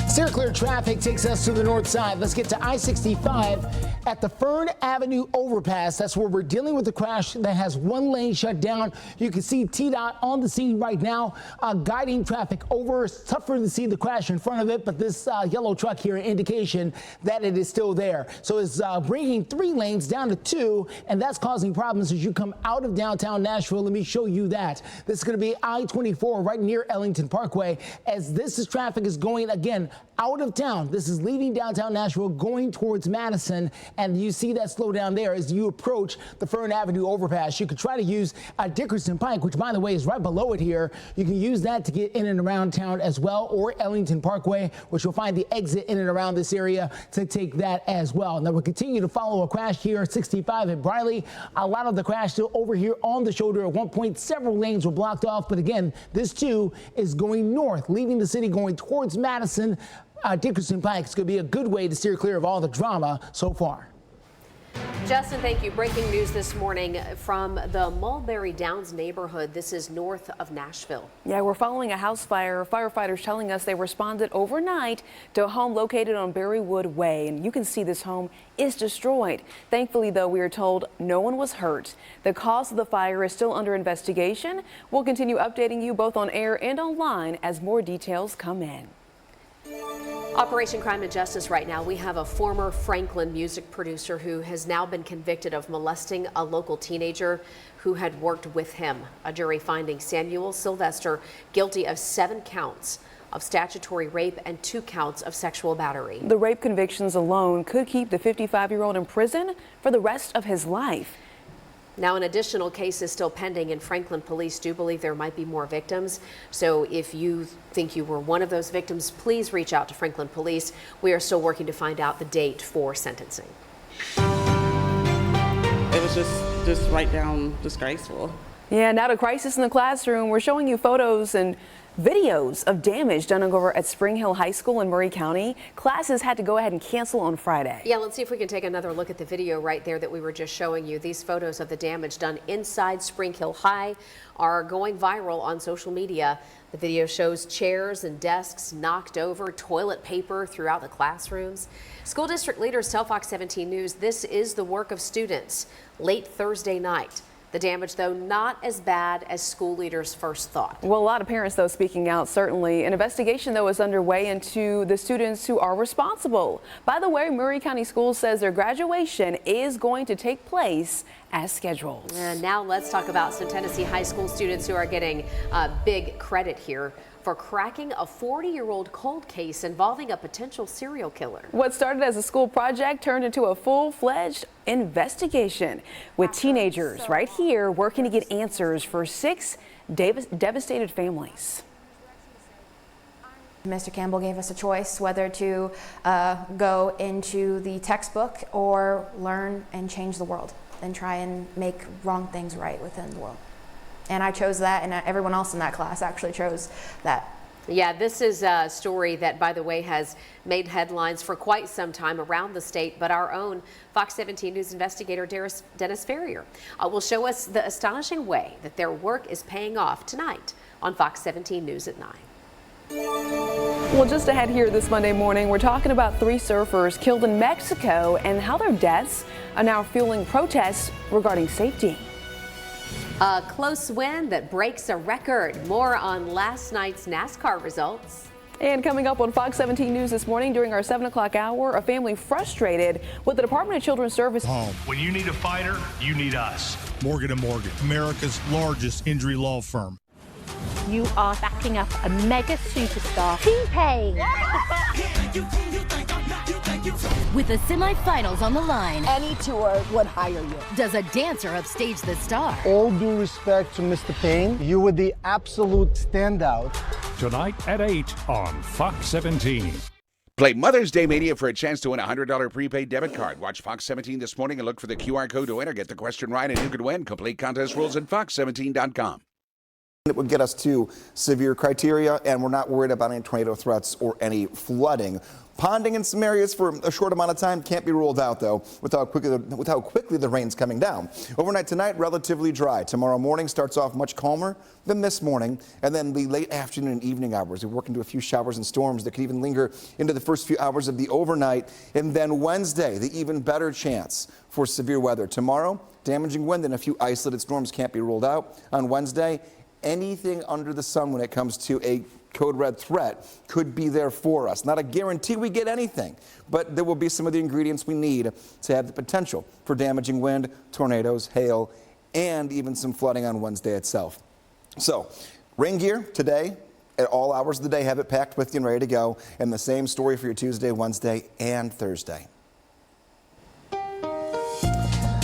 Steer clear traffic takes us to the north side. Let's get to I-65 at the Fern Avenue overpass. That's where we're dealing with a crash that has one lane shut down. You can see TDOT on the scene right now, guiding traffic over. It's tougher to see the crash in front of it, but this yellow truck here, indication that it is still there. So it's bringing 3 lanes down to 2, and that's causing problems as you come out of downtown Nashville. Let me show you that. This is going to be I-24 right near Ellington Parkway, as this traffic is going again out of town. This is leaving downtown Nashville going towards Madison, and you see that slow down there as you approach the Fern Avenue overpass. You could try to use Dickerson Pike, which by the way is right below it here. You can use that to get in and around town as well, or Ellington Parkway, which you'll find the exit in and around this area to take that as well. Now we'll continue to follow a crash here at 65 at Briley. A lot of the crash still over here on the shoulder. At one point, several lanes were blocked off, but again, this too is going north, leaving the city going towards Madison. Dickerson Pike is going to be a good way to steer clear of all the drama so far. Justin, thank you. Breaking news this morning from the Mulberry Downs neighborhood. This is north of Nashville. Yeah, we're following a house fire. Firefighters telling us they responded overnight to a home located on Berrywood Way. And you can see this home is destroyed. Thankfully, though, we are told no one was hurt. The cause of the fire is still under investigation. We'll continue updating you both on air and online as more details come in. Operation Crime and Justice right now. We have a former Franklin music producer who has now been convicted of molesting a local teenager who had worked with him. A jury finding Samuel Sylvester guilty of 7 counts of statutory rape and 2 counts of sexual battery. The rape convictions alone could keep the 55-year-old in prison for the rest of his life. Now, an additional case is still pending, and Franklin police do believe there might be more victims. So if you think you were one of those victims, please reach out to Franklin police. We are still working to find out the date for sentencing. It was just right down disgraceful. Yeah, now to crisis in the classroom. We're showing you photos and videos of damage done over at Spring Hill High School in Murray County. Classes had to go ahead and cancel on Friday. Yeah, let's see if we can take another look at the video right there that we were just showing you. These photos of the damage done inside Spring Hill High are going viral on social media. The video shows chairs and desks knocked over, toilet paper throughout the classrooms. School district leaders tell Fox 17 News this is the work of students. Late Thursday night. The damage, though, not as bad as school leaders first thought. Well, a lot of parents, though, speaking out, certainly. An investigation, though, is underway into the students who are responsible. By the way, Murray County Schools says their graduation is going to take place as scheduled. And now let's talk about some Tennessee high school students who are getting big credit here for cracking a 40-year-old cold case involving a potential serial killer. What started as a school project turned into a full-fledged investigation with teenagers right here working to get answers for 6 devastated families. Mr. Campbell gave us a choice whether to go into the textbook or learn and change the world and try and make wrong things right within the world. And I chose that, and everyone else in that class actually chose that. Yeah, this is a story that, by the way, has made headlines for quite some time around the state, but our own Fox 17 News investigator Dennis Ferrier will show us the astonishing way that their work is paying off tonight on Fox 17 News at 9. Well, just ahead here this Monday morning, we're talking about 3 surfers killed in Mexico and how their deaths are now fueling protests regarding safety. A close win that breaks a record. More on last night's NASCAR results. And coming up on Fox 17 News this morning during our 7 o'clock hour, a family frustrated with the Department of Children's Service. When you need a fighter, you need us. Morgan & Morgan, America's largest injury law firm. You are backing up a mega superstar. T-Pain. With the semifinals on the line, any tour would hire you. Does a dancer upstage the star? All due respect to Mr. Payne, you were the absolute standout. Tonight at 8 on Fox 17. Play Mother's Day Mania for a chance to win a $100 prepaid debit card. Watch Fox 17 this morning and look for the QR code to win or get the question right, and you could win. Complete contest rules at fox17.com. It would get us to severe criteria, and we're not worried about any tornado threats or any flooding. Ponding in some areas for a short amount of time can't be ruled out, though, with how quickly the rain's coming down. Overnight tonight, relatively dry. Tomorrow morning starts off much calmer than this morning, and then the late afternoon and evening hours. We work into a few showers and storms that could even linger into the first few hours of the overnight. And then Wednesday, the even better chance for severe weather. Tomorrow, damaging wind and a few isolated storms can't be ruled out. On Wednesday, anything under the sun when it comes to a code red threat could be there for us. Not a guarantee we get anything, but there will be some of the ingredients we need to have the potential for damaging wind, tornadoes, hail, and even some flooding on Wednesday itself. So, rain gear today at all hours of the day. Have it packed with you and ready to go. And the same story for your Tuesday, Wednesday, and Thursday.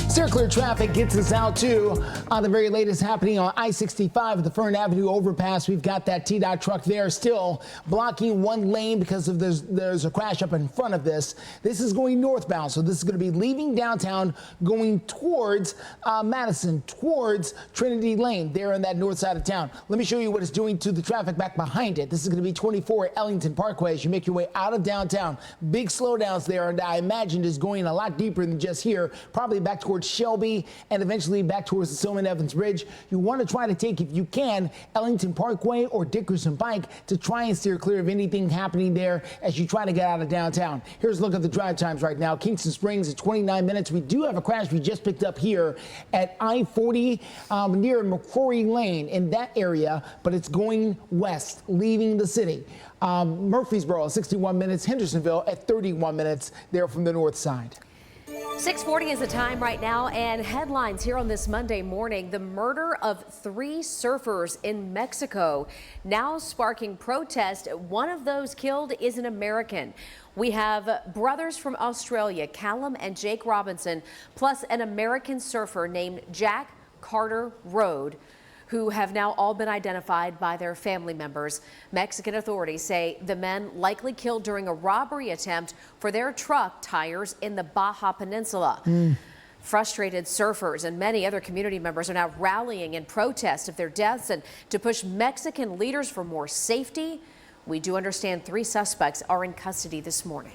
Steer clear traffic gets us out to the very latest happening on I-65 at the Fern Avenue overpass. We've got that T-Dot truck there still blocking one lane because of there's a crash up in front of this. This is going northbound, so this is going to be leaving downtown, going towards Madison, towards Trinity Lane there on that north side of town. Let me show you what it's doing to the traffic back behind it. This is going to be 24 Ellington Parkway as you make your way out of downtown. Big slowdowns there, and I imagine is going a lot deeper than just here, probably back towards Shelby and eventually back towards the Silman Evans Bridge. You want to try to take, if you can, Ellington Parkway or Dickerson Pike to try and steer clear of anything happening there as you try to get out of downtown. Here's a look at the drive times right now. Kingston Springs at 29 minutes. We do have a crash we just picked up here at I-40 near McCrory Lane in that area, but it's going west, leaving the city. Murfreesboro, 61 minutes. Hendersonville at 31 minutes there from the north side. 6:40 is the time right now, and headlines here on this Monday morning. The murder of 3 surfers in Mexico now sparking protest. One of those killed is an American. We have brothers from Australia, Callum and Jake Robinson, plus an American surfer named Jack Carter Road, who have now all been identified by their family members. Mexican authorities say the men likely killed during a robbery attempt for their truck tires in the Baja Peninsula. Frustrated surfers and many other community members are now rallying in protest of their deaths and to push Mexican leaders for more safety. We do understand 3 suspects are in custody this morning.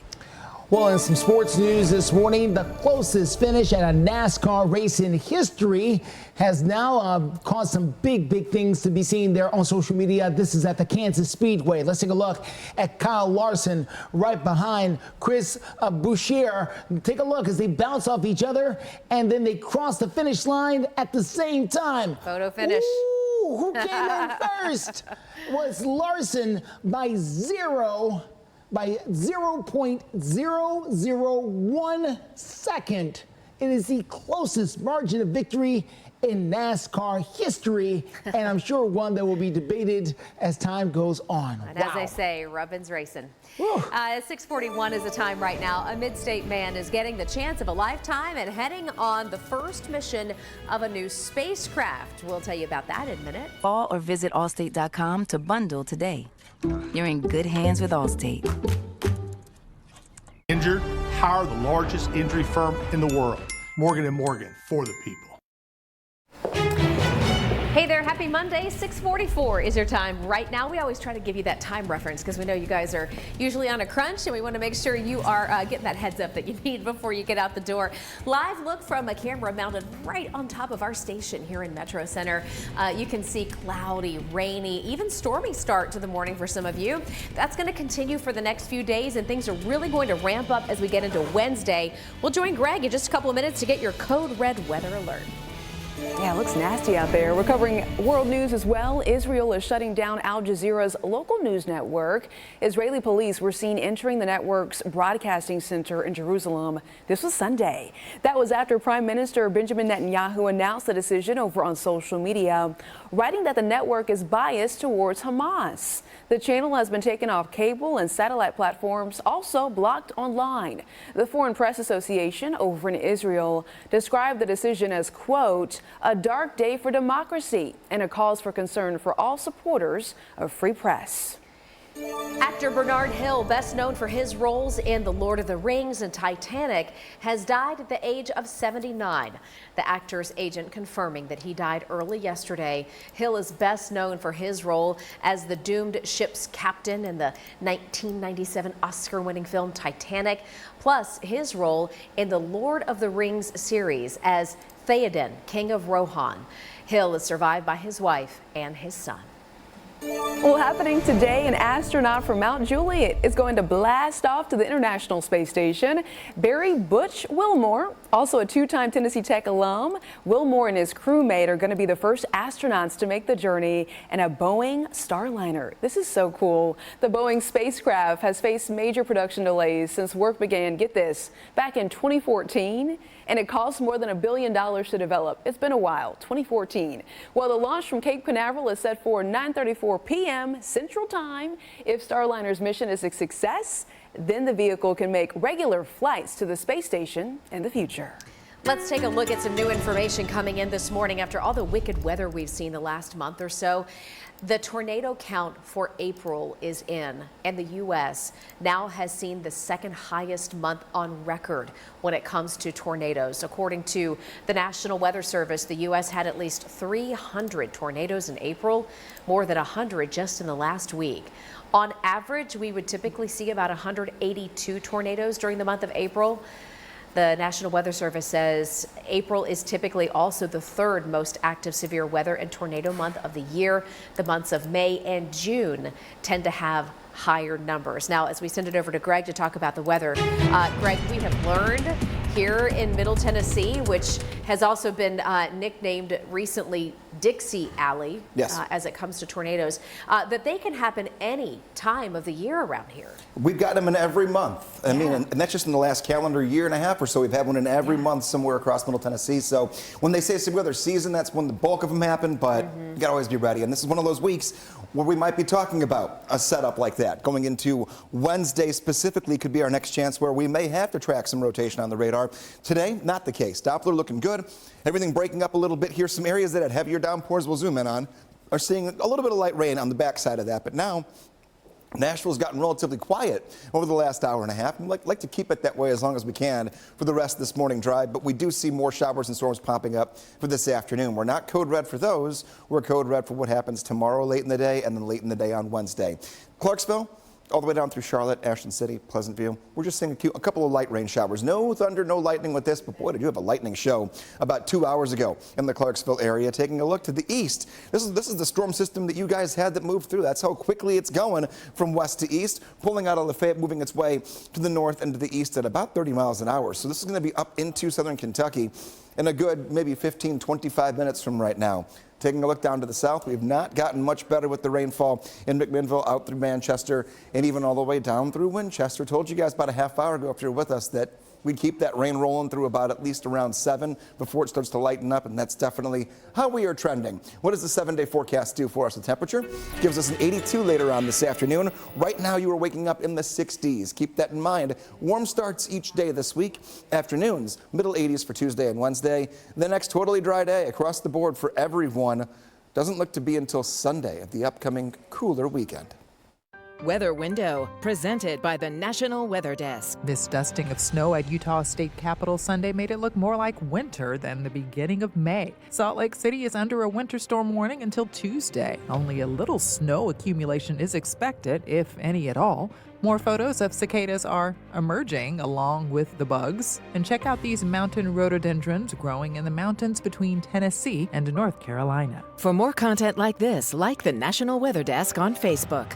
Well, in some sports news this morning, the closest finish at a NASCAR race in history has now caused some big things to be seen there on social media. This is at the Kansas Speedway. Let's take a look at Kyle Larson right behind Chris Boucher. Take a look as they bounce off each other and then they cross the finish line at the same time. Photo finish. Ooh, who came in first? Was Larson by 0.001 second. It is the closest margin of victory in NASCAR history, and I'm sure one that will be debated as time goes on. And as they say, rubbin's racing. 6:41 is the time right now. A mid-state man is getting the chance of a lifetime and heading on the first mission of a new spacecraft. We'll tell you about that in a minute. Call or visit Allstate.com to bundle today. You're in good hands with Allstate. Injured? Hire the largest injury firm in the world. Morgan & Morgan, for the people. Hey there, happy Monday. 6:44 is your time right now. We always try to give you that time reference because we know you guys are usually on a crunch and we want to make sure you are getting that heads up that you need before you get out the door. Live look from a camera mounted right on top of our station here in Metro Center. You can see cloudy, rainy, even stormy start to the morning for some of you. That's going to continue for the next few days and things are really going to ramp up as we get into Wednesday. We'll join Greg in just a couple of minutes to get your code red weather alert. Yeah, it looks nasty out there. We're covering world news as well. Israel is shutting down Al Jazeera's local news network. Israeli police were seen entering the network's broadcasting center in Jerusalem. This was Sunday. That was after Prime Minister Benjamin Netanyahu announced the decision over on social media, writing that the network is biased towards Hamas. The channel has been taken off cable and satellite platforms, also blocked online. The Foreign Press Association over in Israel described the decision as, quote, a dark day for democracy and a cause for concern for all supporters of free press. Actor Bernard Hill, best known for his roles in The Lord of the Rings and Titanic, has died at the age of 79. The actor's agent confirming that he died early yesterday. Hill is best known for his role as the doomed ship's captain in the 1997 Oscar-winning film Titanic, plus his role in the Lord of the Rings series as Theoden, King of Rohan. Hill is survived by his wife and his son. Well, happening today, an astronaut from Mount Juliet is going to blast off to the International Space Station. Barry Butch Wilmore, also a two-time Tennessee Tech alum. Wilmore and his crewmate are going to be the first astronauts to make the journey in a Boeing Starliner. This is so cool. The Boeing spacecraft has faced major production delays since work began, get this, back in 2014. And it cost more than $1 billion to develop. It's been a while, 2014. Well, the launch from Cape Canaveral is set for 9:34 p.m. Central Time. If Starliner's mission is a success, then the vehicle can make regular flights to the space station in the future. Let's take a look at some new information coming in this morning after all the wicked weather we've seen the last month or so. The tornado count for April is in, and the U.S. now has seen the second highest month on record when it comes to tornadoes. According to the National Weather Service, the U.S. had at least 300 tornadoes in April, more than 100 just in the last week. On average, we would typically see about 182 tornadoes during the month of April. The National Weather Service says April is typically also the third most active severe weather and tornado month of the year. The months of May and June tend to have higher numbers. Now, as we send it over to Greg to talk about the weather, Greg, we have learned here in Middle Tennessee, which has also been nicknamed recently Dixie Alley, yes, as it comes to tornadoes, that they can happen any time of the year around here. We've gotten them in every month. I mean, and that's just in the last calendar year and a half or so. We've had one in every month somewhere across Middle Tennessee. So when they say severe weather season, that's when the bulk of them happen, but you gotta always be ready. And this is one of those weeks where we might be talking about a setup like that. Going into Wednesday specifically could be our next chance where we may have to track some rotation on the radar. Today, not the case. Doppler looking good. Everything breaking up a little bit here. Some areas that had heavier downpours we'll zoom in on are seeing a little bit of light rain on the backside of that. But now, Nashville's gotten relatively quiet over the last hour and a half. We'd like to keep it that way as long as we can for the rest of this morning drive, but we do see more showers and storms popping up for this afternoon. We're not code red for those. We're code red for what happens tomorrow late in the day and then late in the day on Wednesday. Clarksville, all the way down through Charlotte, Ashland City, Pleasant View. We're just seeing a couple of light rain showers. No thunder, no lightning with this, but boy, did you have a lightning show about 2 hours ago in the Clarksville area. Taking a look to the east, this is the storm system that you guys had that moved through. That's how quickly it's going from west to east, pulling out of Lafayette, moving its way to the north and to the east at about 30 miles an hour. So this is going to be up into southern Kentucky in a good maybe 15, 25 minutes from right now. Taking a look down to the south, we've not gotten much better with the rainfall in McMinnville, out through Manchester, and even all the way down through Winchester. Told you guys about a half hour ago if you're with us that we'd keep that rain rolling through about at least around 7 before it starts to lighten up, and that's definitely how we are trending. What does the 7-day forecast do for us? The temperature gives us an 82 later on this afternoon. Right now you are waking up in the 60s. Keep that in mind. Warm starts each day this week. Afternoons, middle 80s for Tuesday and Wednesday. The next totally dry day across the board for everyone doesn't look to be until Sunday of the upcoming cooler weekend. Weather Window, presented by the National Weather Desk. This dusting of snow at Utah's state capitol Sunday made it look more like winter than the beginning of May. Salt Lake City is under a winter storm warning until Tuesday. Only a little snow accumulation is expected, if any at all. More photos of cicadas are emerging along with the bugs. And check out these mountain rhododendrons growing in the mountains between Tennessee and North Carolina. For more content like this, like the National Weather Desk on Facebook.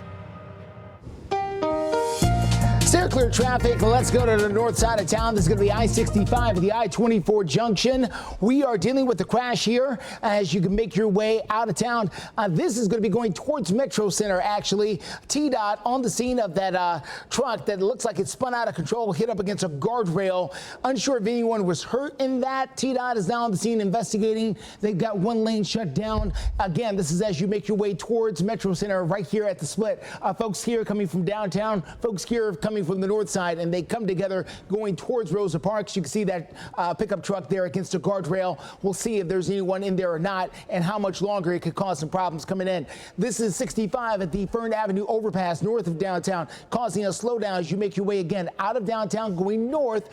Sarah clear traffic. Let's go to the north side of town. This is going to be I-65 at the I-24 junction. We are dealing with the crash here as you can make your way out of town. This is going to be going towards Metro Center, actually. TDOT on the scene of that truck that looks like it spun out of control, hit up against a guardrail. Unsure if anyone was hurt in that. TDOT is now on the scene investigating. They've got one lane shut down. Again, this is as you make your way towards Metro Center right here at the split. Folks here coming from downtown, folks here coming from the north side, and they come together going towards Rosa Parks. You can see that pickup truck there against a guardrail. We'll see if there's anyone in there or not and how much longer it could cause some problems coming in. This is 65 at the Fern Avenue overpass north of downtown, causing a slowdown as you make your way again out of downtown going north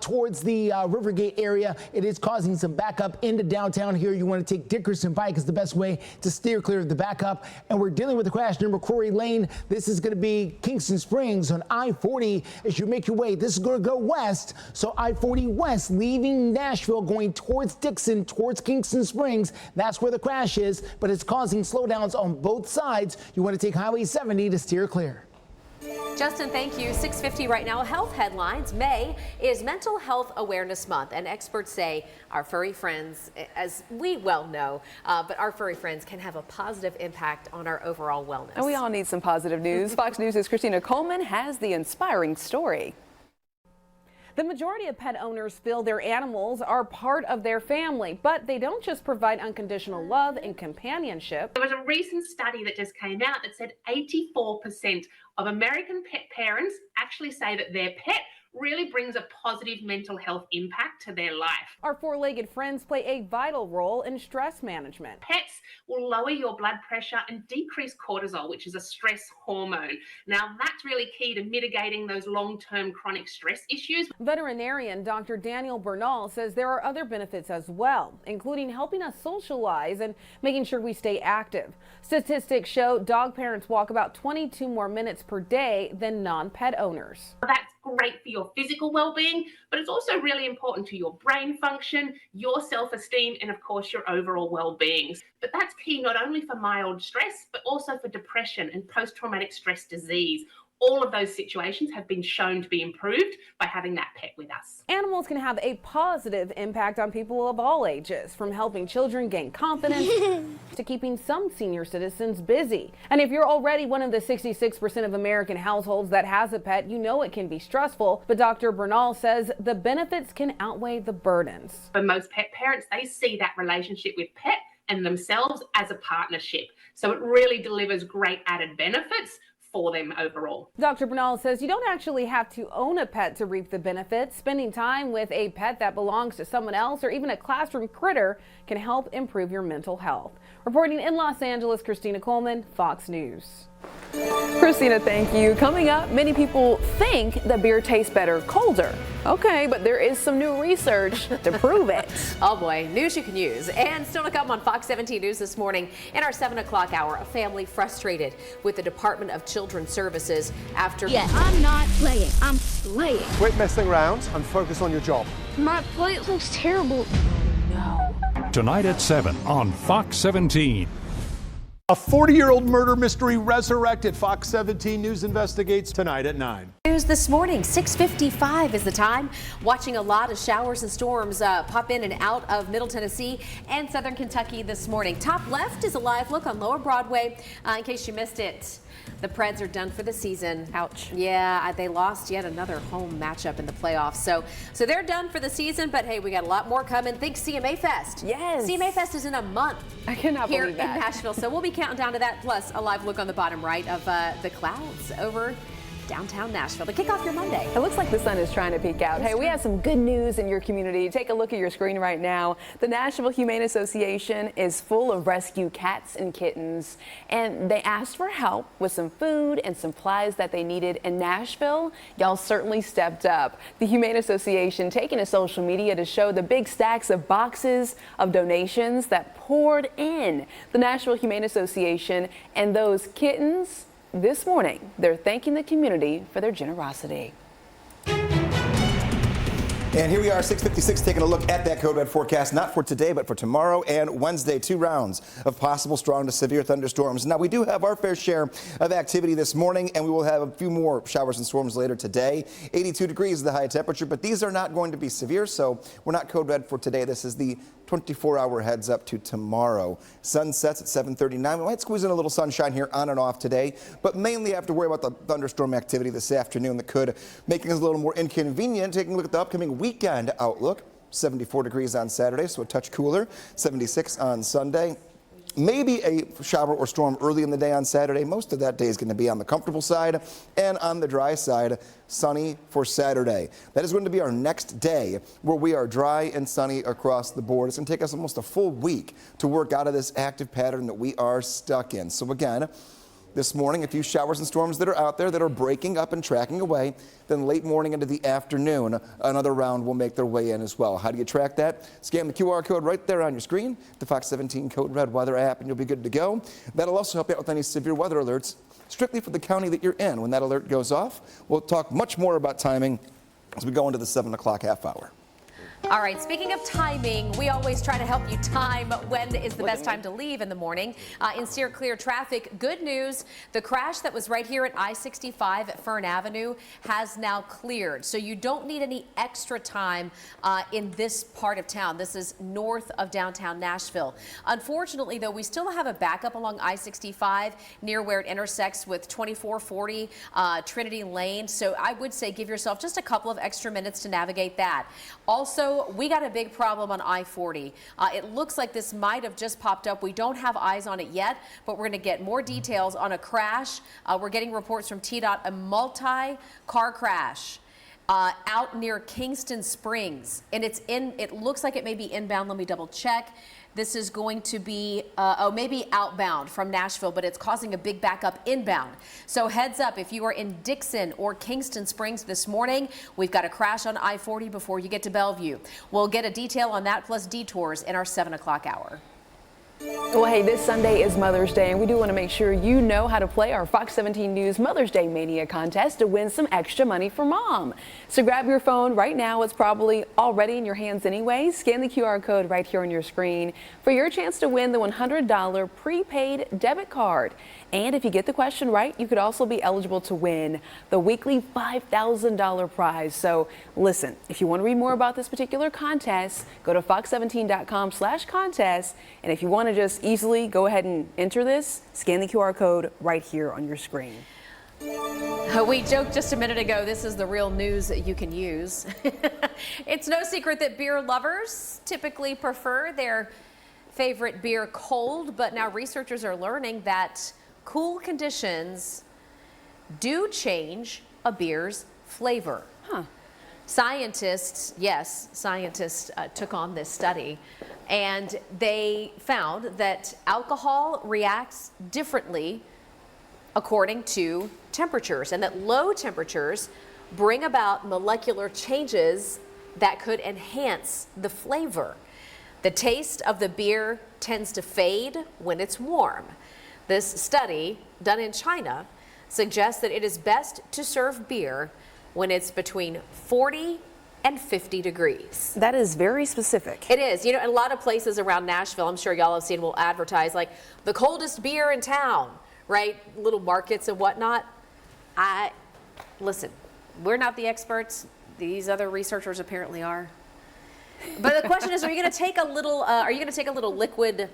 towards the Rivergate area. It is causing some backup into downtown here. You want to take Dickerson Pike is the best way to steer clear of the backup. And we're dealing with the crash near McCrory Lane. This is going to be Kingston Springs on I-40 as you make your way. This is going to go west. So I-40 west leaving Nashville going towards Dickson, towards Kingston Springs. That's where the crash is, but it's causing slowdowns on both sides. You want to take Highway 70 to steer clear. Justin, thank you. 6:50 right now. Health headlines. May is Mental Health Awareness Month, and experts say our furry friends, as we well know, but our furry friends can have a positive impact on our overall wellness. And we all need some positive news. Fox News' Christina Coleman has the inspiring story. The majority of pet owners feel their animals are part of their family, but they don't just provide unconditional love and companionship. There was a recent study that just came out that said 84% of American pet parents actually say that their pet really brings a positive mental health impact to their life. Our four-legged friends play a vital role in stress management. Pets will lower your blood pressure and decrease cortisol, which is a stress hormone. Now, that's really key to mitigating those long-term chronic stress issues. Veterinarian Dr. Daniel Bernal says there are other benefits as well, including helping us socialize and making sure we stay active. Statistics show dog parents walk about 22 more minutes per day than non-pet owners. That's great for your physical well-being, but it's also really important to your brain function, your self-esteem, and of course your overall well-being. But that's key not only for mild stress, but also for depression and post-traumatic stress disease. All of those situations have been shown to be improved by having that pet with us. Animals can have a positive impact on people of all ages, from helping children gain confidence to keeping some senior citizens busy. And if you're already one of the 66% of American households that has a pet, you know it can be stressful. But Dr. Bernal says the benefits can outweigh the burdens. For most pet parents, they see that relationship with pet and themselves as a partnership. So it really delivers great added benefits for them overall. Dr. Bernal says you don't actually have to own a pet to reap the benefits. Spending time with a pet that belongs to someone else or even a classroom critter can help improve your mental health. Reporting in Los Angeles, Christina Coleman, Fox News. Christina, thank you. Coming up, many people think that beer tastes better colder. Okay, but there is some new research to prove it. Oh boy, news you can use. And still to come on Fox 17 News this morning in our 7 o'clock hour, a family frustrated with the Department of Children's Services after... Yeah, I'm not playing, I'm slaying. Quit messing around and focus on your job. My plate looks terrible. Tonight at 7 on Fox 17. A 40-year-old murder mystery resurrected. Fox 17 News investigates tonight at 9. News this morning, 6:55 is the time. Watching a lot of showers and storms pop in and out of Middle Tennessee and Southern Kentucky this morning. Top left is a live look on Lower Broadway. In case you missed it, the Preds are done for the season. Ouch. Yeah, they lost yet another home matchup in the playoffs. So they're done for the season, but hey, we got a lot more coming. Think CMA Fest. Yes. CMA Fest is in a month. I cannot here believe that. In Nashville. So we'll be counting down to that, plus a live look on the bottom right of the clouds over downtown Nashville to kick off your Monday. It looks like the sun is trying to peek out. Hey, we have some good news in your community. Take a look at your screen right now. The Nashville Humane Association is full of rescue cats and kittens, and they asked for help with some food and supplies that they needed in Nashville. Y'all certainly stepped up. The Humane Association taking to social media to show the big stacks of boxes of donations that poured in. The Nashville Humane Association and those kittens, this morning, they're thanking the community for their generosity. And here we are, 6:56, taking a look at that Code Red forecast, not for today, but for tomorrow and Wednesday. 2 rounds of possible strong to severe thunderstorms. Now, we do have our fair share of activity this morning, and we will have a few more showers and storms later today. 82 degrees is the high temperature, but these are not going to be severe, so we're not Code Red for today. This is the 24-hour heads up to tomorrow. Sun sets at 7:39. We might squeeze in a little sunshine here on and off today, but mainly have to worry about the thunderstorm activity this afternoon that could make things a little more inconvenient. Taking a look at the upcoming weekend outlook, 74 degrees on Saturday, so a touch cooler, 76 on Sunday. Maybe a shower or storm early in the day on Saturday. Most of that day is going to be on the comfortable side, and on the dry side, sunny for Saturday. That is going to be our next day where we are dry and sunny across the board. It's going to take us almost a full week to work out of this active pattern that we are stuck in. So again, this morning, a few showers and storms that are out there that are breaking up and tracking away. Then late morning into the afternoon, another round will make their way in as well. How do you track that? Scan the QR code right there on your screen, the Fox 17 Code Red weather app, and you'll be good to go. That'll also help you out with any severe weather alerts, strictly for the county that you're in. When that alert goes off, we'll talk much more about timing as we go into the 7 o'clock half hour. All right, speaking of timing, we always try to help you time when is the best time to leave in the morning. In steer clear traffic, good news, the crash that was right here at I-65 at Fern Avenue has now cleared. So you don't need any extra time in this part of town. This is north of downtown Nashville. Unfortunately, though, we still have a backup along I-65 near where it intersects with 2440 Trinity Lane. So I would say give yourself just a couple of extra minutes to navigate that. Also, we got a big problem on I-40. It looks like this might have just popped up. We don't have eyes on it yet, but we're going to get more details on a crash. We're getting reports from TDOT, a multi-car crash out near Kingston Springs, and it looks like it may be inbound. Let me double check. This is going to be, maybe outbound from Nashville, but it's causing a big backup inbound. So heads up, if you are in Dickson or Kingston Springs this morning, we've got a crash on I-40 before you get to Bellevue. We'll get a detail on that plus detours in our 7 o'clock hour. Well, hey, this Sunday is Mother's Day, and we do want to make sure you know how to play our Fox 17 News Mother's Day Mania contest to win some extra money for Mom. So grab your phone right now. It's probably already in your hands anyway. Scan the QR code right here on your screen for your chance to win the $100 prepaid debit card. And if you get the question right, you could also be eligible to win the weekly $5,000 prize. So listen, if you want to read more about this particular contest, go to fox17.com/contest. And if you want to just easily go ahead and enter this, scan the QR code right here on your screen. We joked just a minute ago, this is the real news that you can use. It's no secret that beer lovers typically prefer their favorite beer cold, but now researchers are learning that cool conditions do change a beer's flavor. Scientists took on this study, and they found that alcohol reacts differently according to temperatures, and that low temperatures bring about molecular changes that could enhance the flavor. The taste of the beer tends to fade when it's warm. This study, done in China, suggests that it is best to serve beer when it's between 40 and 50 degrees. That is very specific. It is. You know, in a lot of places around Nashville, I'm sure y'all have seen, will advertise like the coldest beer in town, right? Little markets and whatnot. Listen, we're not the experts. These other researchers apparently are. But the question is, are you going to take a little liquid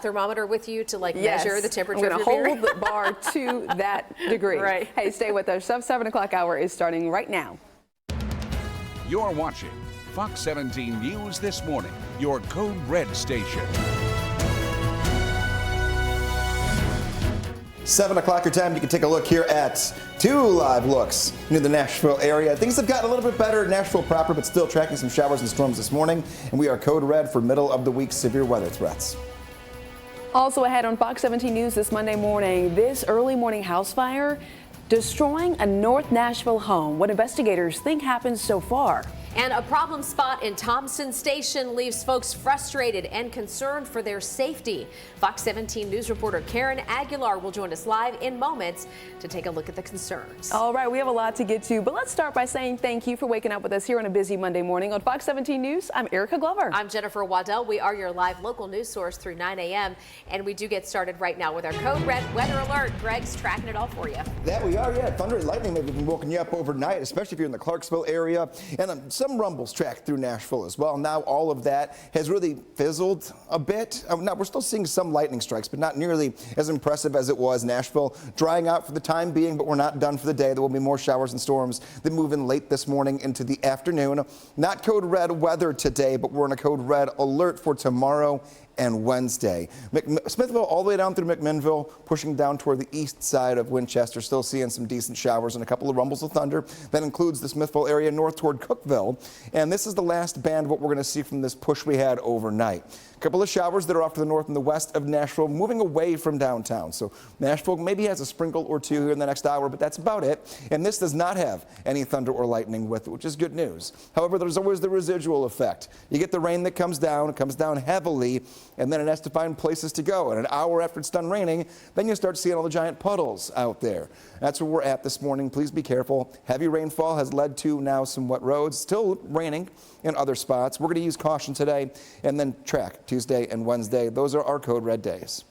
thermometer with you to measure the temperature of your beer? Hold the bar to that degree. Right. Hey, stay with us. 7 o'clock hour is starting right now. You're watching Fox 17 News This Morning, your Code Red station. 7 o'clock your time. You can take a look here at 2 live looks near the Nashville area. Things have gotten a little bit better at Nashville proper, but still tracking some showers and storms this morning. And we are Code Red for middle of the week severe weather threats. Also ahead on Fox 17 News this Monday morning, this early morning house fire destroying a North Nashville home. What investigators think happened so far. And a problem spot in Thompson Station leaves folks frustrated and concerned for their safety. Fox 17 News reporter Karen Aguilar will join us live in moments to take a look at the concerns. All right, we have a lot to get to, but let's start by saying thank you for waking up with us here on a busy Monday morning on Fox 17 News. I'm Erica Glover. I'm Jennifer Waddell. We are your live local news source through 9 a.m. and we do get started right now with our Code Red weather alert. Greg's tracking it all for you. That we are, yeah. Thunder and lightning may have been woken you up overnight, especially if you're in the Clarksville area, and some rumbles tracked through Nashville as well. Now all of that has really fizzled a bit. Now we're still seeing some lightning strikes, but not nearly as impressive as it was. Nashville drying out for the time being, but we're not done for the day. There will be more showers and storms that move in late this morning into the afternoon. Not code red weather today, but we're in a code red alert for tomorrow and Wednesday. Smithville all the way down through McMinnville, pushing down toward the east side of Winchester, still seeing some decent showers and a couple of rumbles of thunder. That includes the Smithville area north toward Cookeville. And this is the last band of what we're going to see from this push we had overnight. A couple of showers that are off to the north and the west of Nashville, moving away from downtown. So Nashville maybe has a sprinkle or two here in the next hour, but that's about it. And this does not have any thunder or lightning with it, which is good news. However, there's always the residual effect. You get the rain that comes down, it comes down heavily, and then it has to find places to go. And an hour after it's done raining, then you start seeing all the giant puddles out there. That's where we're at this morning. Please be careful. Heavy rainfall has led to now some wet roads. Still raining in other spots. We're going to use caution today and then track Tuesday and Wednesday. Those are our code red days.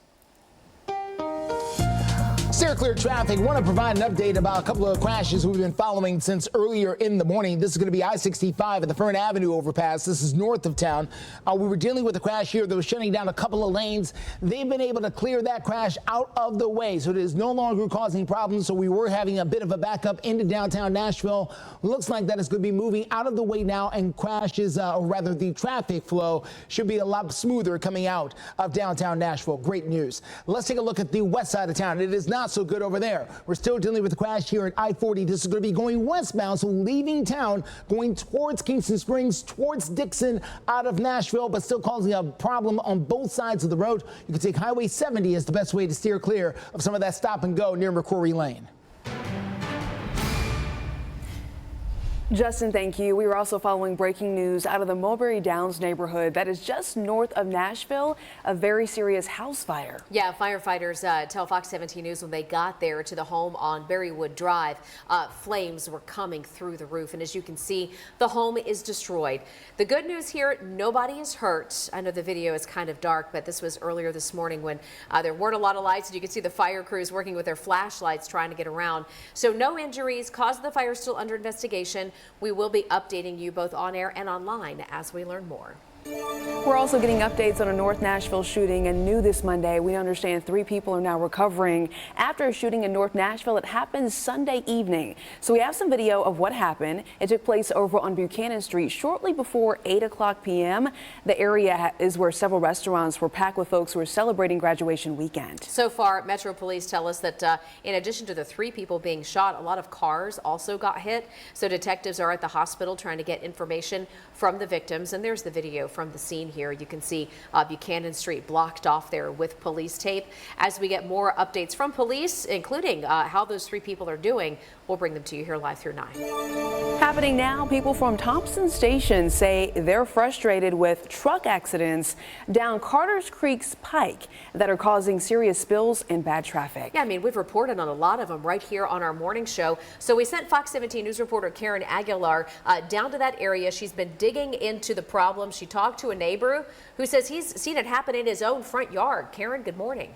Steer clear traffic. Want to provide an update about a couple of crashes we've been following since earlier in the morning. This is going to be I-65 at the Fern Avenue overpass. This is north of town. We were dealing with a crash here that was shutting down a couple of lanes. They've been able to clear that crash out of the way, so it is no longer causing problems. So we were having a bit of a backup into downtown Nashville. Looks like that is going to be moving out of the way now, and crashes, or rather the traffic flow, should be a lot smoother coming out of downtown Nashville. Great news. Let's take a look at the west side of town. It is not so good over there. We're still dealing with a crash here at I-40. This is going to be going westbound, so leaving town, going towards Kingston Springs, towards Dickson, out of Nashville, but still causing a problem on both sides of the road. You can take Highway 70 as the best way to steer clear of some of that stop and go near McCrory Lane. Justin, thank you. We were also following breaking news out of the Mulberry Downs neighborhood that is just north of Nashville, a very serious house fire. Yeah, firefighters tell Fox 17 News when they got there to the home on Berrywood Drive, flames were coming through the roof. And as you can see, the home is destroyed. The good news here, nobody is hurt. I know the video is kind of dark, but this was earlier this morning when there weren't a lot of lights, and you can see the fire crews working with their flashlights trying to get around. So no injuries. Cause of the fire still under investigation. We will be updating you both on air and online as we learn more. We're also getting updates on a North Nashville shooting, and new this Monday. We understand 3 people are now recovering after a shooting in North Nashville. It happened Sunday evening. So we have some video of what happened. It took place over on Buchanan Street shortly before 8 o'clock p.m. The area is where several restaurants were packed with folks who were celebrating graduation weekend. So far, Metro Police tell us that in addition to the 3 people being shot, a lot of cars also got hit. So detectives are at the hospital trying to get information from the victims. And there's the video from the scene here. You can see Buchanan Street blocked off there with police tape. As we get more updates from police, including how those 3 people are doing, we'll bring them to you here live through 9. Happening now, people from Thompson Station say they're frustrated with truck accidents down Carter's Creek's Pike that are causing serious spills and bad traffic. Yeah, I mean, we've reported on a lot of them right here on our morning show. So we sent Fox 17 News reporter Karen Aguilar down to that area. She's been digging into the problem. She talked to a neighbor who says he's seen it happen in his own front yard. Karen, good morning.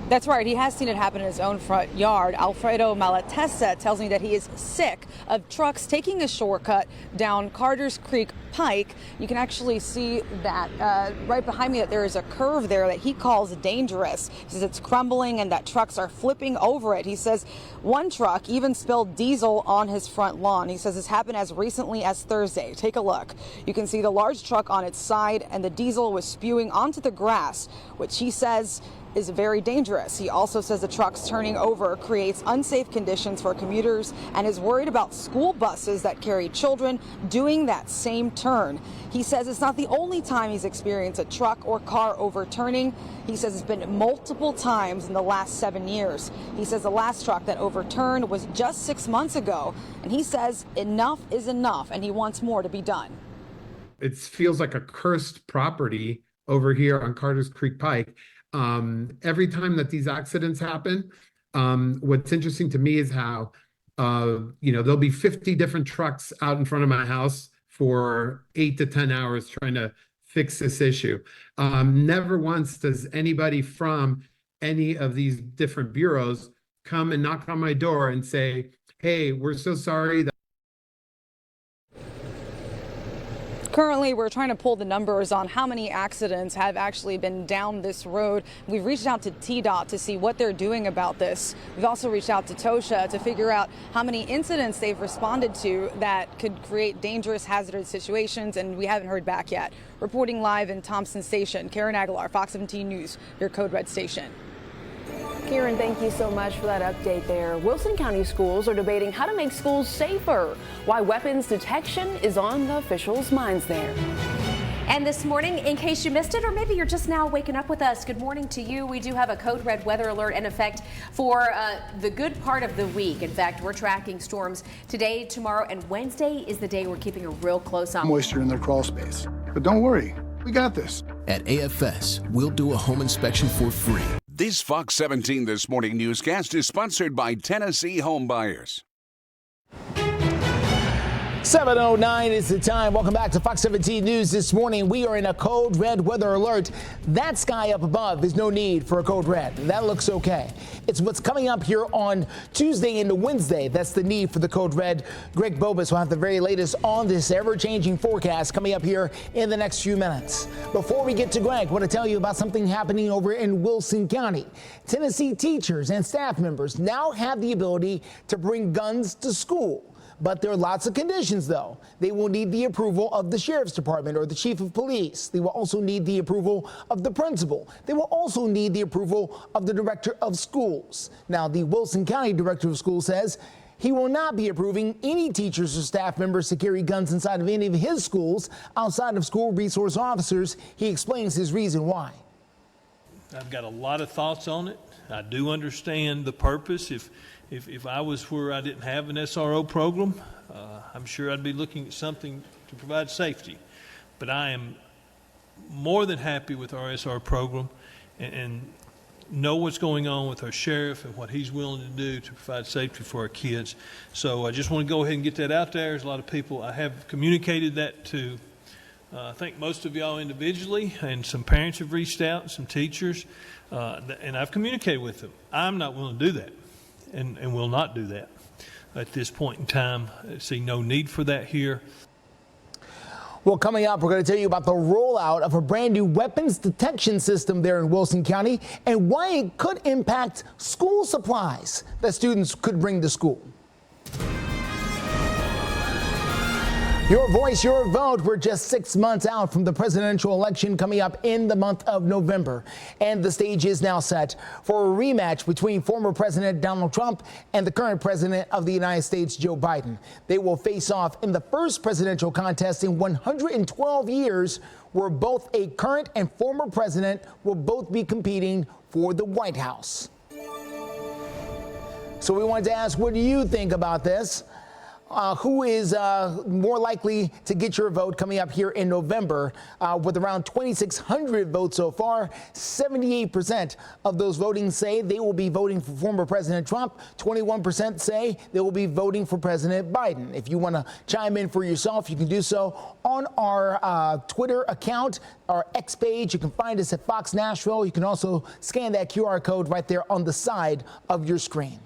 That's right. He has seen it happen in his own front yard. Alfredo Malatesta tells me that he is sick of trucks taking a shortcut down Carter's Creek Pike. You can actually see that right behind me that there is a curve there that he calls dangerous. He says it's crumbling and that trucks are flipping over it. He says one truck even spilled diesel on his front lawn. He says this happened as recently as Thursday. Take a look. You can see the large truck on its side and the diesel was spewing onto the grass, which he says is very dangerous. He also says the trucks turning over creates unsafe conditions for commuters and is worried about school buses that carry children doing that same turn. He says it's not the only time he's experienced a truck or car overturning. He says it's been multiple times in the last 7 years. He says the last truck that overturned was just 6 months ago, and he says enough is enough and he wants more to be done. It feels like a cursed property over here on Carter's Creek Pike. Every time that these accidents happen, what's interesting to me is how, there'll be 50 different trucks out in front of my house for 8 to 10 hours trying to fix this issue. Never once does anybody from any of these different bureaus come and knock on my door and say, hey, we're so sorry that Currently, we're trying to pull the numbers on how many accidents have actually been down this road. We've reached out to TDOT to see what they're doing about this. We've also reached out to TOSHA to figure out how many incidents they've responded to that could create dangerous, hazardous situations, and we haven't heard back yet. Reporting live in Thompson Station, Karen Aguilar, Fox 17 News, your Code Red station. Karen, thank you so much for that update there. Wilson County schools are debating how to make schools safer. Why weapons detection is on the officials' minds there. And this morning, in case you missed it, or maybe you're just now waking up with us, good morning to you. We do have a code red weather alert in effect for the good part of the week. In fact, we're tracking storms today, tomorrow, and Wednesday is the day we're keeping a real close eye. Moisture in their crawl space. But don't worry, we got this. At AFS, we'll do a home inspection for free. This Fox 17 This Morning newscast is sponsored by Tennessee Home Buyers. 7:09 is the time. Welcome back to Fox 17 News this morning. We are in a code red weather alert. That sky up above, there's no need for a code red. That looks okay. It's what's coming up here on Tuesday into Wednesday. That's the need for the code red. Greg Bobus will have the very latest on this ever-changing forecast coming up here in the next few minutes. Before we get to Greg, I want to tell you about something happening over in Wilson County. Tennessee teachers and staff members now have the ability to bring guns to school. But there are lots of conditions, though. They will need the approval of the sheriff's department or the chief of police. They will also need the approval of the principal. They will also need the approval of the director of schools. Now, the Wilson County director of schools says he will not be approving any teachers or staff members to carry guns inside of any of his schools outside of school resource officers. He explains his reason why. I've got a lot of thoughts on it. I do understand the purpose. If I was where I didn't have an SRO program, I'm sure I'd be looking at something to provide safety. But I am more than happy with our SR program and know what's going on with our sheriff and what he's willing to do to provide safety for our kids. So I just want to go ahead and get that out there. There's a lot of people. I have communicated that to I think most of y'all individually, and some parents have reached out, some teachers, and I've communicated with them. I'm not willing to do that. And will not do that at this point in time. I see no need for that here. Well, coming up, we're going to tell you about the rollout of a brand new weapons detection system there in Wilson County and why it could impact school supplies that students could bring to school. Your voice, your vote. We're just 6 months out from the presidential election coming up in the month of November. And the stage is now set for a rematch between former President Donald Trump and the current president of the United States, Joe Biden. They will face off in the first presidential contest in 112 years, where both a current and former president will both be competing for the White House. So we wanted to ask, what do you think about this? Who is more likely to get your vote coming up here in November? With around 2,600 votes so far, 78% of those voting say they will be voting for former President Trump. 21% say they will be voting for President Biden. If you want to chime in for yourself, you can do so on our Twitter account, our X page. You can find us at Fox Nashville. You can also scan that QR code right there on the side of your screen.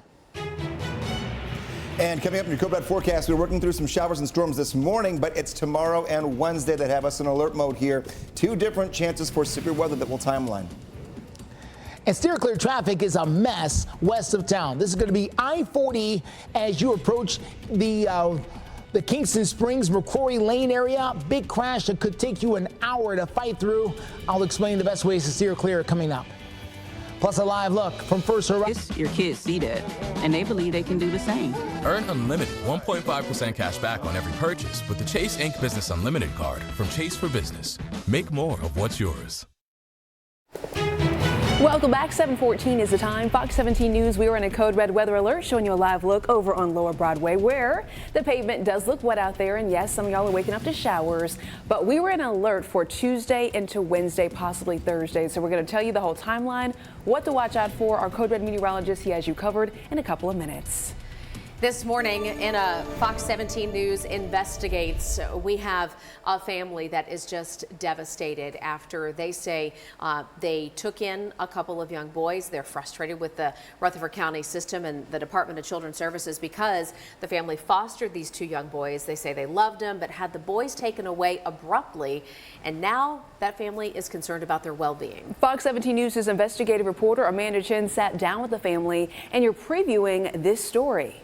And coming up in your Code Red forecast, we're working through some showers and storms this morning, but it's tomorrow and Wednesday that have us in alert mode here. 2 different chances for severe weather that will timeline. And steer clear traffic is a mess west of town. This is going to be I-40 as you approach the Kingston Springs, McCrory Lane area. Big crash that could take you an hour to fight through. I'll explain the best ways to steer clear coming up. Plus a live look from First Horizon. Your kids see that, and they believe they can do the same. Earn unlimited 1.5% cash back on every purchase with the Chase Inc. Business Unlimited card from Chase for Business. Make more of what's yours. Welcome back. 7:14 is the time. Fox 17 News. We are in a code red weather alert, showing you a live look over on Lower Broadway, where the pavement does look wet out there. And yes, some of y'all are waking up to showers. But we were in alert for Tuesday into Wednesday, possibly Thursday. So we're going to tell you the whole timeline, what to watch out for. Our code red meteorologist, he has you covered in a couple of minutes. This morning in a Fox 17 News Investigates, we have a family that is just devastated after they say they took in a couple of young boys. They're frustrated with the Rutherford County system and the Department of Children's Services because the family fostered these two young boys. They say they loved them, but had the boys taken away abruptly. And now that family is concerned about their well-being. Fox 17 News' investigative reporter Amanda Chen sat down with the family, and you're previewing this story.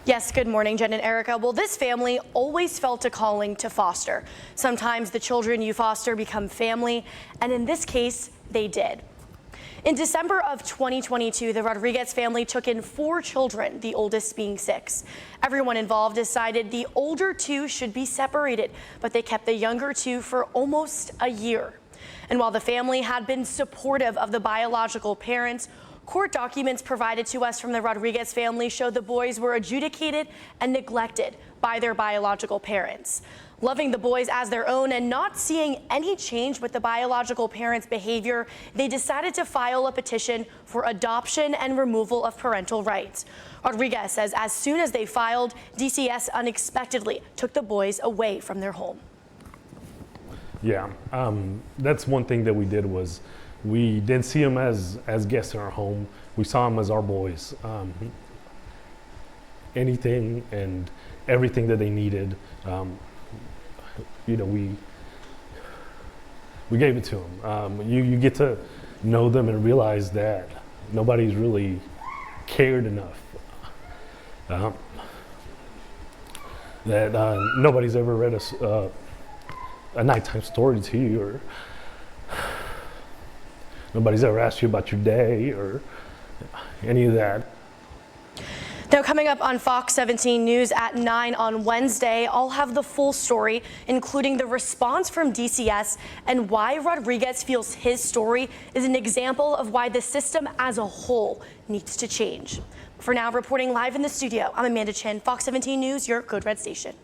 Yes, good morning, Jen and Erica. Well, this family always felt a calling to foster. Sometimes the children you foster become family, and in this case, they did. In December of 2022, the Rodriguez family took in 4 children, the oldest being 6. Everyone involved decided the older 2 should be separated, but they kept the younger 2 for almost a year. And while the family had been supportive of the biological parents, court documents provided to us from the Rodriguez family show the boys were adjudicated and neglected by their biological parents. Loving the boys as their own and not seeing any change with the biological parents' behavior, they decided to file a petition for adoption and removal of parental rights. Rodriguez says as soon as they filed, DCS unexpectedly took the boys away from their home. Yeah, that's one thing that we did was we didn't see them as guests in our home. We saw them as our boys. Anything and everything that they needed, you know, we gave it to them. You get to know them and realize that nobody's really cared enough. That nobody's ever read a nighttime story to you, or nobody's ever asked you about your day or any of that. Now, coming up on Fox 17 News at 9 on Wednesday, I'll have the full story, including the response from DCS and why Rodriguez feels his story is an example of why the system as a whole needs to change. For now, reporting live in the studio, I'm Amanda Chen, Fox 17 News, your Code Red station.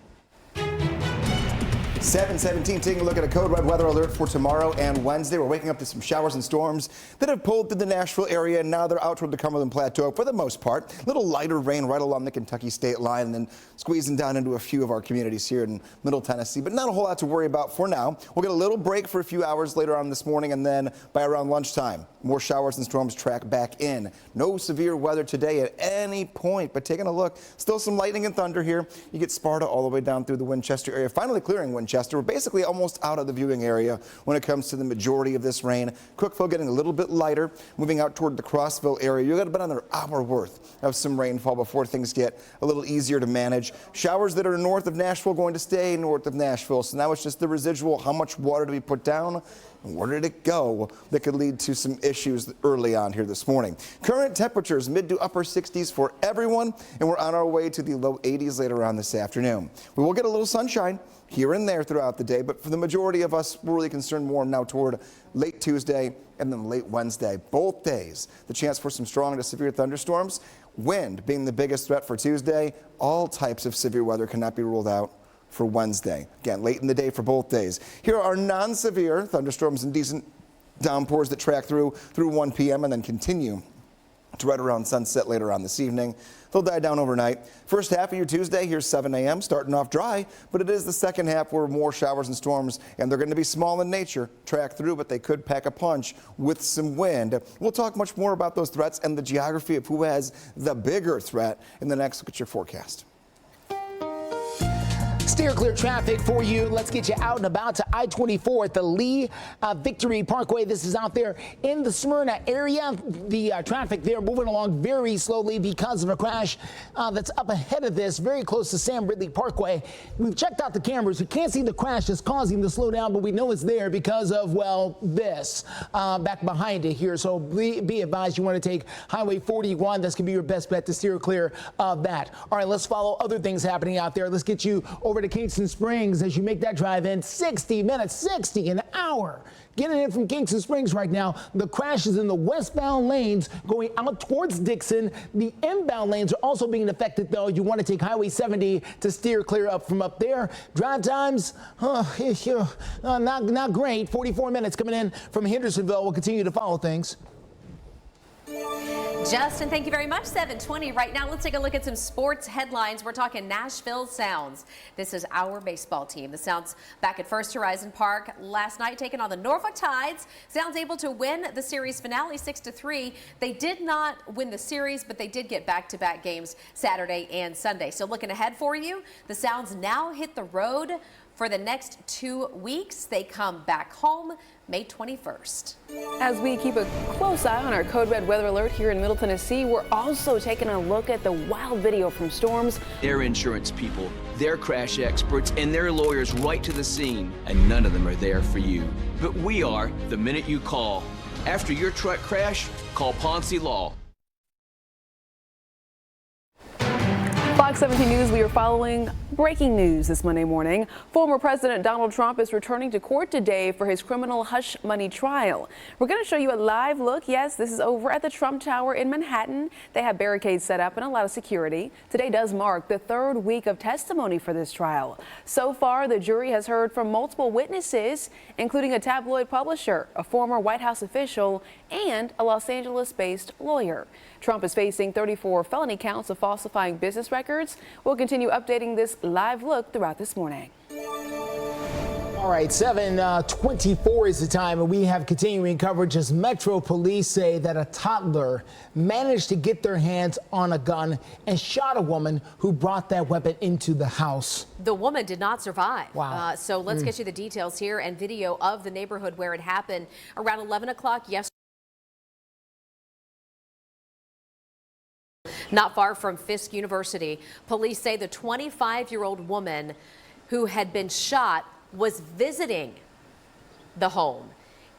7:17, taking a look at a code red weather alert for tomorrow and Wednesday. We're waking up to some showers and storms that have pulled through the Nashville area, and now they're out toward the Cumberland Plateau for the most part. A little lighter rain right along the Kentucky state line and then squeezing down into a few of our communities here in Middle Tennessee, but not a whole lot to worry about for now. We'll get a little break for a few hours later on this morning, and then by around lunchtime, more showers and storms track back in. No severe weather today at any point, but taking a look, still some lightning and thunder here. You get Sparta all the way down through the Winchester area, finally clearing Winchester. We're basically almost out of the viewing area when it comes to the majority of this rain. Cookeville getting a little bit lighter, moving out toward the Crossville area. You've got about another hour worth of some rainfall before things get a little easier to manage. Showers that are north of Nashville going to stay north of Nashville. So now it's just the residual, how much water do we put down? And where did it go? That could lead to some issues early on here this morning. Current temperatures mid to upper 60s for everyone, and we're on our way to the low 80s later on this afternoon. We will get a little sunshine here and there throughout the day, but for the majority of us, we're really concerned more now toward late Tuesday and then late Wednesday. Both days, the chance for some strong to severe thunderstorms. Wind being the biggest threat for Tuesday. All types of severe weather cannot be ruled out for Wednesday. Again, late in the day for both days. Here are non-severe thunderstorms and decent downpours that track through 1 p.m. and then continue to right around sunset later on this evening. They'll die down overnight. First half of your Tuesday, here's 7 a.m., starting off dry, but it is the second half where more showers and storms, and they're going to be small in nature, track through, but they could pack a punch with some wind. We'll talk much more about those threats and the geography of who has the bigger threat in the next look at your forecast. Steer clear traffic for you. Let's get you out and about to I-24 at the Lee Victory Parkway. This is out there in the Smyrna area. The traffic there moving along very slowly because of a crash that's up ahead of this, very close to Sam Ridley Parkway. We've checked out the cameras. We can't see the crash that's causing the slowdown, but we know it's there because of, well, this back behind it here. So be advised, you want to take Highway 41. That's going to be your best bet to steer clear of that. All right, let's follow other things happening out there. Let's get you over to Kingston Springs as you make that drive in. 60 minutes, 60 an hour. Getting in from Kingston Springs right now. The crash is in the westbound lanes going out towards Dickson. The inbound lanes are also being affected, though. You want to take Highway 70 to steer clear up from up there. Drive times, not great. 44 minutes coming in from Hendersonville. We'll continue to follow things. Justin, thank you very much. 7:20 right now. Let's take a look at some sports headlines. We're talking Nashville Sounds. This is our baseball team. The Sounds back at First Horizon Park last night, taking on the Norfolk Tides. Sounds able to win the series finale 6-3. They did not win the series, but they did get back-to-back games Saturday and Sunday. So looking ahead for you, the Sounds now hit the road for the next 2 weeks. They come back home May 21st. As we keep a close eye on our Code Red weather alert here in Middle Tennessee, we're also taking a look at the wild video from storms. Their insurance people, their crash experts, and their lawyers right to the scene, and none of them are there for you. But we are the minute you call. After your truck crash, call Ponce Law. Fox 17 News, we are following breaking news this Monday morning. Former President Donald Trump is returning to court today for his criminal hush money trial. We're going to show you a live look. Yes, this is over at the Trump Tower in Manhattan. They have barricades set up and a lot of security. Today does mark the third week of testimony for this trial. So far, the jury has heard from multiple witnesses, including a tabloid publisher, a former White House official, and a Los Angeles-based lawyer. Trump is facing 34 felony counts of falsifying business records. We'll continue updating this live look throughout this morning. All right, 7:24 is the time, and we have continuing coverage as Metro Police say that a toddler managed to get their hands on a gun and shot a woman who brought that weapon into the house. The woman did not survive. Wow. So let's get you the details here and video of the neighborhood where it happened around 11 o'clock yesterday. Not far from Fisk University. Police say the 25-year-old woman who had been shot was visiting the home,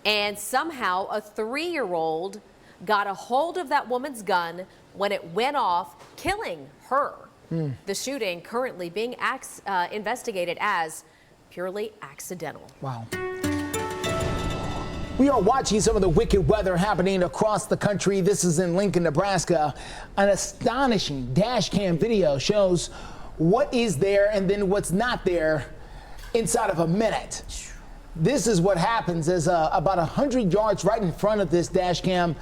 and somehow a 3-year-old got a hold of that woman's gun when it went off, killing her. The shooting currently being investigated as purely accidental. Wow. We are watching some of the wicked weather happening across the country. This is in Lincoln, Nebraska. An astonishing dash cam video shows what is there and then what's not there inside of a minute. This is what happens as about 100 yards right in front of this dash cam.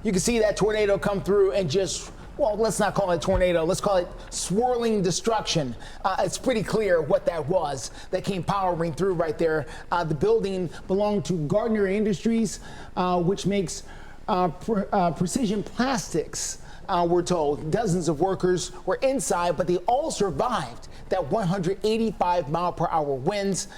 You can see that tornado come through and just, well, let's not call it tornado. Let's call it swirling destruction. It's pretty clear what that was that came powering through right there. The building belonged to Gardner Industries, which makes precision plastics. We're told dozens of workers were inside, but they all survived that 185-mile-per-hour winds.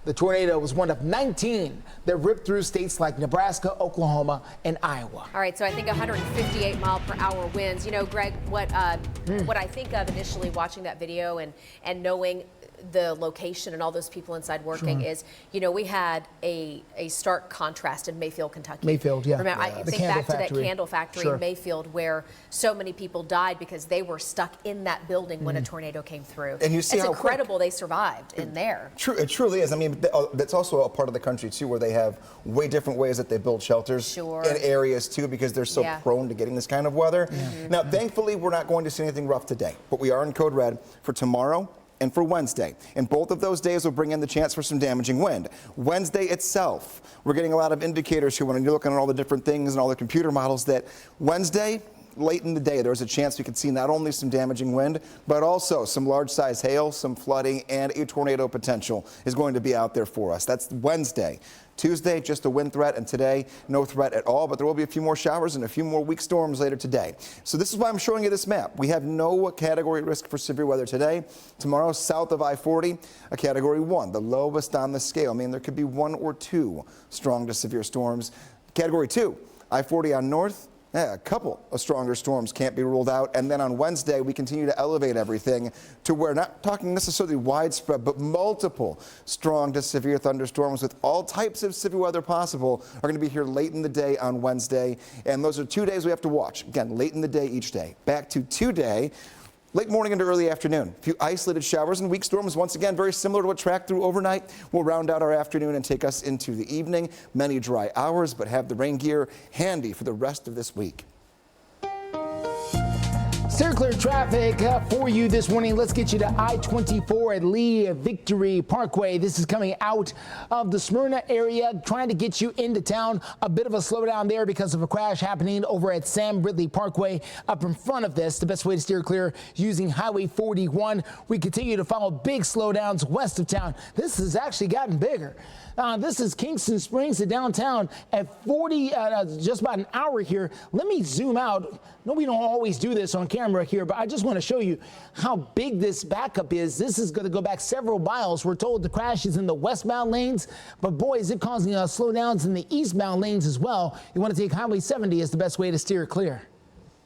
The tornado was one of 19 that ripped through states like Nebraska, Oklahoma, and Iowa. All right, so I think 158-mile-per-hour winds. You know, Greg, what I think of initially watching that video and knowing the location and all those people inside working is, you know, we had a stark contrast in Mayfield, Kentucky. Mayfield, yeah. Remember, I think back to that candle factory Sure. in Mayfield where so many people died because they were stuck in that building when a tornado came through. And you see it's how incredible they survived in there. It truly is. I mean, that's also a part of the country, too, where they have way different ways that they build shelters in areas, too, because they're so prone to getting this kind of weather. Now, thankfully, we're not going to see anything rough today, but we are in code red for tomorrow and for Wednesday. And both of those days will bring in the chance for some damaging wind. Wednesday itself, we're getting a lot of indicators here when you're looking at all the different things and all the computer models that Wednesday, late in the day, there's a chance we could see not only some damaging wind, but also some large-size hail, some flooding, and a tornado potential is going to be out there for us. That's Wednesday. Tuesday, just a wind threat, and today, no threat at all, but there will be a few more showers and a few more weak storms later today. So this is why I'm showing you this map. We have no category risk for severe weather today. Tomorrow, south of I-40, a category 1, the lowest on the scale. I mean, there could be 1 or 2 strong to severe storms. Category 2, I-40 on north. Yeah, a couple of stronger storms can't be ruled out. And then on Wednesday, we continue to elevate everything to where, not talking necessarily widespread, but multiple strong to severe thunderstorms with all types of severe weather possible are going to be here late in the day on Wednesday. And those are 2 days we have to watch. Again, late in the day each day. Back to today. Late morning into early afternoon. A few isolated showers and weak storms, once again, very similar to what tracked through overnight. We'll round out our afternoon and take us into the evening. Many dry hours, but have the rain gear handy for the rest of this week. Steer clear traffic for you this morning. Let's get you to I-24 at Lee Victory Parkway. This is coming out of the Smyrna area, trying to get you into town. A bit of a slowdown there because of a crash happening over at Sam Ridley Parkway up in front of this. The best way to steer clear using Highway 41. We continue to follow big slowdowns west of town. This has actually gotten bigger. This is Kingston Springs to downtown at 40, just about an hour here. Let me zoom out. No, we don't always do this on camera here, but I just want to show you how big this backup is. This is going to go back several miles. We're told the crash is in the westbound lanes, but boy, is it causing slowdowns in the eastbound lanes as well. You want to take Highway 70 as the best way to steer clear.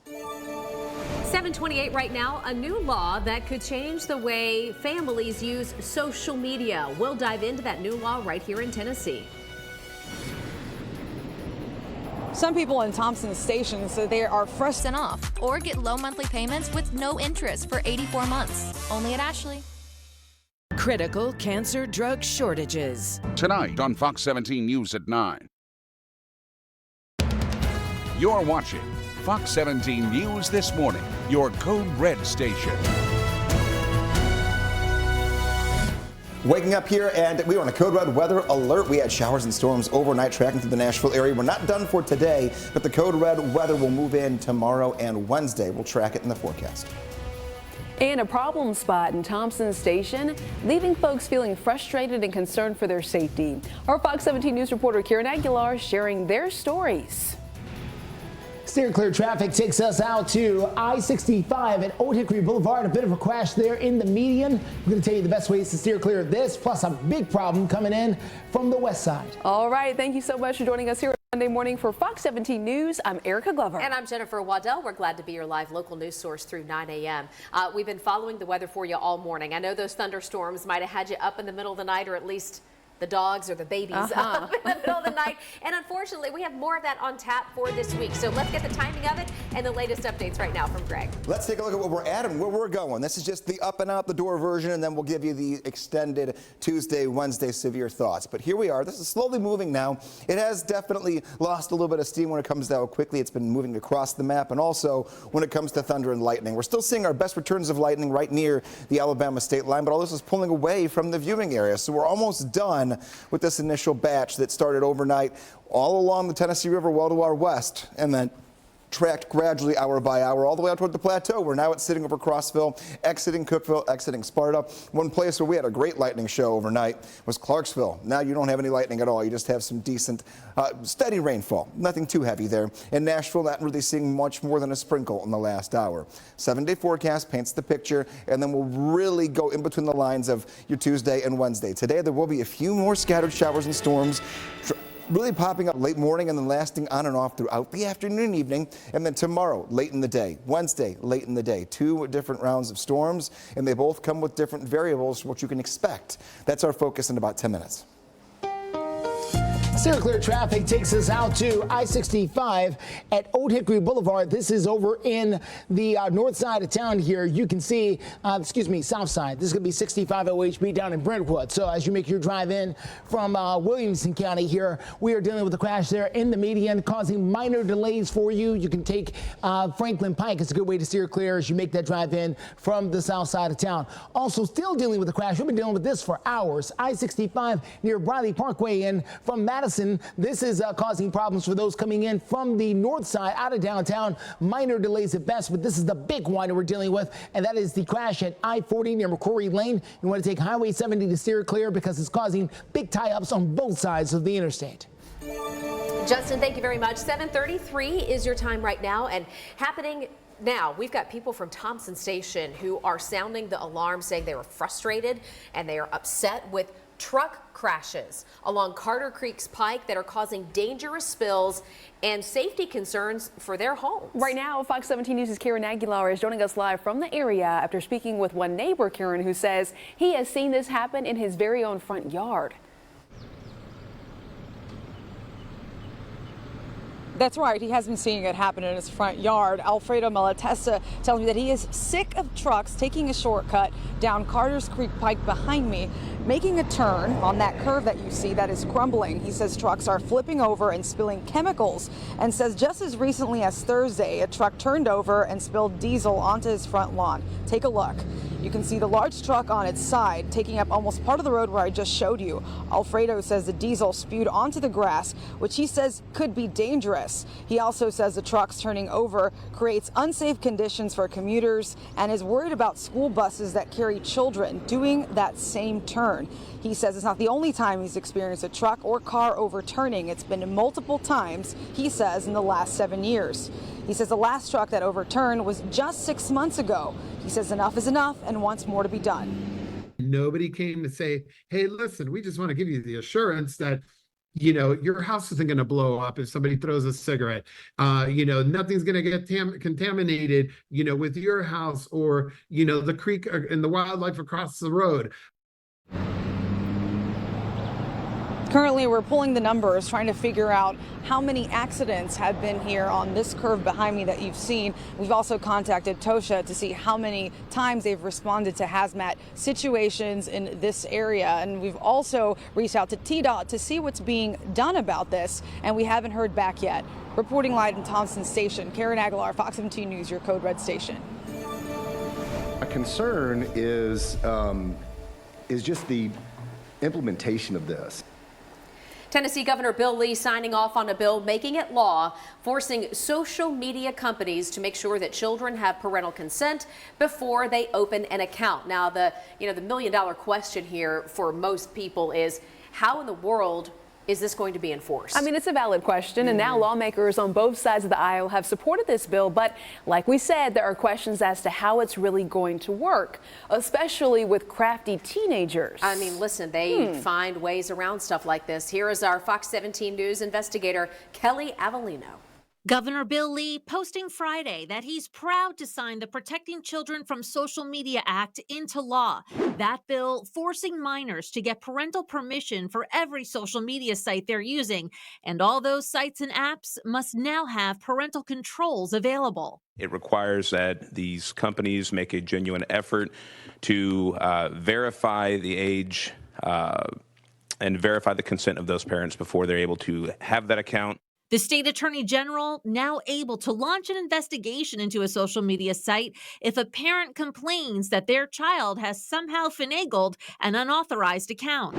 7:28 right now, a new law that could change the way families use social media. We'll dive into that new law right here in Tennessee. Some people in Thompson Station say they are frustrated off or get low monthly payments with no interest for 84 months. Only at Ashley. Critical cancer drug shortages. Tonight on Fox 17 News at 9. You're watching Fox 17 News This Morning, your Code Red station. Waking up here, and we were on a Code Red weather alert. We had showers and storms overnight tracking through the Nashville area. We're not done for today, but the Code Red weather will move in tomorrow and Wednesday. We'll track it in the forecast. And a problem spot in Thompson Station, leaving folks feeling frustrated and concerned for their safety. Our Fox 17 News reporter Karen Aguilar sharing their stories. Steer clear traffic takes us out to I-65 at Old Hickory Boulevard. A bit of a crash there in the median. We're going to tell you the best ways to steer clear of this, plus a big problem coming in from the west side. All right. Thank you so much for joining us here Monday morning for Fox 17 News. I'm Erica Glover. And I'm Jennifer Waddell. We're glad to be your live local news source through 9 a.m. We've been following the weather for you all morning. I know those thunderstorms might have had you up in the middle of the night, or at least the dogs or the babies up in the middle of the night. And unfortunately, we have more of that on tap for this week. So let's get the timing of it and the latest updates right now from Greg. Let's take a look at where we're at and where we're going. This is just the up and out the door version, and then we'll give you the extended Tuesday, Wednesday severe thoughts. But here we are. This is slowly moving now. It has definitely lost a little bit of steam when it comes to how quickly it's been moving across the map, and also when it comes to thunder and lightning. We're still seeing our best returns of lightning right near the Alabama state line, but all this is pulling away from the viewing area. So we're almost done with this initial batch that started overnight all along the Tennessee River well to our west, and then tracked gradually hour by hour all the way out toward the plateau. We're now sitting over Crossville, exiting Cookeville, exiting Sparta. One place where we had a great lightning show overnight was Clarksville. Now you don't have any lightning at all. You just have some decent, steady rainfall. Nothing too heavy there. In Nashville, not really seeing much more than a sprinkle in the last hour. 7-day forecast paints the picture, and then we'll really go in between the lines of your Tuesday and Wednesday. Today, there will be a few more scattered showers and storms, really popping up late morning and then lasting on and off throughout the afternoon and evening. And then tomorrow, late in the day. Wednesday, late in the day. 2 different rounds of storms, and they both come with different variables for what you can expect. That's our focus in about 10 minutes. Steer clear traffic takes us out to I-65 at Old Hickory Boulevard. This is over in the north side of town here. You can see, south side. This is going to be 65 OHB down in Brentwood. So as you make your drive in from Williamson County here, we are dealing with a crash there in the median, causing minor delays for you. You can take Franklin Pike. It's a good way to steer clear as you make that drive in from the south side of town. Also still dealing with the crash. We've been dealing with this for hours. I-65 near Briley Parkway in from Madison Madison. This is causing problems for those coming in from the north side out of downtown. Minor delays at best, but this is the big one that we're dealing with, and that is the crash at I-40 near McCrory Lane. You want to take Highway 70 to steer clear because it's causing big tie-ups on both sides of the interstate. Justin, thank you very much. 7:33 is your time right now, and happening now, we've got people from Thompson Station who are sounding the alarm, saying they were frustrated and they are upset with truck crashes along Carter Creek's Pike that are causing dangerous spills and safety concerns for their homes. Right now, Fox 17 News' Karen Aguilar is joining us live from the area after speaking with one neighbor, Karen, who says he has seen this happen in his very own front yard. That's right. He has been seeing it happen in his front yard. Alfredo Malatesta tells me that he is sick of trucks taking a shortcut down Carter's Creek Pike behind me, making a turn on that curve that you see that is crumbling. He says trucks are flipping over and spilling chemicals, and says just as recently as Thursday, a truck turned over and spilled diesel onto his front lawn. Take a look. You can see the large truck on its side taking up almost part of the road where I just showed you. Alfredo says the diesel spewed onto the grass, which he says could be dangerous. He also says the trucks turning over creates unsafe conditions for commuters and is worried about school buses that carry children doing that same turn. He says it's not the only time he's experienced a truck or car overturning. It's been multiple times, he says, in the last 7 years. He says the last truck that overturned was just 6 months ago. He says enough is enough and wants more to be done. Nobody came to say, hey, listen, we just want to give you the assurance that, you know, your house isn't going to blow up if somebody throws a cigarette. You know, nothing's going to get contaminated, you know, with your house or, you know, the creek and the wildlife across the road. Currently, we're pulling the numbers, trying to figure out how many accidents have been here on this curve behind me that you've seen. We've also contacted Tosha to see how many times they've responded to hazmat situations in this area. And we've also reached out to TDOT to see what's being done about this, and we haven't heard back yet. Reporting live in Thompson Station, Karen Aguilar, Fox 17 News, your Code Red station. A concern is just the implementation of this. Tennessee Governor Bill Lee signing off on a bill making it law, forcing social media companies to make sure that children have parental consent before they open an account. Now, the million-dollar question here for most people is, how in the world is this going to be enforced? I mean, it's a valid question, and now lawmakers on both sides of the aisle have supported this bill. But like we said, there are questions as to how it's really going to work, especially with crafty teenagers. I mean, listen, they find ways around stuff like this. Here is our Fox 17 News investigator, Kelly Avellino. Governor Bill Lee posting Friday that he's proud to sign the Protecting Children from Social Media Act into law. That bill forcing minors to get parental permission for every social media site they're using. And all those sites and apps must now have parental controls available. It requires that these companies make a genuine effort to verify the age and verify the consent of those parents before they're able to have that account. The state attorney general now able to launch an investigation into a social media site if a parent complains that their child has somehow finagled an unauthorized account.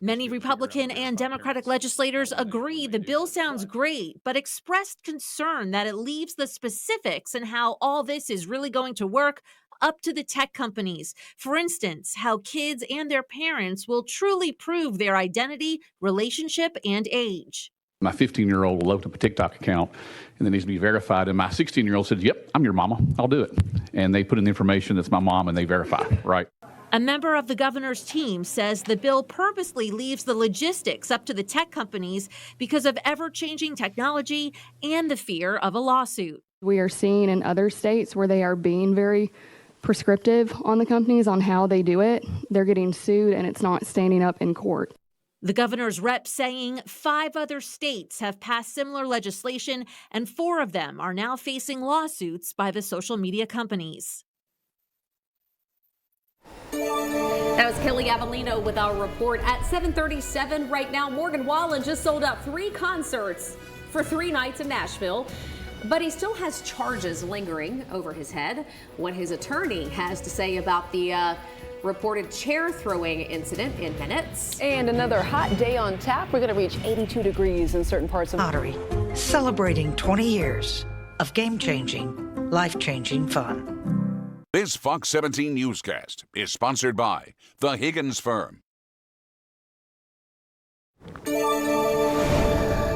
Many Republican and Democratic legislators agree the bill sounds great, but expressed concern that it leaves the specifics and how all this is really going to work up to the tech companies. For instance, how kids and their parents will truly prove their identity, relationship, and age. My 15-year-old will open up a TikTok account and then needs to be verified. And my 16-year-old said, yep, I'm your mama. I'll do it. And they put in the information that's my mom and they verify, right? A member of the governor's team says the bill purposely leaves the logistics up to the tech companies because of ever-changing technology and the fear of a lawsuit. We are seeing in other states where they are being very prescriptive on the companies on how they do it. They're getting sued and it's not standing up in court. The governor's rep saying 5 other states have passed similar legislation, and 4 of them are now facing lawsuits by the social media companies. That was Kelly Avellino with our report at 7:37 right now. Morgan Wallen just sold out 3 concerts for 3 nights in Nashville, but he still has charges lingering over his head. What his attorney has to say about the reported chair throwing incident in minutes. And another hot day on tap. We're going to reach 82 degrees in certain parts of Lottery, celebrating 20 years of game-changing, life-changing fun. This Fox 17 newscast is sponsored by the Higgins Firm.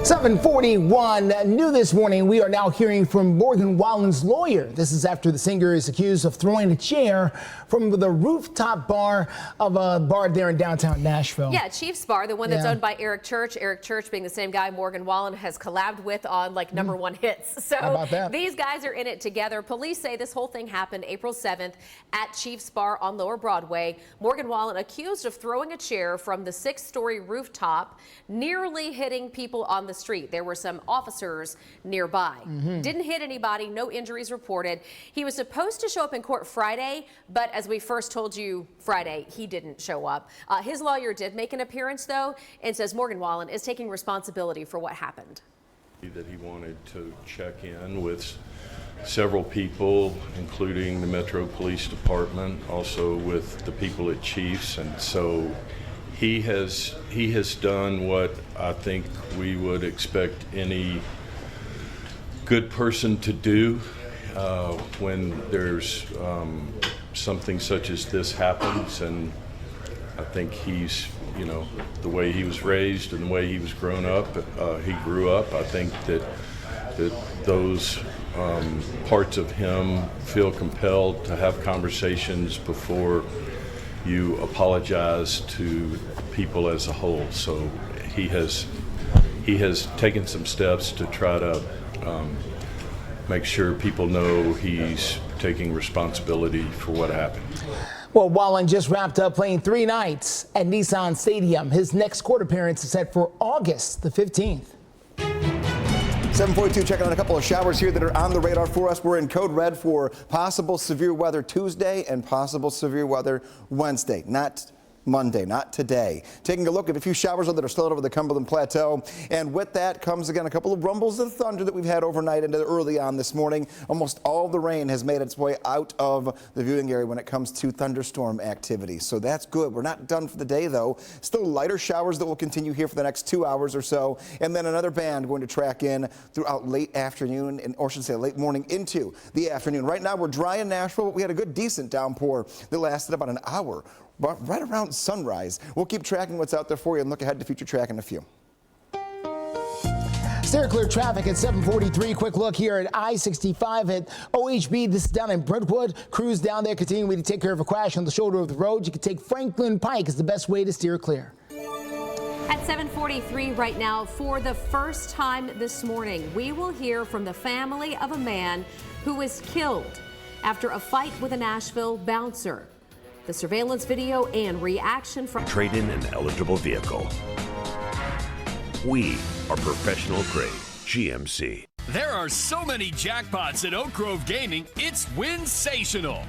741. New this morning, we are now hearing from Morgan Wallen's lawyer. This is after the singer is accused of throwing a chair from the rooftop bar of a bar there in downtown Nashville. Yeah, Chiefs Bar, the one that's Yeah. owned by Eric Church. Eric Church being the same guy Morgan Wallen has collabed with on like #1 hits. So How about that? these guys are in it together. Police say this whole thing happened April 7th at Chiefs Bar on Lower Broadway. Morgan Wallen accused of throwing a chair from the 6-story rooftop, nearly hitting people on the street. There were some officers nearby. Didn't hit anybody, no injuries reported. He was supposed to show up in court Friday, but as we first told you Friday, he didn't show up. His lawyer did make an appearance though, and says Morgan Wallen is taking responsibility for what happened. That he wanted to check in with several people, including the Metro Police Department, also with the people at Chiefs, and so he has done what I think we would expect any good person to do when there's something such as this happens. And I think he's, you know, the way he was raised and the way he was grew up, I think that those parts of him feel compelled to have conversations before you apologize to people as a whole. So he has taken some steps to try to make sure people know he's taking responsibility for what happened. Well, Wallen just wrapped up playing 3 nights at Nissan Stadium. His next court appearance is set for August the 15th. 742, checking on a couple of showers here that are on the radar for us. We're in code red for possible severe weather Tuesday and possible severe weather Wednesday, not Monday, not today. Taking a look at a few showers that are still over the Cumberland Plateau. And with that comes again a couple of rumbles of thunder that we've had overnight into early on this morning. Almost all the rain has made its way out of the viewing area when it comes to thunderstorm activity. So that's good. We're not done for the day though. Still lighter showers that will continue here for the next 2 hours or so. And then another band going to track in throughout late afternoon, or I should say late morning into the afternoon. Right now we're dry in Nashville, but we had a good decent downpour that lasted about an hour. But right around sunrise. We'll keep tracking what's out there for you and look ahead to future track in a few. Steer clear traffic at 743. Quick look here at I-65 at OHB. This is down in Brentwood. Crews down there continuing to take care of a crash on the shoulder of the road. You can take Franklin Pike is the best way to steer clear. At 7:43 right now, for the first time this morning, we will hear from the family of a man who was killed after a fight with a Nashville bouncer. The surveillance video and reaction from Trade in an eligible vehicle. We are professional grade GMC. There are so many jackpots at Oak Grove Gaming, it's winsational.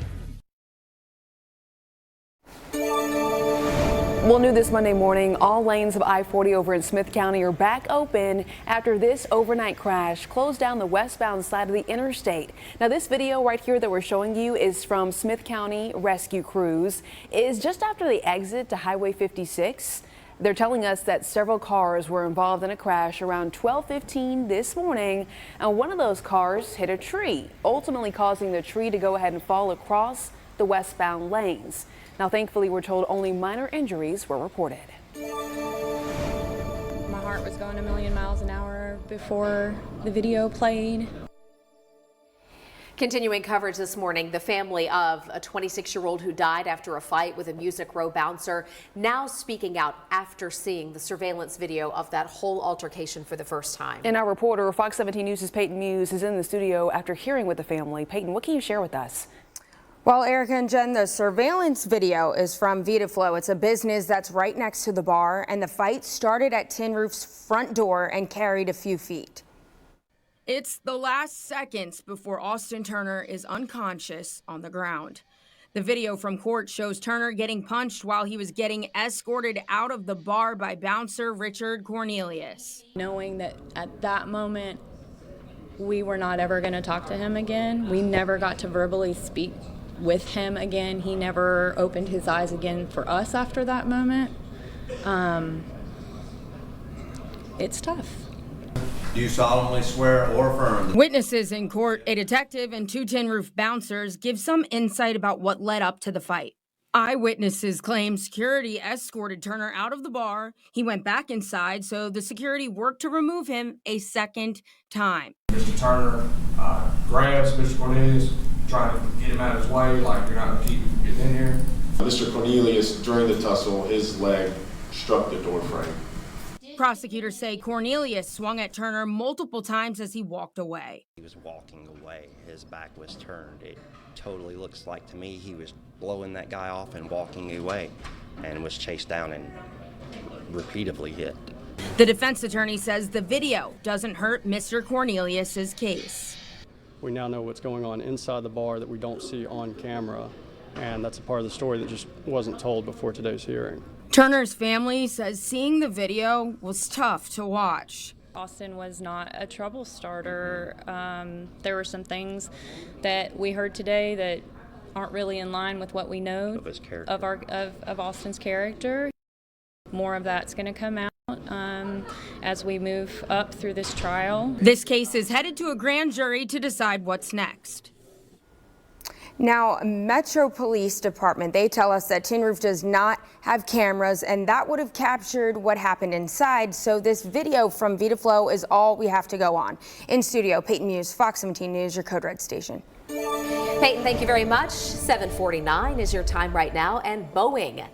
Well, new this Monday morning, all lanes of I-40 over in Smith County are back open after this overnight crash closed down the westbound side of the interstate. Now, this video right here that we're showing you is from Smith County rescue crews. It is just after the exit to Highway 56. They're telling us that several cars were involved in a crash around 12:15 this morning, and one of those cars hit a tree, ultimately causing the tree to go ahead and fall across the westbound lanes. Now, thankfully, we're told only minor injuries were reported. My heart was going a million miles an hour before the video played. Continuing coverage this morning, the family of a 26-year-old who died after a fight with a Music Row bouncer now speaking out after seeing the surveillance video of that whole altercation for the first time. And our reporter, Fox 17 News' Peyton Muse, is in the studio after hearing with the family. Peyton, what can you share with us? Well, Erica and Jen, the surveillance video is from VitaFlow. It's a business that's right next to the bar, and the fight started at Tin Roof's front door and carried a few feet. It's the last seconds before Austin Turner is unconscious on the ground. The video from court shows Turner getting punched while he was getting escorted out of the bar by bouncer Richard Cornelius. Knowing that at that moment, we were not ever going to talk to him again. We never got to verbally speak with him again. He never opened his eyes again for us after that moment. It's tough. Do you solemnly swear or affirm? Witnesses in court, a detective and 2 tin roof bouncers give some insight about what led up to the fight. Eyewitnesses claim security escorted Turner out of the bar. He went back inside, so the security worked to remove him a second time. Mr. Turner grabs Mr. Cornelius, trying to get him out of his way, like you're not going to keep him getting in here. Mr. Cornelius, during the tussle, his leg struck the door frame. Prosecutors say Cornelius swung at Turner multiple times as he walked away. He was walking away. His back was turned. It totally looks like to me he was blowing that guy off and walking away and was chased down and repeatedly hit. The defense attorney says the video doesn't hurt Mr. Cornelius's case. We now know what's going on inside the bar that we don't see on camera, and that's a part of the story that just wasn't told before today's hearing. Turner's family says seeing the video was tough to watch. Austin was not a trouble starter. There were some things that we heard today that aren't really in line with what we know of his character. of Austin's character. More of that's going to come out as we move up through this trial. This case is headed to a grand jury to decide what's next. Now, Metro Police Department, they tell us that Tin Roof does not have cameras, and that would have captured what happened inside. So this video from VitaFlow is all we have to go on. In studio, Peyton Muse, Fox 17 News, your Code Red station. Peyton, thank you very much. 7:49 is your time right now, and Boeing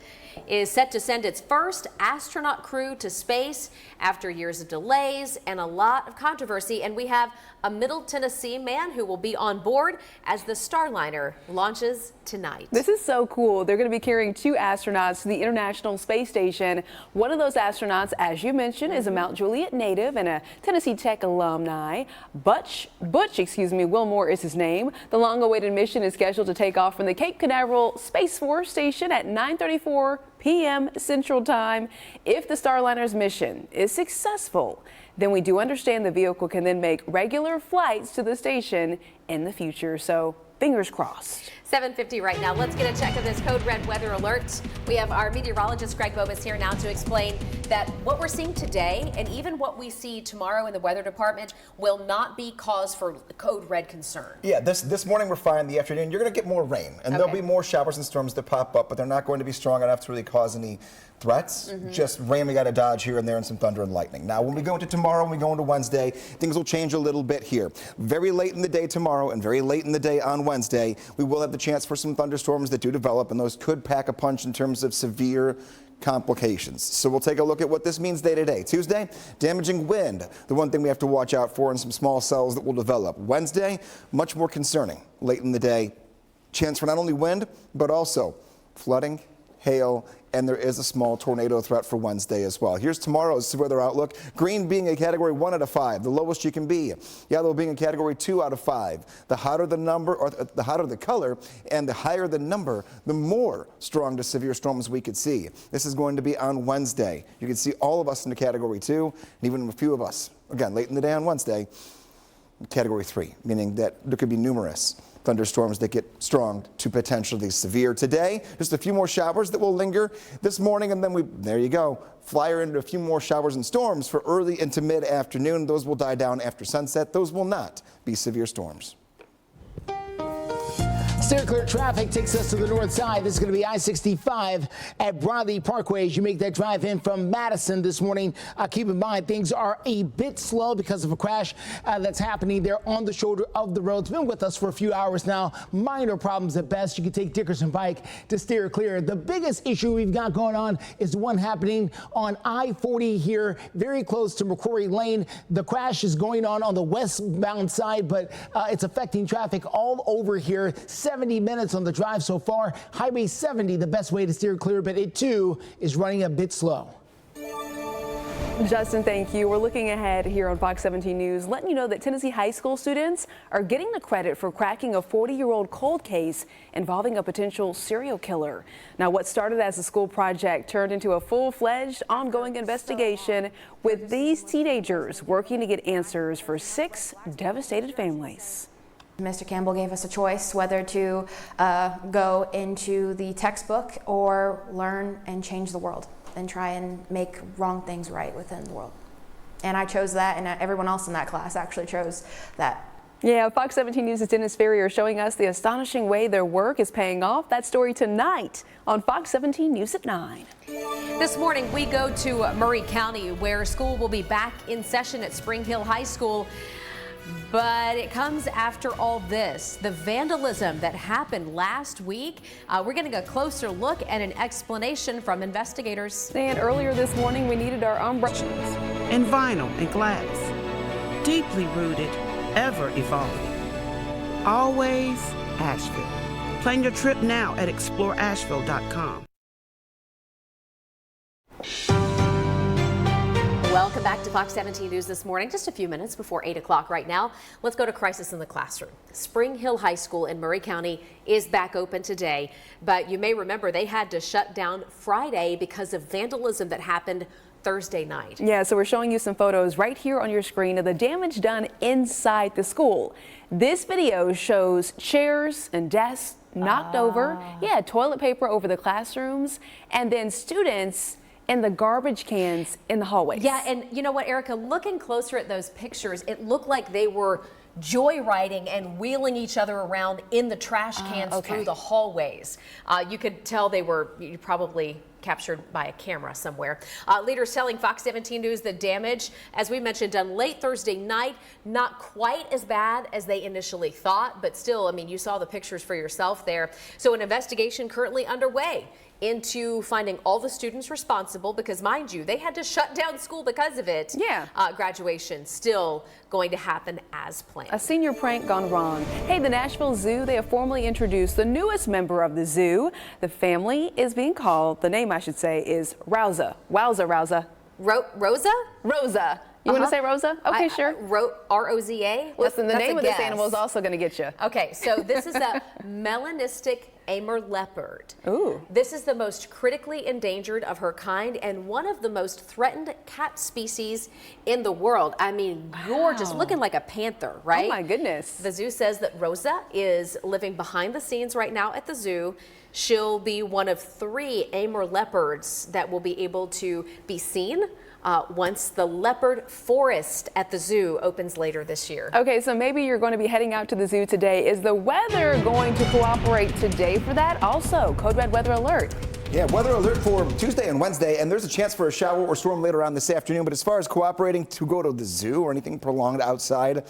is set to send its first astronaut crew to space after years of delays and a lot of controversy. And we have a Middle Tennessee man who will be on board as the Starliner launches tonight. This is so cool. They're going to be carrying 2 astronauts to the International Space Station. One of those astronauts, as you mentioned, is a Mount Juliet native and a Tennessee Tech alumni. Butch Wilmore is his name. The long-awaited mission is scheduled to take off from the Cape Canaveral Space Force Station at 9:34 p.m. Central Time. If the Starliner's mission is successful, then we do understand the vehicle can then make regular flights to the station in the future. So fingers crossed. 7:50 right now. Let's get a check of this Code Red weather alert. We have our meteorologist Greg Bobus here now to explain that what we're seeing today and even what we see tomorrow in the weather department will not be cause for Code Red concern. Yeah, this morning we're fine. In the afternoon, you're going to get more rain, and there'll be more showers and storms that pop up, but they're not going to be strong enough to really cause any threats. Just rain we got to dodge here and there, and some thunder and lightning. Now, when we go into tomorrow and we go into Wednesday, things will change a little bit here. Very late in the day tomorrow and very late in the day on Wednesday, we will have the chance for some thunderstorms that do develop, and those could pack a punch in terms of severe complications. So we'll take a look at what this means day to day. Tuesday, damaging wind, the one thing we have to watch out for, and some small cells that will develop. Wednesday, much more concerning. Late in the day, chance for not only wind, but also flooding, hail, and there is a small tornado threat for Wednesday as well. Here's tomorrow's weather outlook. Green being a category 1 out of 5, the lowest you can be. Yellow being a category 2 out of 5. The hotter the number, or the hotter the color, and the higher the number, the more strong to severe storms we could see. This is going to be on Wednesday. You can see all of us in the category 2, and even a few of us, again, late in the day on Wednesday, category 3, meaning that there could be numerous thunderstorms that get strong to potentially severe. Today, just a few more showers that will linger this morning, and then there you go, flyer into a few more showers and storms for early into mid-afternoon. Those will die down after sunset. Those will not be severe storms. Steer clear traffic takes us to the north side. This is going to be I-65 at Bradley Parkway as you make that drive in from Madison this morning. Keep in mind, things are a bit slow because of a crash that's happening there on the shoulder of the road. It's been with us for a few hours now. Minor problems at best. You can take Dickerson Pike to steer clear. The biggest issue we've got going on is the one happening on I-40 here, very close to McCrory Lane. The crash is going on the westbound side, but it's affecting traffic all over here. 70 minutes on the drive so far. Highway 70, the best way to steer clear, but it too is running a bit slow. Justin, thank you. We're looking ahead here on Fox 17 News, letting you know that Tennessee high school students are getting the credit for cracking a 40-year-old cold case involving a potential serial killer. Now, what started as a school project turned into a full-fledged ongoing investigation with these teenagers working to get answers for 6 devastated families. Mr. Campbell gave us a choice whether to go into the textbook or learn and change the world and try and make wrong things right within the world. And I chose that, and everyone else in that class actually chose that. Yeah, Fox 17 News' Dennis Ferrier showing us the astonishing way their work is paying off. That story tonight on Fox 17 News at 9. This morning, we go to Murray County, where school will be back in session at Spring Hill High School. But it comes after all this, the vandalism that happened last week. We're getting a closer look and an explanation from investigators. And earlier this morning, we needed our umbrellas. In vinyl and glass, deeply rooted, ever evolving. Always Asheville. Plan your trip now at exploreasheville.com. Welcome back to Fox 17 News this morning. Just a few minutes before 8 o'clock right now. Let's go to crisis in the classroom. Spring Hill High School in Murray County is back open today, but you may remember they had to shut down Friday because of vandalism that happened Thursday night. Yeah, so we're showing you some photos right here on your screen of the damage done inside the school. This video shows chairs and desks knocked over. Yeah, toilet paper over the classrooms, and then students in the garbage cans in the hallways. Yeah, and you know what, Erica, looking closer at those pictures, it looked like they were joyriding and wheeling each other around in the trash cans through the hallways. You could tell they were probably captured by a camera somewhere. Leaders telling Fox 17 News the damage, as we mentioned, done late Thursday night, not quite as bad as they initially thought, but still, I mean, you saw the pictures for yourself there. So an investigation currently underway into finding all the students responsible, because mind you, they had to shut down school because of it. Yeah. Graduation still going to happen as planned. A senior prank gone wrong. Hey, the Nashville Zoo, they have formally introduced the newest member of the zoo. The family is being called, the name I should say is Rosa. Wowza, Rosa. Rosa? Rosa. You want to say Rosa? Okay, sure. R-O-Z-A? Listen, the That's name a of this guess. animal is also going to get you. Okay, so this is a melanistic Amur leopard. Ooh. This is the most critically endangered of her kind and one of the most threatened cat species in the world. I mean, gorgeous, looking like a panther, right? Oh my goodness. The zoo says that Rosa is living behind the scenes right now at the zoo. She'll be one of 3 Amur leopards that will be able to be seen once the leopard forest at the zoo opens later this year. Okay, so maybe you're going to be heading out to the zoo today. Is the weather going to cooperate today for that? Also, Code Red weather alert. Yeah, weather alert for Tuesday and Wednesday, and there's a chance for a shower or storm later on this afternoon. But as far as cooperating to go to the zoo or anything prolonged outside,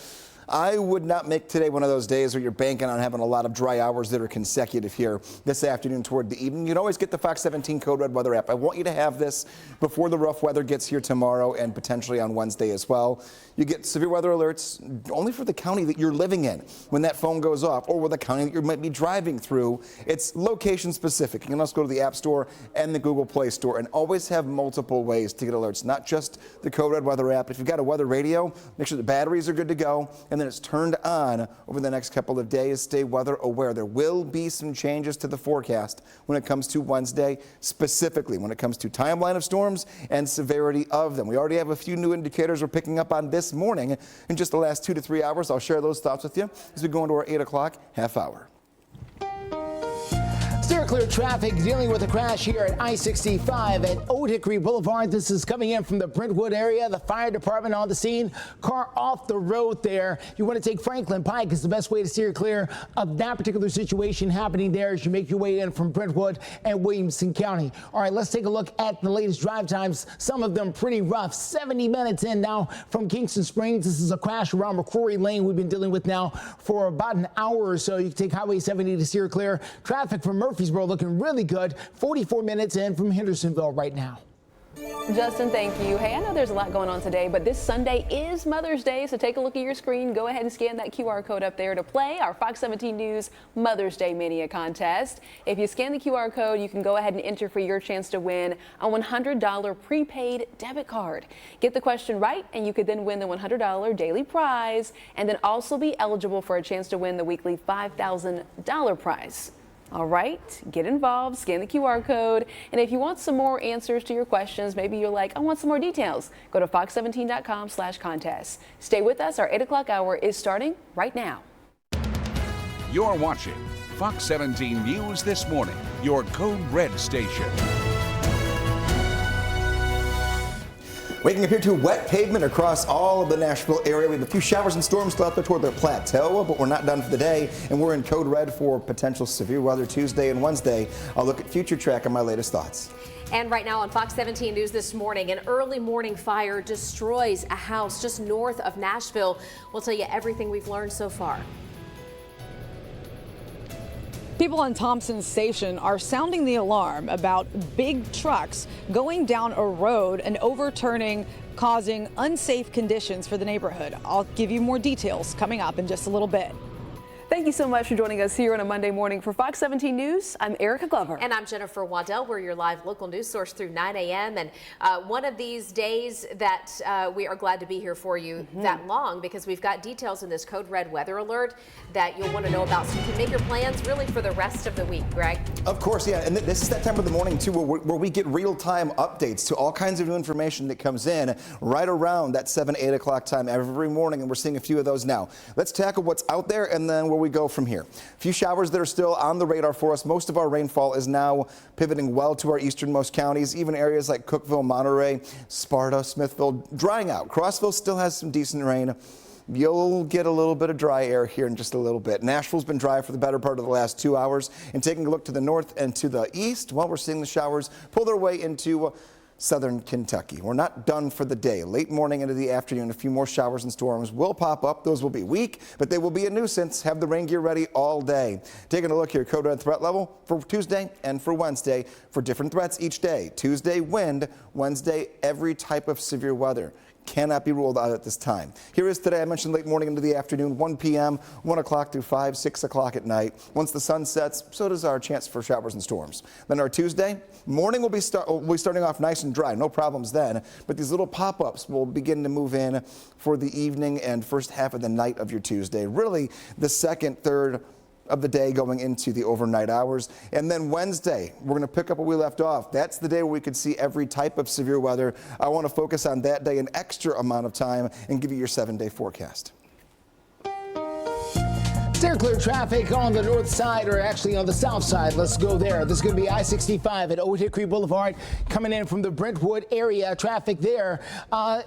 I would not make today one of those days where you're banking on having a lot of dry hours that are consecutive here this afternoon toward the evening. You'd always get the Fox 17 Code Red weather app. I want you to have this before the rough weather gets here tomorrow and potentially on Wednesday as well. You get severe weather alerts only for the county that you're living in when that phone goes off, or with the county that you might be driving through. It's location specific. You can also go to the App Store and the Google Play Store and always have multiple ways to get alerts, not just the Code Red weather app. If you've got a weather radio, make sure the batteries are good to go, and then it's turned on over the next couple of days. Stay weather aware. There will be some changes to the forecast when it comes to Wednesday, specifically when it comes to timeline of storms and severity of them. We already have a few new indicators we're picking up on this morning. In just the last 2 to 3 hours, I'll share those thoughts with you as we go into our 8 o'clock half hour. Steer clear traffic dealing with a crash here at I-65 at Old Hickory Boulevard. This is coming in from the Brentwood area. The fire department on the scene. Car off the road there. You want to take Franklin Pike is the best way to steer clear of that particular situation happening there as you make your way in from Brentwood and Williamson County. All right, let's take a look at the latest drive times. Some of them pretty rough. 70 minutes in now from Kingston Springs. This is a crash around McCrory Lane we've been dealing with now for about an hour or so. You can take Highway 70 to steer clear. Traffic from Murfreesboro looking really good. 44 minutes in from Hendersonville right now. Justin, thank you. Hey, I know there's a lot going on today, but this Sunday is Mother's Day, so take a look at your screen. Go ahead and scan that QR code up there to play our Fox 17 News Mother's Day Mania contest. If you scan the QR code, you can go ahead and enter for your chance to win a $100 prepaid debit card. Get the question right, and you could then win the $100 daily prize, and then also be eligible for a chance to win the weekly $5,000 prize. All right, get involved, scan the QR code, and if you want some more answers to your questions, maybe you're like, I want some more details, go to fox17.com/contest. Stay with us, our 8 o'clock hour is starting right now. You're watching Fox 17 News This Morning, your Code Red station. Waking up here to wet pavement across all of the Nashville area. We have a few showers and storms still out there toward the plateau, but we're not done for the day, and we're in code red for potential severe weather Tuesday and Wednesday. I'll look at future track on my latest thoughts. And right now on Fox 17 News This Morning, an early morning fire destroys a house just north of Nashville. We'll tell you everything we've learned so far. People on Thompson Station are sounding the alarm about big trucks going down a road and overturning, causing unsafe conditions for the neighborhood. I'll give you more details coming up in just a little bit. Thank you so much for joining us here on a Monday morning for Fox 17 News. I'm Erica Glover. And I'm Jennifer Waddell. We're your live local news source through 9 a.m. And one of these days that we are glad to be here for you that long, because we've got details in this code red weather alert that you'll want to know about, so you can make your plans really for the rest of the week. Greg? Of course, yeah. And this is that time of the morning, too, where we get real-time updates to all kinds of new information that comes in right around that 7, 8 o'clock time every morning. And we're seeing a few of those now. Let's tackle what's out there and then where we go from here. A few showers that are still on the radar for us. Most of our rainfall is now pivoting well to our easternmost counties, even areas like Cookeville, Monterey, Sparta, Smithville, drying out. Crossville still has some decent rain. You'll get a little bit of dry air here in just a little bit. Nashville's been dry for the better part of the last 2 hours. And taking a look to the north and to the east, well, we're seeing the showers pull their way into southern Kentucky. We're not done for the day. Late morning into the afternoon, a few more showers and storms will pop up. Those will be weak, but they will be a nuisance. Have the rain gear ready all day. Taking a look here, code red threat level for Tuesday and for Wednesday for different threats each day. Tuesday, wind. Wednesday, every type of severe weather. Cannot be ruled out at this time. Here is today. I mentioned late morning into the afternoon, 1 p.m., 1 o'clock through 5, 6 o'clock at night. Once the sun sets, so does our chance for showers and storms. Then our Tuesday morning will be starting off nice and dry. No problems then. But these little pop-ups will begin to move in for the evening and first half of the night of your Tuesday. Really, the second, third of the day going into the overnight hours. And then Wednesday, we're going to pick up where we left off. That's the day where we could see every type of severe weather. I want to focus on that day an extra amount of time and give you your 7-day forecast. Steer clear traffic on the north side, or actually on the south side. Let's go there. This is going to be I-65 at Old Hickory Boulevard coming in from the Brentwood area. Traffic there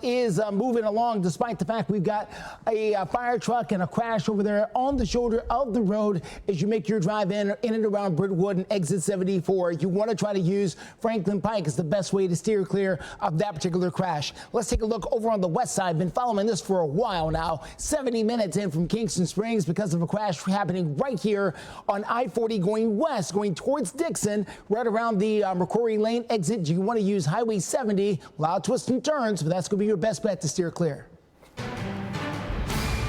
is moving along despite the fact we've got a fire truck and a crash over there on the shoulder of the road as you make your drive in and around Brentwood and exit 74. You want to try to use Franklin Pike as the best way to steer clear of that particular crash. Let's take a look over on the west side. Been following this for a while now. 70 minutes in from Kingston Springs because of a crash happening right here on I-40 going west, going towards Dickson, right around the McCrory Lane exit. You want to use Highway 70, loud twists and turns, but that's going to be your best bet to steer clear.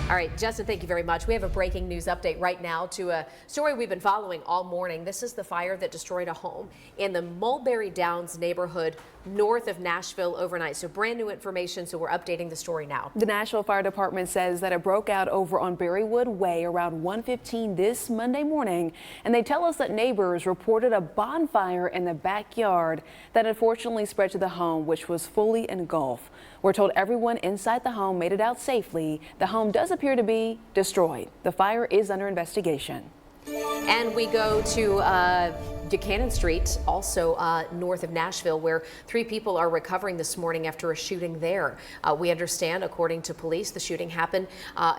All right, Justin, thank you very much. We have a breaking news update right now to a story we've been following all morning. This is the fire that destroyed a home in the Mulberry Downs neighborhood north of Nashville overnight. So brand new information, so we're updating the story now. The Nashville Fire Department says that it broke out over on Berrywood Way around 1:15 this Monday morning. And they tell us that neighbors reported a bonfire in the backyard that unfortunately spread to the home, which was fully engulfed. We're told everyone inside the home made it out safely. The home does appear to be destroyed. The fire is under investigation. And we go to Buchanan Street, also north of Nashville, where 3 people are recovering this morning after a shooting there. We understand, according to police, the shooting happened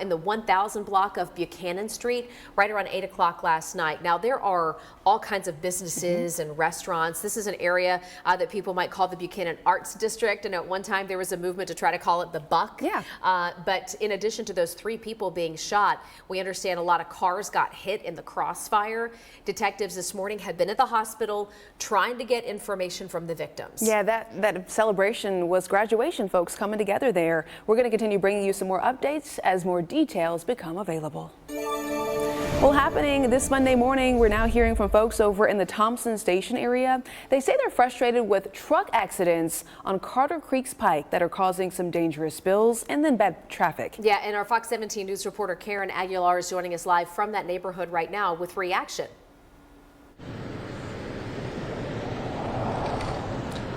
in the 1000 block of Buchanan Street right around 8 o'clock last night. Now, there are all kinds of businesses and restaurants. This is an area that people might call the Buchanan Arts District. And at one time, there was a movement to try to call it the Buck. Yeah. But in addition to those 3 people being shot, we understand a lot of cars got hit in the crossfire. Detectives this morning had been at the hospital trying to get information from the victims. Yeah, that celebration was graduation, folks coming together there. We're going to continue bringing you some more updates as more details become available. Well, happening this Monday morning, we're now hearing from folks over in the Thompson Station area. They say they're frustrated with truck accidents on Carter Creek's Pike that are causing some dangerous spills and then bad traffic. Yeah, and our Fox 17 News reporter Karen Aguilar is joining us live from that neighborhood right now with reaction.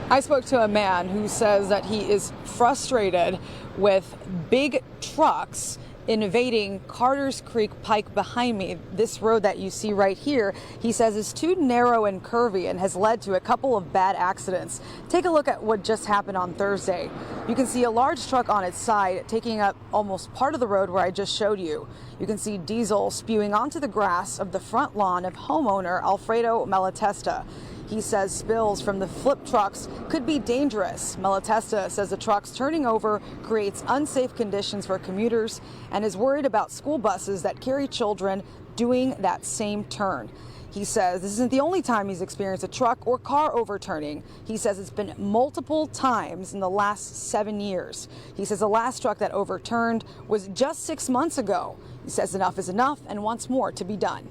I spoke to a man who says that he is frustrated with big trucks invading Carter's Creek Pike behind me. This road that you see right here, he says, is too narrow and curvy and has led to a couple of bad accidents. Take a look at what just happened on Thursday. You can see a large truck on its side taking up almost part of the road where I just showed you. You can see diesel spewing onto the grass of the front lawn of homeowner Alfredo Malatesta. He says spills from the flip trucks could be dangerous. Malatesta says the trucks turning over creates unsafe conditions for commuters and is worried about school buses that carry children doing that same turn. He says this isn't the only time he's experienced a truck or car overturning. He says it's been multiple times in the last 7 years. He says the last truck that overturned was just 6 months ago. He says enough is enough and wants more to be done.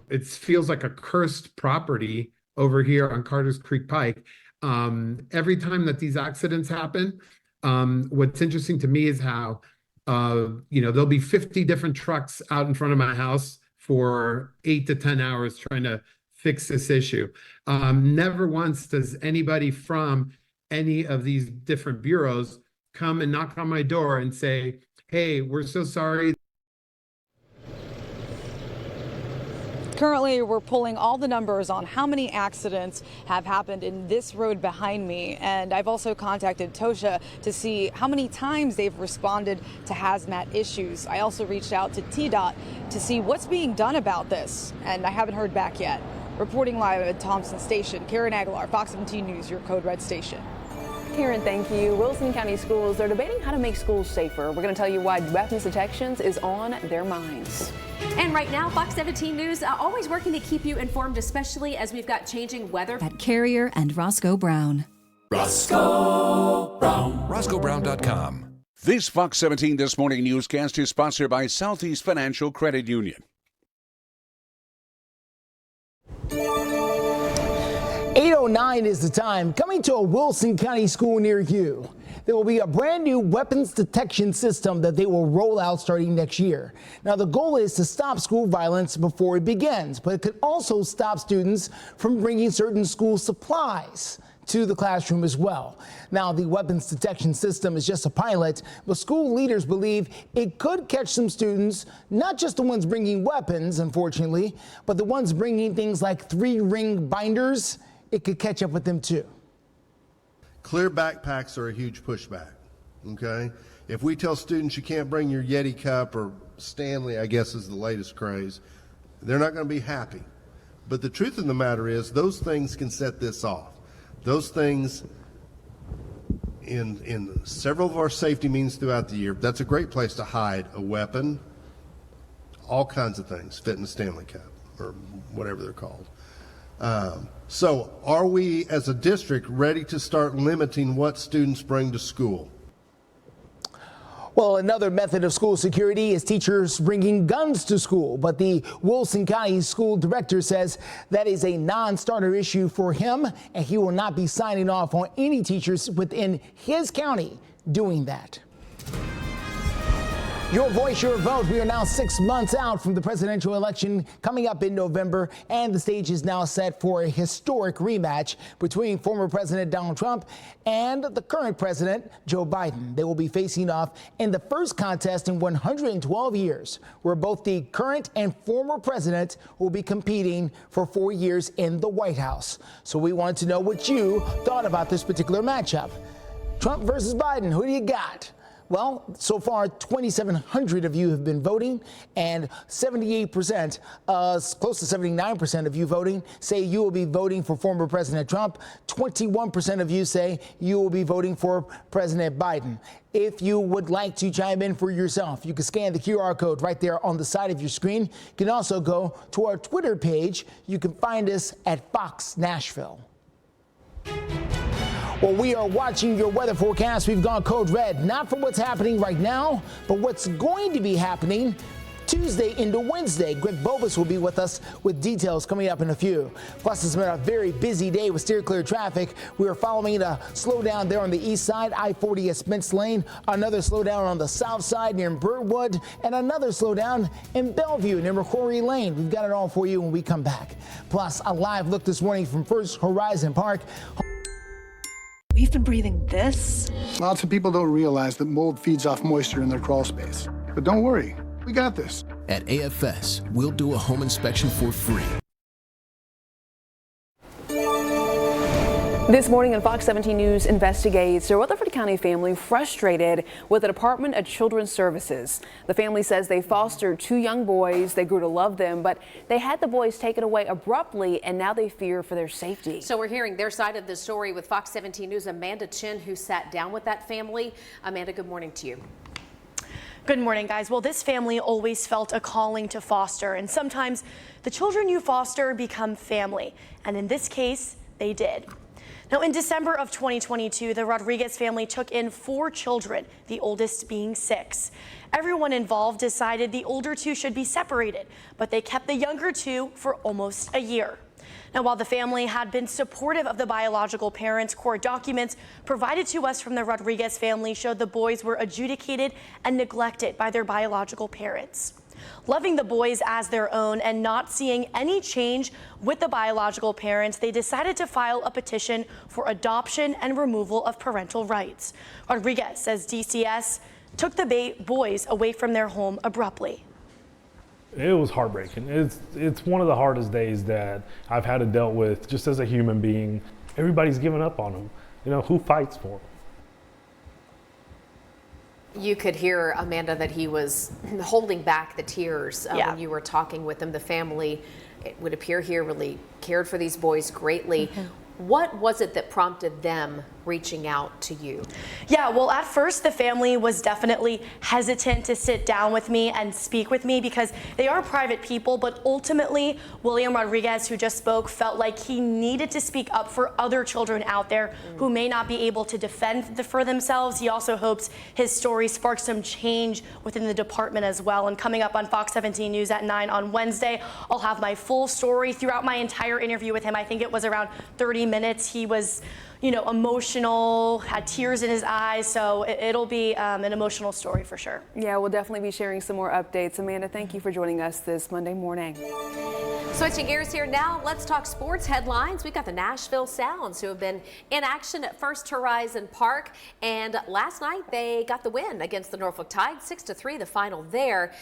It feels like a cursed property over here on Carter's Creek Pike. Every time that these accidents happen, what's interesting to me is how, there'll be 50 different trucks out in front of my house for 8 to 10 hours trying to fix this issue. Never once does anybody from any of these different bureaus come and knock on my door and say, hey, we're so sorry. Currently, we're pulling all the numbers on how many accidents have happened in this road behind me. And I've also contacted Tosha to see how many times they've responded to hazmat issues. I also reached out to TDOT to see what's being done about this. And I haven't heard back yet. Reporting live at Thompson Station, Karen Aguilar, Fox 17 News, your Code Red station. Karen, thank you. Wilson County schools, they're debating how to make schools safer. We're going to tell you why weapons detections is on their minds. And right now, Fox 17 News always working to keep you informed, especially as we've got changing weather. At Carrier and Roscoe Brown. Roscoe Brown. RoscoeBrown.com. This Fox 17 This Morning newscast is sponsored by Southeast Financial Credit Union. 8:09 is the time. Coming to a Wilson County school near you. There will be a brand new weapons detection system that they will roll out starting next year. Now, the goal is to stop school violence before it begins, but it could also stop students from bringing certain school supplies to the classroom as well. Now, the weapons detection system is just a pilot, but school leaders believe it could catch some students, not just the ones bringing weapons, unfortunately, but the ones bringing things like 3-ring binders. It could catch up with them too. Clear backpacks are a huge pushback, okay? If we tell students you can't bring your Yeti cup, or Stanley, I guess is the latest craze, they're not going to be happy. But the truth of the matter is those things can set this off. Those things in several of our safety meetings throughout the year, that's a great place to hide a weapon, all kinds of things, fit in a Stanley cup or whatever they're called. So are we as a district ready to start limiting what students bring to school? Well, another method of school security is teachers bringing guns to school. But the Wilson County school director says that is a non-starter issue for him, and he will not be signing off on any teachers within his county doing that. Your voice, your vote. We are now 6 months out from the presidential election coming up in November, and the stage is now set for a historic rematch between former President Donald Trump and the current president, Joe Biden. They will be facing off in the first contest in 112 years, where both the current and former president will be competing for 4 years in the White House. So we wanted to know what you thought about this particular matchup. Trump versus Biden, who do you got? Well, so far, 2,700 of you have been voting, and 78%, close to 79% of you voting say you will be voting for former President Trump. 21% of you say you will be voting for President Biden. If you would like to chime in for yourself, you can scan the QR code right there on the side of your screen. You can also go to our Twitter page. You can find us at Fox Nashville. Well, we are watching your weather forecast. We've gone code red, not for what's happening right now, but what's going to be happening Tuesday into Wednesday. Greg Bobus will be with us with details coming up in a few. Plus, it's been a very busy day with steer clear traffic. We are following a slowdown there on the east side, I-40 at Spence Lane, another slowdown on the south side near Brentwood, and another slowdown in Bellevue near McCrory Lane. We've got it all for you when we come back. Plus, a live look this morning from First Horizon Park. We've been breathing this. Lots of people don't realize that mold feeds off moisture in their crawl space. But don't worry, we got this. At AFS, we'll do a home inspection for free. This morning on Fox 17 News investigates a Rutherford County family frustrated with the Department of Children's Services. The family says they fostered 2 young boys. They grew to love them, but they had the boys taken away abruptly, and now they fear for their safety. So we're hearing their side of the story with Fox 17 News' Amanda Chin, who sat down with that family. Amanda, good morning to you. Good morning, guys. Well, this family always felt a calling to foster, and sometimes the children you foster become family, and in this case, they did. Now, in December of 2022, the Rodriguez family took in 4 children, the oldest being 6. Everyone involved decided the older 2 should be separated, but they kept the younger 2 for almost a year. Now, while the family had been supportive of the biological parents, court documents provided to us from the Rodriguez family showed the boys were adjudicated and neglected by their biological parents. Loving the boys as their own and not seeing any change with the biological parents, they decided to file a petition for adoption and removal of parental rights. Rodriguez says DCS took the boys away from their home abruptly. It was heartbreaking. It's one of the hardest days that I've had to deal with just as a human being. Everybody's given up on them. You know, who fights for them? You could hear, Amanda, that he was holding back the tears when you were talking with him. The family, it would appear here, really cared for these boys greatly. What was it that prompted them reaching out to you? Yeah, well, at first the family was definitely hesitant to sit down with me and speak with me because they are private people, but ultimately William Rodriguez, who just spoke, felt like he needed to speak up for other children out there who may not be able to defend for themselves. He also hopes his story sparks some change within the department as well. And coming up on Fox 17 News at 9 on Wednesday, I'll have my full story throughout my entire interview with him. I think it was around 30 minutes. He was, you know, emotional, had tears in his eyes, so it'll be an emotional story for sure. Yeah, we'll definitely be sharing some more updates. Amanda, thank you for joining us this Monday morning. Switching gears here now, let's talk sports headlines. We've got the Nashville Sounds, who have been in action at First Horizon Park, and last night they got the win against the Norfolk Tide, 6-3, the final there.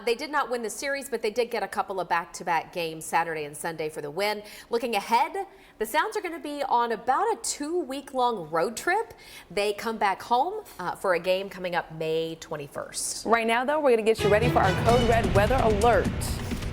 They did not win the series, but they did get a couple of back-to-back games Saturday and Sunday for the win. Looking ahead, the Sounds are going to be on about a 2-week-long road trip. They come back home for a game coming up May 21st. Right now, though, we're going to get you ready for our Code Red weather alert.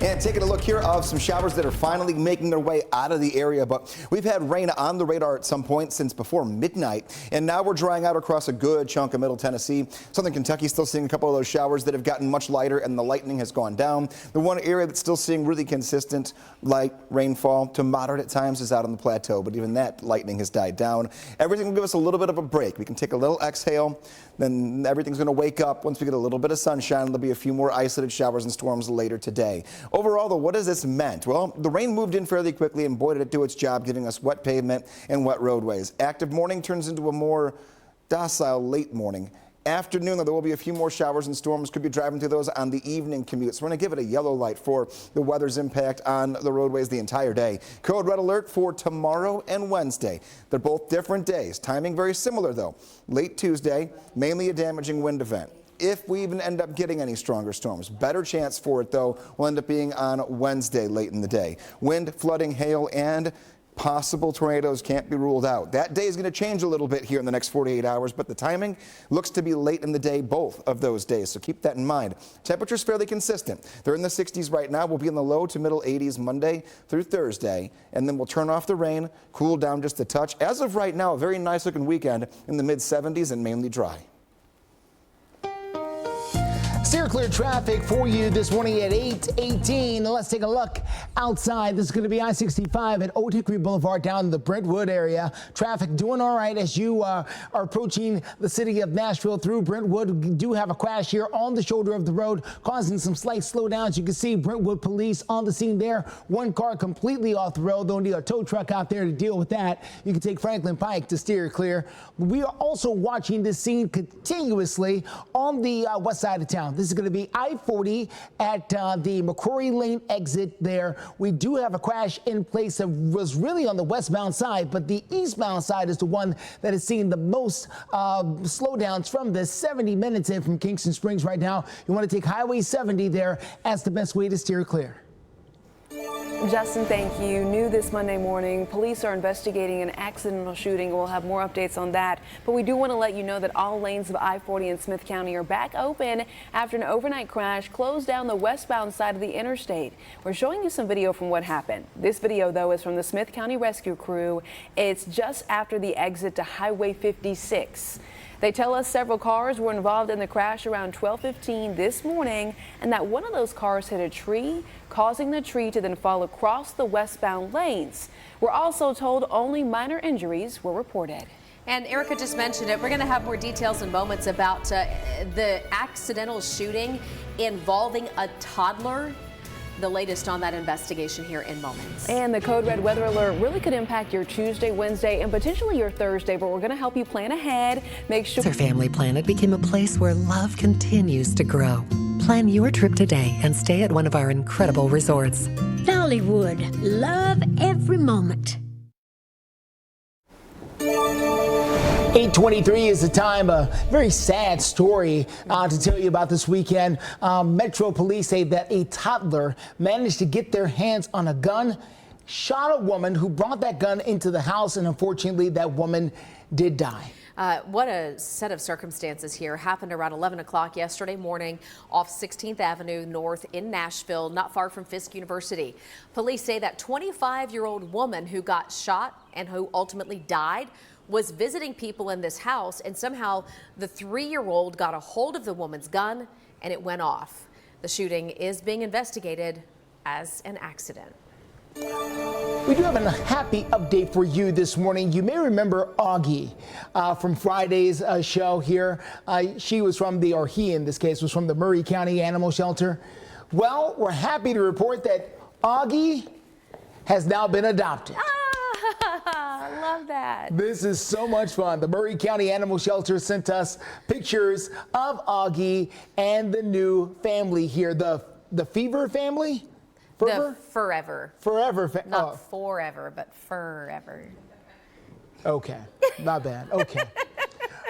And taking a look here of some showers that are finally making their way out of the area, but we've had rain on the radar at some point since before midnight, and now we're drying out across a good chunk of Middle Tennessee. Southern Kentucky still seeing a couple of those showers that have gotten much lighter, and the lightning has gone down. The one area that's still seeing really consistent light rainfall to moderate at times is out on the plateau, but even that lightning has died down. Everything will give us a little bit of a break. We can take a little exhale, then everything's going to wake up once we get a little bit of sunshine. There'll be a few more isolated showers and storms later today. Overall, though, what has this meant? Well, the rain moved in fairly quickly and boy did it do its job, giving us wet pavement and wet roadways. Active morning turns into a more docile late morning. Afternoon, though, there will be a few more showers and storms. Could be driving through those on the evening commute. So we're going to give it a yellow light for the weather's impact on the roadways the entire day. Code red alert for tomorrow and Wednesday. They're both different days. Timing very similar, though. Late Tuesday, mainly a damaging wind event. If we even end up getting any stronger storms. Better chance for it, though, will end up being on Wednesday late in the day. Wind, flooding, hail, and possible tornadoes can't be ruled out. That day is going to change a little bit here in the next 48 hours, but the timing looks to be late in the day both of those days, so keep that in mind. Temperatures fairly consistent. They're in the 60s right now. We'll be in the low to middle 80s Monday through Thursday, and then we'll turn off the rain, cool down just a touch. As of right now, a very nice looking weekend in the mid 70s and mainly dry. Steer clear traffic for you this morning at 8:18. Let's take a look outside. This is going to be I-65 at Old Hickory Boulevard down in the Brentwood area. Traffic doing all right as you are approaching the city of Nashville through Brentwood. We do have a crash here on the shoulder of the road, causing some slight slowdowns. You can see Brentwood police on the scene there. One car completely off the road. They'll need a tow truck out there to deal with that. You can take Franklin Pike to steer clear. We are also watching this scene continuously on the west side of town. This is going to be I-40 at the McCrory Lane exit there. We do have a crash in place that was really on the westbound side, but the eastbound side is the one that is seeing the most slowdowns from this. 70 minutes in from Kingston Springs right now. You want to take Highway 70 there as the best way to steer clear. Justin, thank you. New this Monday morning, police are investigating an accidental shooting. We'll have more updates on that. But we do want to let you know that all lanes of I-40 in Smith County are back open after an overnight crash closed down the westbound side of the interstate. We're showing you some video from what happened. This video, though, is from the Smith County Rescue Crew. It's just after the exit to Highway 56. They tell us several cars were involved in the crash around 12:15 this morning, and that one of those cars hit a tree, causing the tree to then fall across the westbound lanes. We're also told only minor injuries were reported. And Erica just mentioned it. We're going to have more details in moments about the accidental shooting involving a toddler. The latest on that investigation here in moments. And the code red weather alert really could impact your Tuesday, Wednesday, and potentially your Thursday, but we're going to help you plan ahead. Make sure Our Family Planet became a place where love continues to grow. Plan your trip today and stay at one of our incredible resorts. Dollywood, love every moment. 8:23 is the time. A very sad story to tell you about this weekend. Metro police say that a toddler managed to get their hands on a gun, shot a woman who brought that gun into the house, and unfortunately that woman did die. What a set of circumstances here. Happened around 11 o'clock yesterday morning off 16th Avenue North in Nashville, not far from Fisk University. Police say that 25-year-old woman who got shot and who ultimately died was visiting people in this house, and somehow the 3-year-old got a hold of the woman's gun and it went off. The shooting is being investigated as an accident. We do have a happy update for you this morning. You may remember Augie from Friday's show here. She was from or he in this case was from the Murray County Animal Shelter. Well, we're happy to report that Augie has now been adopted. I love that. This is so much fun. The Murray County Animal Shelter sent us pictures of Augie and the new family here, the Fever family? The Forever. Forever. Not forever, but forever. Okay, not bad. Okay.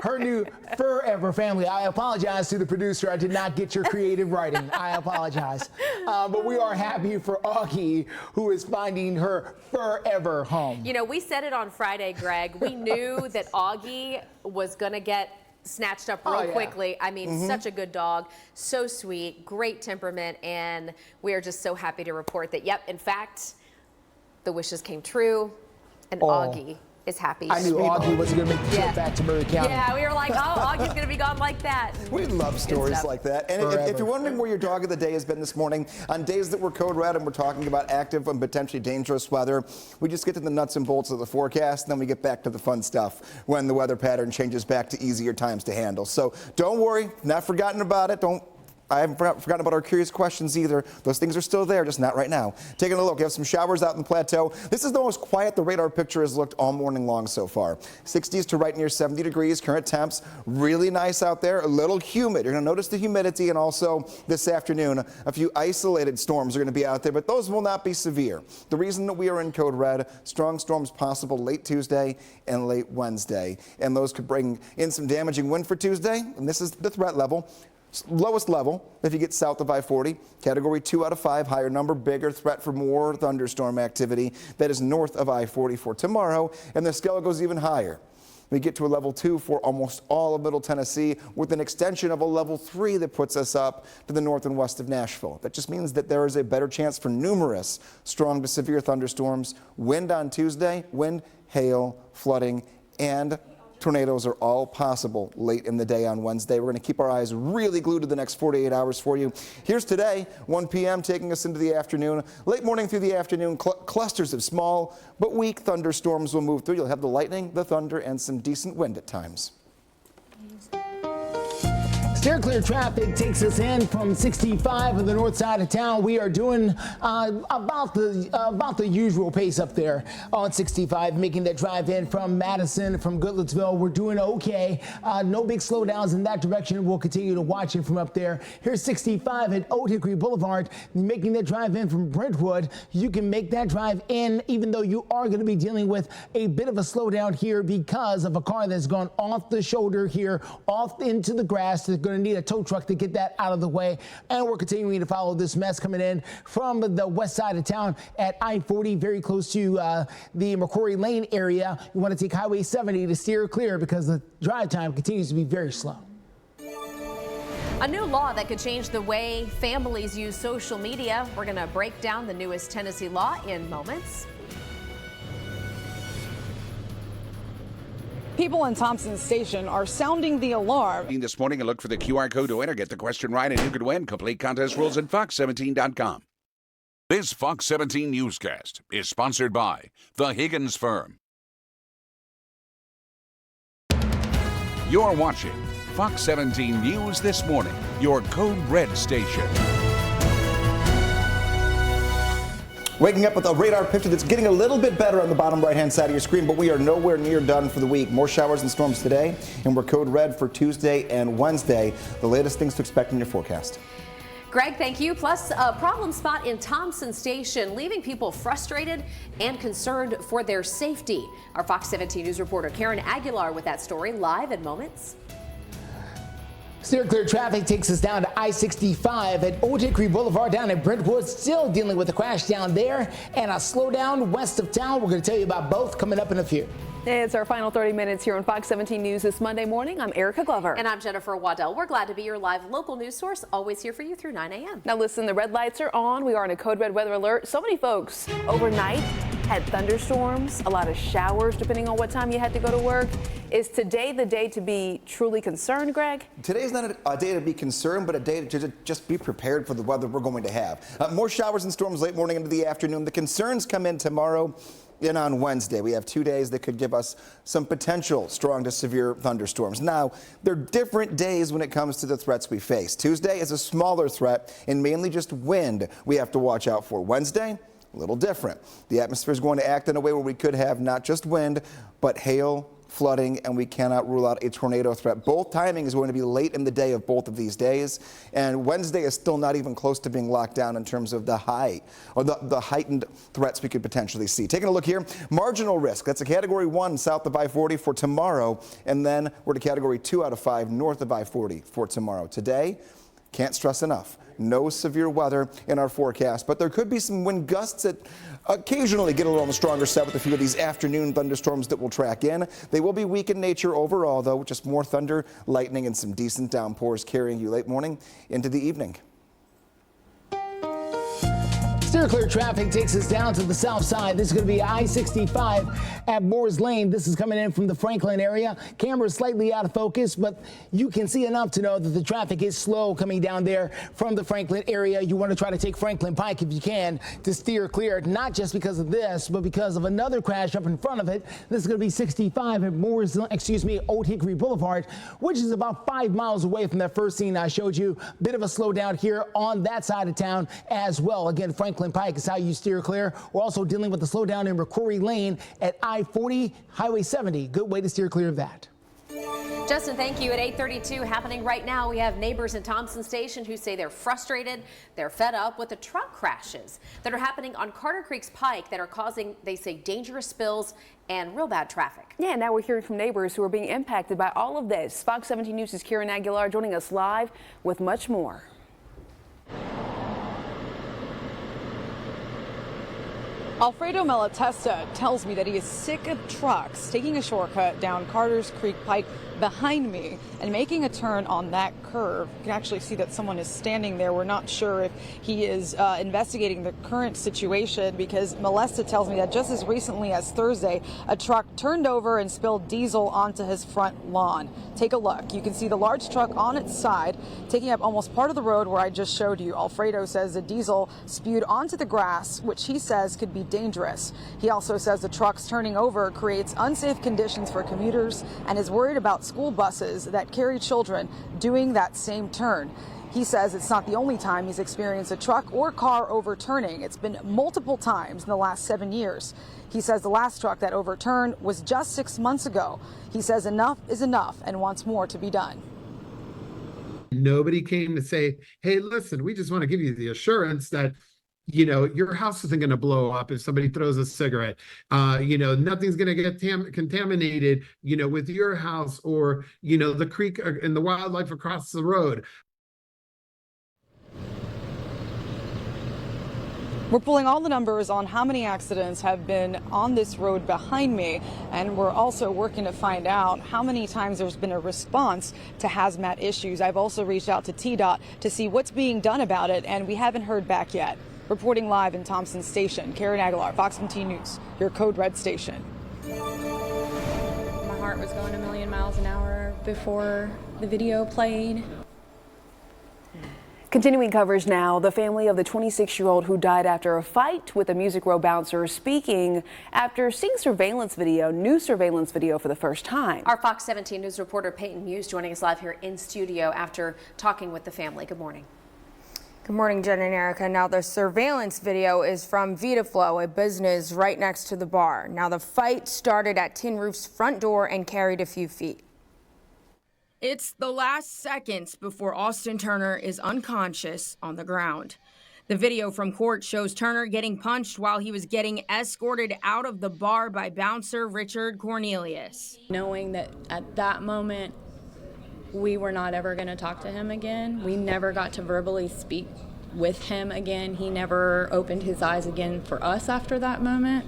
Her new Forever family. I apologize to the producer. I did not get your creative writing. I apologize. But we are happy for Augie, who is finding her forever home. You know, we said it on Friday, Greg. We knew that Augie was going to get snatched up real quickly. I mean, such a good dog, so sweet, great temperament, and we are just so happy to report that, yep, in fact, the wishes came true, and Augie is happy. I knew Augie was going to make the trip back to Murray County. Yeah, we were like, oh, Augie's going to be gone like that. We love stories like that. And if you're wondering where your dog of the day has been this morning, on days that we're code red and we're talking about active and potentially dangerous weather, we just get to the nuts and bolts of the forecast, and then we get back to the fun stuff when the weather pattern changes back to easier times to handle. So don't worry, not forgotten about it. I haven't forgotten about our curious questions either. Those things are still there, just not right now. Taking a look, we have some showers out in the plateau. This is the most quiet the radar picture has looked all morning long so far. 60s to right near 70 degrees, current temps. Really nice out there, a little humid. You're going to notice the humidity, and also this afternoon, a few isolated storms are going to be out there, but those will not be severe. The reason that we are in code red, strong storms possible late Tuesday and late Wednesday. And those could bring in some damaging wind for Tuesday, and this is the threat level. Lowest level, if you get south of I-40, category 2 out of 5, higher number, bigger threat for more thunderstorm activity. That is north of I-40 for tomorrow, and the scale goes even higher. We get to a level 2 for almost all of Middle Tennessee, with an extension of a level 3 that puts us up to the north and west of Nashville. That just means that there is a better chance for numerous strong to severe thunderstorms. Wind on Tuesday, wind, hail, flooding, and tornadoes are all possible late in the day on Wednesday. We're going to keep our eyes really glued to the next 48 hours for you. Here's today, 1 p.m. taking us into the afternoon. Late morning through the afternoon, clusters of small but weak thunderstorms will move through. You'll have the lightning, the thunder, and some decent wind at times. Steer clear traffic takes us in from 65 on the north side of town. We are doing about the usual pace up there on 65, making that drive in from Madison, from Goodlettsville. We're doing okay. No big slowdowns in that direction. We'll continue to watch it from up there. Here's 65 at Old Hickory Boulevard, making that drive in from Brentwood. You can make that drive in, even though you are going to be dealing with a bit of a slowdown here because of a car that's gone off the shoulder here, off into the grass. They're going to need a tow truck to get that out of the way. And we're continuing to follow this mess coming in from the west side of town at I-40, very close to the McCrory Lane area. You want to take Highway 70 to steer clear because the drive time continues to be very slow. A new law that could change the way families use social media. We're going to break down the newest Tennessee law in moments. People in Thompson Station are sounding the alarm. This morning, and look for the QR code to enter. Get the question right, and you could win. Complete contest rules at fox17.com. This Fox 17 newscast is sponsored by the Higgins Firm. You're watching Fox 17 News This Morning, your Code Red station. Waking up with a radar picture that's getting a little bit better on the bottom right-hand side of your screen, but we are nowhere near done for the week. More showers and storms today, and we're code red for Tuesday and Wednesday. The latest things to expect in your forecast. Greg, thank you. Plus, a problem spot in Thompson Station, leaving people frustrated and concerned for their safety. Our Fox 17 News reporter Karen Aguilar with that story live in moments. Steer clear traffic takes us down to I-65 at Old Hickory Boulevard down at Brentwood. Still dealing with a crash down there and a slowdown west of town. We're going to tell you about both coming up in a few. It's our final 30 minutes here on Fox 17 News this Monday morning. I'm Erica Glover. And I'm Jennifer Waddell. We're glad to be your live local news source, always here for you through 9 a.m. Now listen, the red lights are on. We are in a code red weather alert. So many folks overnight had thunderstorms, a lot of showers depending on what time you had to go to work. Is today the day to be truly concerned, Greg? Today's not a day to be concerned, but a day to just be prepared for the weather we're going to have. More showers and storms late morning into the afternoon. The concerns come in tomorrow and on Wednesday. We have 2 days that could give us some potential strong to severe thunderstorms. Now, they're different days when it comes to the threats we face. Tuesday is a smaller threat and mainly just wind we have to watch out for. Wednesday, a little different. The atmosphere is going to act in a way where we could have not just wind, but hail, flooding, and we cannot rule out a tornado threat. Both timing is going to be late in the day of both of these days, and Wednesday is still not even close to being locked down in terms of the heightened threats we could potentially see. Taking a look here, marginal risk. That's a Category 1 south of I-40 for tomorrow, and then we're to Category 2 out of 5 north of I-40 for tomorrow. Today, can't stress enough, no severe weather in our forecast, but there could be some wind gusts that occasionally get a little on the stronger side with a few of these afternoon thunderstorms that will track in. They will be weak in nature overall, though, just more thunder, lightning, and some decent downpours carrying you late morning into the evening. Steer clear traffic takes us down to the south side. This is going to be I-65 at Moores Lane. This is coming in from the Franklin area. Camera's slightly out of focus, but you can see enough to know that the traffic is slow coming down there from the Franklin area. You want to try to take Franklin Pike if you can to steer clear, not just because of this, but because of another crash up in front of it. This is going to be 65 at Old Hickory Boulevard, which is about 5 miles away from that first scene I showed you. Bit of a slowdown here on that side of town as well. Again, Franklin Pike is how you steer clear. We're also dealing with the slowdown in McCrory Lane at I-40, Highway 70. Good way to steer clear of that. Justin, thank you. At 8:32 happening right now, we have neighbors in Thompson Station who say they're frustrated, they're fed up with the truck crashes that are happening on Carter Creek's Pike that are causing, they say, dangerous spills and real bad traffic. Yeah, now we're hearing from neighbors who are being impacted by all of this. Fox 17 News' Karen Aguilar joining us live with much more. Alfredo Malatesta tells me that he is sick of trucks taking a shortcut down Carter's Creek Pike behind me and making a turn on that curve. You can actually see that someone is standing there. We're not sure if he is investigating the current situation because Malatesta tells me that just as recently as Thursday, a truck turned over and spilled diesel onto his front lawn. Take a look. You can see the large truck on its side taking up almost part of the road where I just showed you. Alfredo says the diesel spewed onto the grass, which he says could be dangerous. He also says the trucks turning over creates unsafe conditions for commuters and is worried about school buses that carry children doing that same turn. He says it's not the only time he's experienced a truck or car overturning. It's been multiple times in the last 7 years. He says the last truck that overturned was just 6 months ago. He says enough is enough and wants more to be done. Nobody came to say, hey, listen, we just want to give you the assurance that, you know, your house isn't going to blow up if somebody throws a cigarette. You know, nothing's going to get contaminated, you know, with your house or, you know, the creek and the wildlife across the road. We're pulling all the numbers on how many accidents have been on this road behind me, and we're also working to find out how many times there's been a response to hazmat issues. I've also reached out to TDOT to see what's being done about it, and we haven't heard back yet. Reporting live in Thompson Station, Karen Aguilar, Fox 17 News, your Code Red station. My heart was going a million miles an hour before the video played. Continuing coverage now, the family of the 26-year-old who died after a fight with a Music Row bouncer speaking after seeing new surveillance video for the first time. Our Fox 17 News reporter Peyton Muse joining us live here in studio after talking with the family. Good morning. Good morning, Jen and Erica. Now, the surveillance video is from VitaFlow, a business right next to the bar. Now, the fight started at Tin Roof's front door and carried a few feet. It's the last seconds before Austin Turner is unconscious on the ground. The video from court shows Turner getting punched while he was getting escorted out of the bar by bouncer Richard Cornelius. Knowing that at that moment, we were not ever going to talk to him again. We never got to verbally speak with him again. He never opened his eyes again for us after that moment.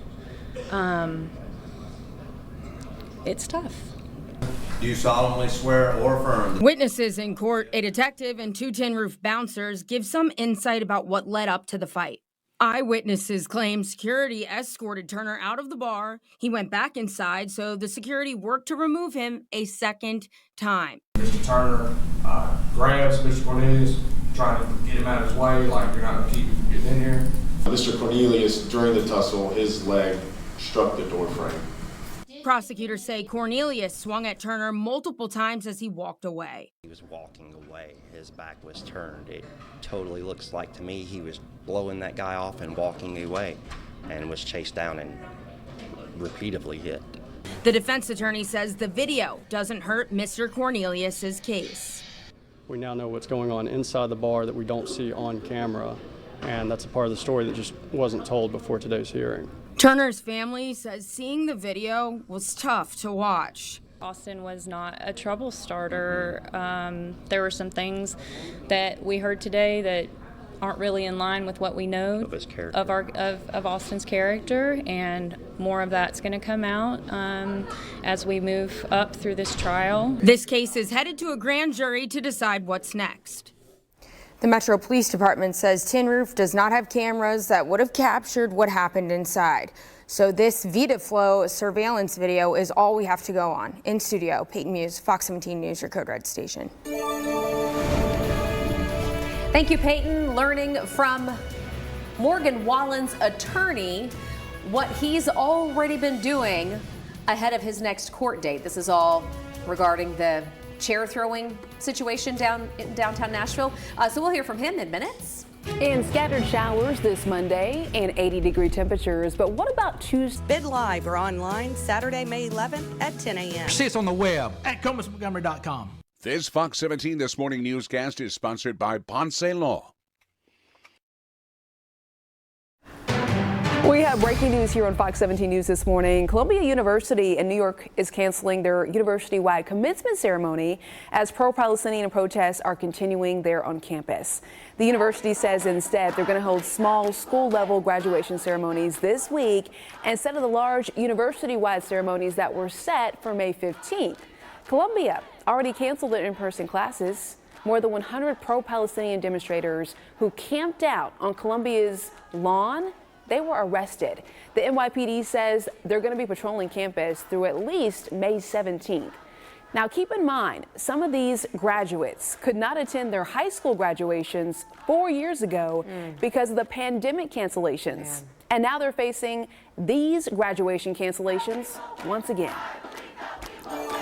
It's tough. Do you solemnly swear or affirm? Witnesses in court, a detective and two Tin Roof bouncers give some insight about what led up to the fight. Eyewitnesses claim security escorted Turner out of the bar. He went back inside, so the security worked to remove him a second time. Mr. Turner grabs Mr. Cornelius, trying to get him out of his way, like you're not going to keep him from getting in here. Mr. Cornelius, during the tussle, his leg struck the door frame. Prosecutors say Cornelius swung at Turner multiple times as he walked away. He was walking away. His back was turned. It totally looks like to me he was blowing that guy off and walking away and was chased down and repeatedly hit. The defense attorney says the video doesn't hurt Mr. Cornelius's case. We now know what's going on inside the bar that we don't see on camera, and that's a part of the story that just wasn't told before today's hearing. Turner's family says seeing the video was tough to watch. Austin was not a trouble starter. There were some things that we heard today that aren't really in line with what we know of Austin's character, and more of that's going to come out as we move up through this trial. This case is headed to a grand jury to decide what's next. The Metro Police Department says Tin Roof does not have cameras that would have captured what happened inside. So this VitaFlow surveillance video is all we have to go on. In studio, Peyton Muse, Fox 17 News, your Code Red station. Thank you, Peyton. Learning from Morgan Wallen's attorney what he's already been doing ahead of his next court date. This is all regarding the chair throwing situation in downtown Nashville. So we'll hear from him in minutes. And scattered showers this Monday and 80-degree temperatures. But what about Tuesday? Bid live or online Saturday, May 11th at 10 a.m. See us on the web at ComusMontgomery.com. This Fox 17 This Morning newscast is sponsored by Ponce Law. We have breaking news here on Fox 17 News this morning. Columbia University in New York is canceling their university-wide commencement ceremony as pro-Palestinian protests are continuing there on campus. The university says instead they're going to hold small school-level graduation ceremonies this week instead of the large university-wide ceremonies that were set for May 15th. Columbia already canceled their in-person classes. More than 100 pro-Palestinian demonstrators who camped out on Columbia's lawn, they were arrested. The NYPD says they're going to be patrolling campus through at least May 17th. Now, keep in mind, some of these graduates could not attend their high school graduations 4 years ago because of the pandemic cancellations. And now they're facing these graduation cancellations once again.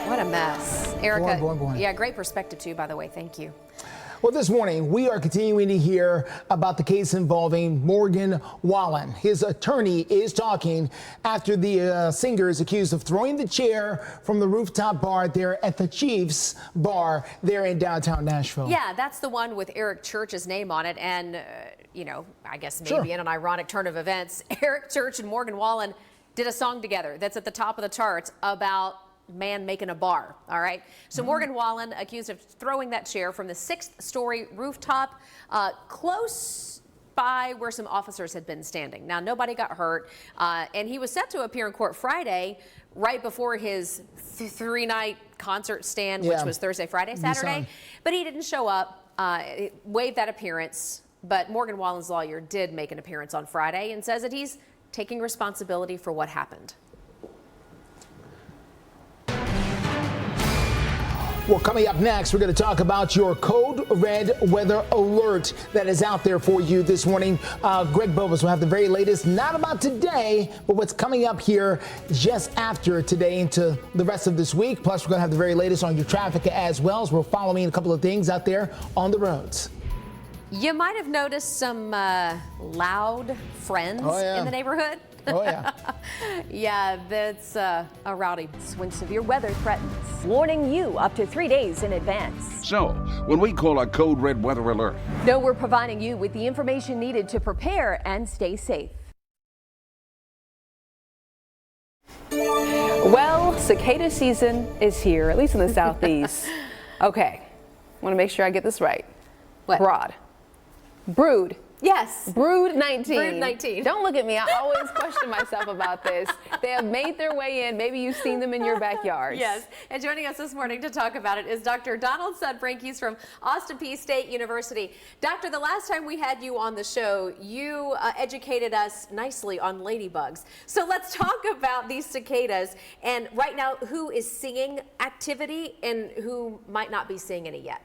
What a mess. Erica, Boy. yeah, great perspective too, by the way. Thank you. Well, this morning, we are continuing to hear about the case involving Morgan Wallen. His attorney is talking after the singer is accused of throwing the chair from the rooftop bar there at the Chiefs bar there in downtown Nashville. Yeah, that's the one with Eric Church's name on it. And, you know, I guess maybe in an ironic turn of events, Eric Church and Morgan Wallen did a song together that's at the top of the charts about man making a bar. All right. So Morgan Wallen accused of throwing that chair from the 6th-story rooftop close by where some officers had been standing. Now, nobody got hurt, and he was set to appear in court Friday right before his 3-night concert stand, which was Thursday, Friday, Saturday. But he didn't show up, waived that appearance. But Morgan Wallen's lawyer did make an appearance on Friday and says that he's taking responsibility for what happened. Well, coming up next, we're going to talk about your code red weather alert that is out there for you this morning. Greg Bobus will have the very latest, not about today, but what's coming up here just after today into the rest of this week. Plus, we're going to have the very latest on your traffic as well, as we're following a couple of things out there on the roads. You might have noticed some loud friends in the neighborhood. Oh, yeah. Yeah, that's a rowdy. When severe weather threatens, warning you up to 3 days in advance. So, when we call a code red weather alert, know we're providing you with the information needed to prepare and stay safe. Well, cicada season is here, at least in the southeast. Okay, want to make sure I get this right. What? Brood. Yes. Brood 19. Brood 19. Don't look at me. I always question myself about this. They have made their way in. Maybe you've seen them in your backyards. Yes. And joining us this morning to talk about it is Dr. Donald Sudbrink. He's from Austin Peay State University. Doctor, the last time we had you on the show, you educated us nicely on ladybugs. So let's talk about these cicadas and right now who is seeing activity and who might not be seeing any yet.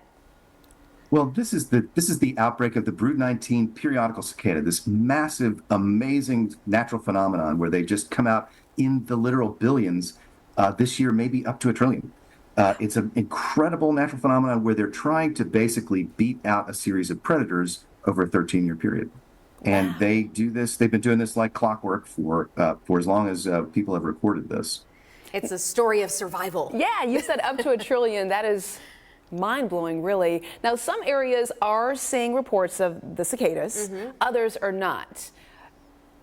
Well, this is the outbreak of the Brood 19 periodical cicada, this massive, amazing natural phenomenon where they just come out in the literal billions. This year, maybe up to 1 trillion. It's an incredible natural phenomenon where they're trying to basically beat out a series of predators over a 13-year period. And they do this. They've been doing this like clockwork for as long as people have reported this. It's a story of survival. Yeah, you said up to 1 trillion. That is mind-blowing, really. Now, some areas are seeing reports of the cicadas, others are not.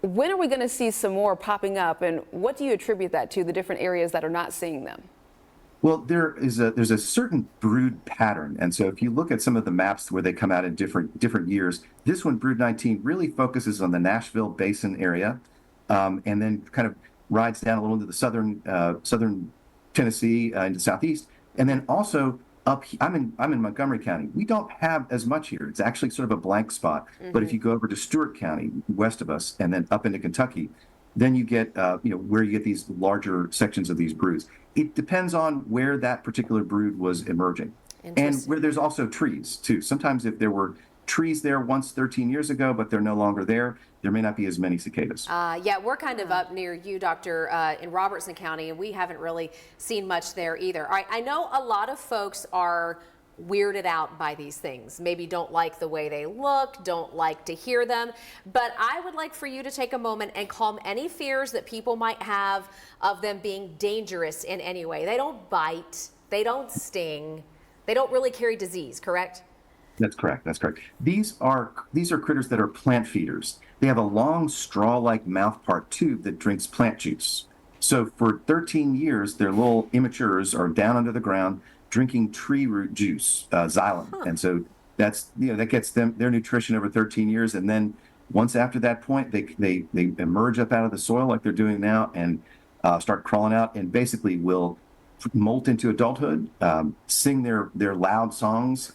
When are we going to see some more popping up, and what do you attribute that to, the different areas that are not seeing them? Well, there's a certain brood pattern, and so if you look at some of the maps where they come out in different years, this one, Brood 19, really focuses on the Nashville Basin area, and then kind of rides down a little into the southern Tennessee, into southeast, and then also I'm in Montgomery County. We don't have as much here. It's actually sort of a blank spot. But if you go over to Stewart County, west of us, and then up into Kentucky, then you get where you get these larger sections of these broods. It depends on where that particular brood was emerging, and where there's also trees too. Sometimes if there were trees there once 13 years ago, but they're no longer there, there may not be as many cicadas. Yeah, we're kind of up near you, Doctor, in Robertson County, and we haven't really seen much there either. All right, I know a lot of folks are weirded out by these things, maybe don't like the way they look, don't like to hear them, but I would like for you to take a moment and calm any fears that people might have of them being dangerous in any way. They don't bite, they don't sting, they don't really carry disease, correct? That's correct. That's correct. These are critters that are plant feeders. They have a long straw-like mouthpart tube that drinks plant juice. So for 13 years, their little immatures are down under the ground drinking tree root juice, xylem, and so that gets them their nutrition over 13 years. And then once after that point, they emerge up out of the soil like they're doing now and start crawling out, and basically will molt into adulthood, sing their loud songs,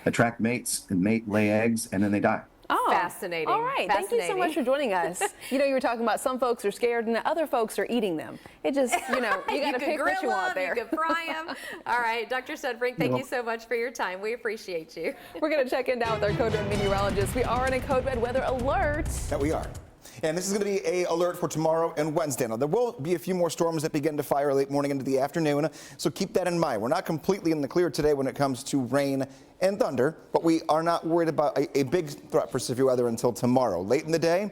attract mates, and lay eggs, and then they die. Oh, fascinating. All right. Thank you so much for joining us. You were talking about some folks are scared and other folks are eating them. It just, you got to pick what you want there. You could fry them. All right, Dr. Sudbrink, thank you so much for your time. We appreciate you. We're going to check in now with our Code Red meteorologist. We are in a Code Red weather alert. That we are. And this is going to be an alert for tomorrow and Wednesday. Now, there will be a few more storms that begin to fire late morning into the afternoon, so keep that in mind. We're not completely in the clear today when it comes to rain and thunder, but we are not worried about a big threat for severe weather until tomorrow. Late in the day,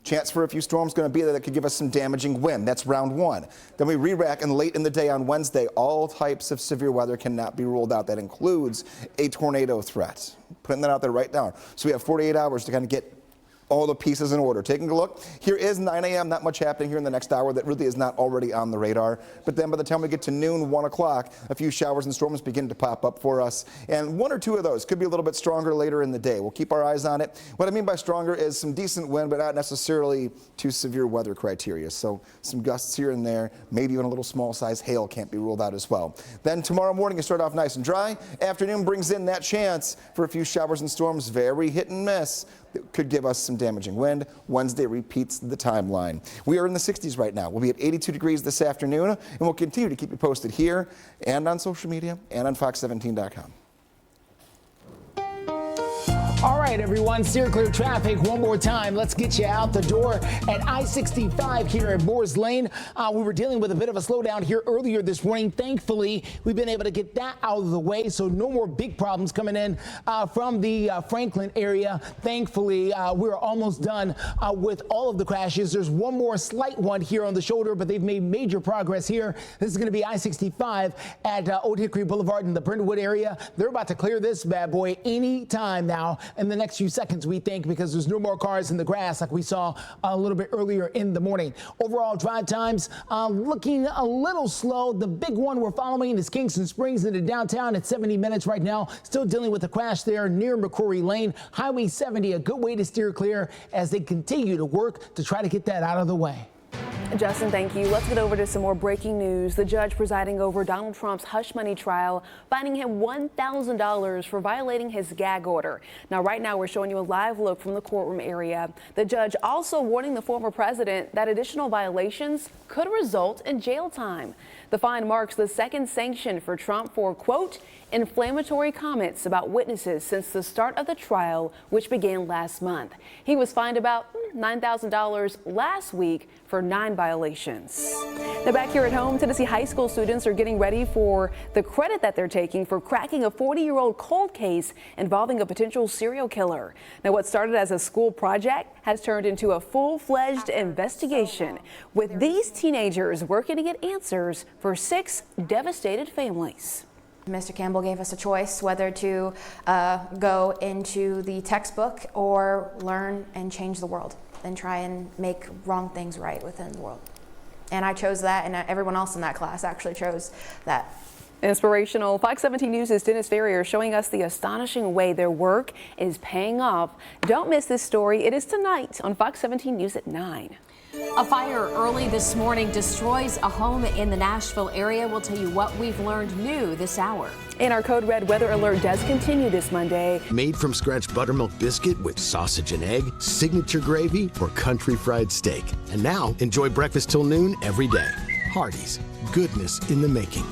chance for a few storms going to be there that could give us some damaging wind. That's round one. Then we re-rack, and late in the day on Wednesday, all types of severe weather cannot be ruled out. That includes a tornado threat. Putting that out there right now. So we have 48 hours to kind of get all the pieces in order. Taking a look, here is 9 a.m. Not much happening here in the next hour that really is not already on the radar. But then by the time we get to noon, 1 o'clock, a few showers and storms begin to pop up for us. And one or two of those could be a little bit stronger later in the day. We'll keep our eyes on it. What I mean by stronger is some decent wind, but not necessarily too severe weather criteria. So some gusts here and there, maybe even a little small size hail can't be ruled out as well. Then tomorrow morning, you start off nice and dry. Afternoon brings in that chance for a few showers and storms, very hit and miss. That could give us some damaging wind. Wednesday repeats the timeline. We are in the 60s right now. We'll be at 82 degrees this afternoon, and we'll continue to keep you posted here and on social media and on Fox17.com. All right, everyone, steer clear traffic one more time. Let's get you out the door at I-65 here at Moores Lane. We were dealing with a bit of a slowdown here earlier this morning. Thankfully, we've been able to get that out of the way, so no more big problems coming in from the Franklin area. Thankfully, we're almost done with all of the crashes. There's one more slight one here on the shoulder, but they've made major progress here. This is going to be I-65 at Old Hickory Boulevard in the Brentwood area. They're about to clear this bad boy any time now. In the next few seconds, we think, because there's no more cars in the grass like we saw a little bit earlier in the morning. Overall drive times looking a little slow. The big one we're following is Kingston Springs into downtown at 70 minutes right now. Still dealing with a crash there near McCrory Lane. Highway 70, a good way to steer clear as they continue to work to try to get that out of the way. Justin, thank you. Let's get over to some more breaking news. The judge presiding over Donald Trump's hush money trial, finding him $1,000 for violating his gag order. Now, right now, we're showing you a live look from the courtroom area. The judge also warning the former president that additional violations could result in jail time. The fine marks the second sanction for Trump for, quote, inflammatory comments about witnesses since the start of the trial, which began last month. He was fined about $9,000 last week for 9 violations. Now, back here at home, Tennessee high school students are getting ready for the credit that they're taking for cracking a 40-year-old cold case involving a potential serial killer. Now, what started as a school project has turned into a full-fledged investigation, with these teenagers working to get answers for 6 devastated families. Mr. Campbell gave us a choice whether to go into the textbook or learn and change the world and try and make wrong things right within the world. And I chose that, and everyone else in that class actually chose that. Inspirational. Fox 17 News' Dennis Ferrier showing us the astonishing way their work is paying off. Don't miss this story. It is tonight on Fox 17 News at 9. A fire early this morning destroys a home in the Nashville area. We'll tell you what we've learned new this hour. And our Code Red weather alert does continue this Monday. Made from scratch buttermilk biscuit with sausage and egg, signature gravy, or country fried steak. And now enjoy breakfast till noon every day. Hardee's, goodness in the making.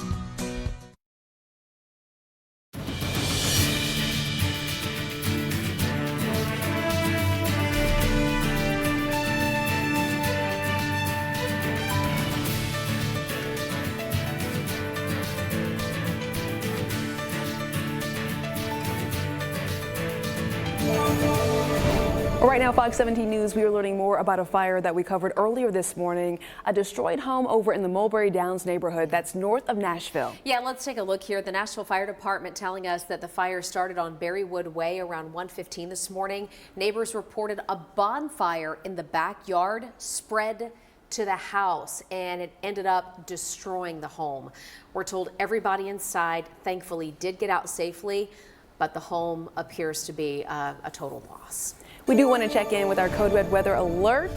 Right now, Fox 17 News, we are learning more about a fire that we covered earlier this morning. A destroyed home over in the Mulberry Downs neighborhood that's north of Nashville. Yeah, let's take a look here. The Nashville Fire Department telling us that the fire started on Berrywood Way around 1:15 this morning. Neighbors reported a bonfire in the backyard spread to the house, and it ended up destroying the home. We're told everybody inside thankfully did get out safely, but the home appears to be a total loss. We do want to check in with our Code Red weather alert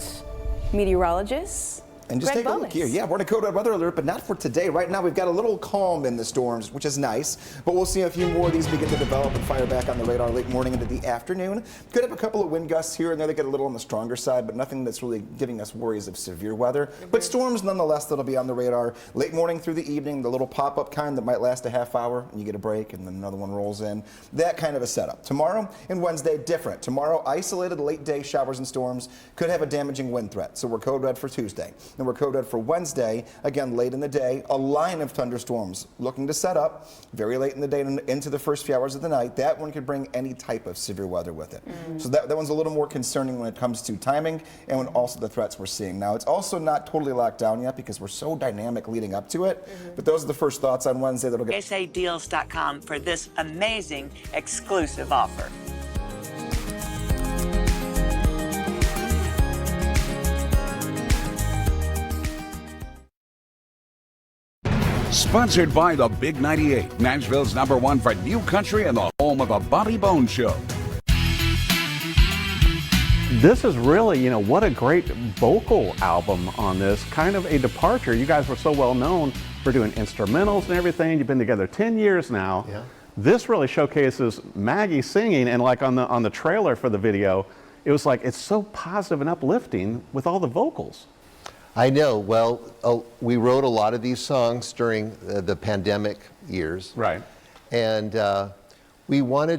meteorologist. And just Greg take a look here. Yeah, we're in a code red weather alert, but not for today. Right now, we've got a little calm in the storms, which is nice. But we'll see a few more of these begin to develop and fire back on the radar late morning into the afternoon. Could have a couple of wind gusts here and there that get a little on the stronger side, but nothing that's really giving us worries of severe weather. But storms, nonetheless, that'll be on the radar late morning through the evening. The little pop-up kind that might last a half hour, and you get a break, and then another one rolls in. That kind of a setup. Tomorrow and Wednesday, different. Tomorrow, isolated late day showers and storms could have a damaging wind threat. So we're code red for Tuesday. And we're code red for Wednesday, again late in the day, a line of thunderstorms looking to set up very late in the day and into the first few hours of the night. That one could bring any type of severe weather with it. So that one's a little more concerning when it comes to timing and when also the threats we're seeing. Now, it's also not totally locked down yet because we're so dynamic leading up to it. But those are the first thoughts on Wednesday that'll get sadeals.com for this amazing exclusive offer. Sponsored by the Big 98, Nashville's #1 for new country and the home of the Bobby Bones Show. This is really, what a great vocal album on this. Kind of a departure. You guys were so well known for doing instrumentals and everything. You've been together 10 years now. Yeah. This really showcases Maggie singing, and like on the trailer for the video, it was like it's so positive and uplifting with all the vocals. I know. Well, we wrote a lot of these songs during the pandemic years. Right. And we wanted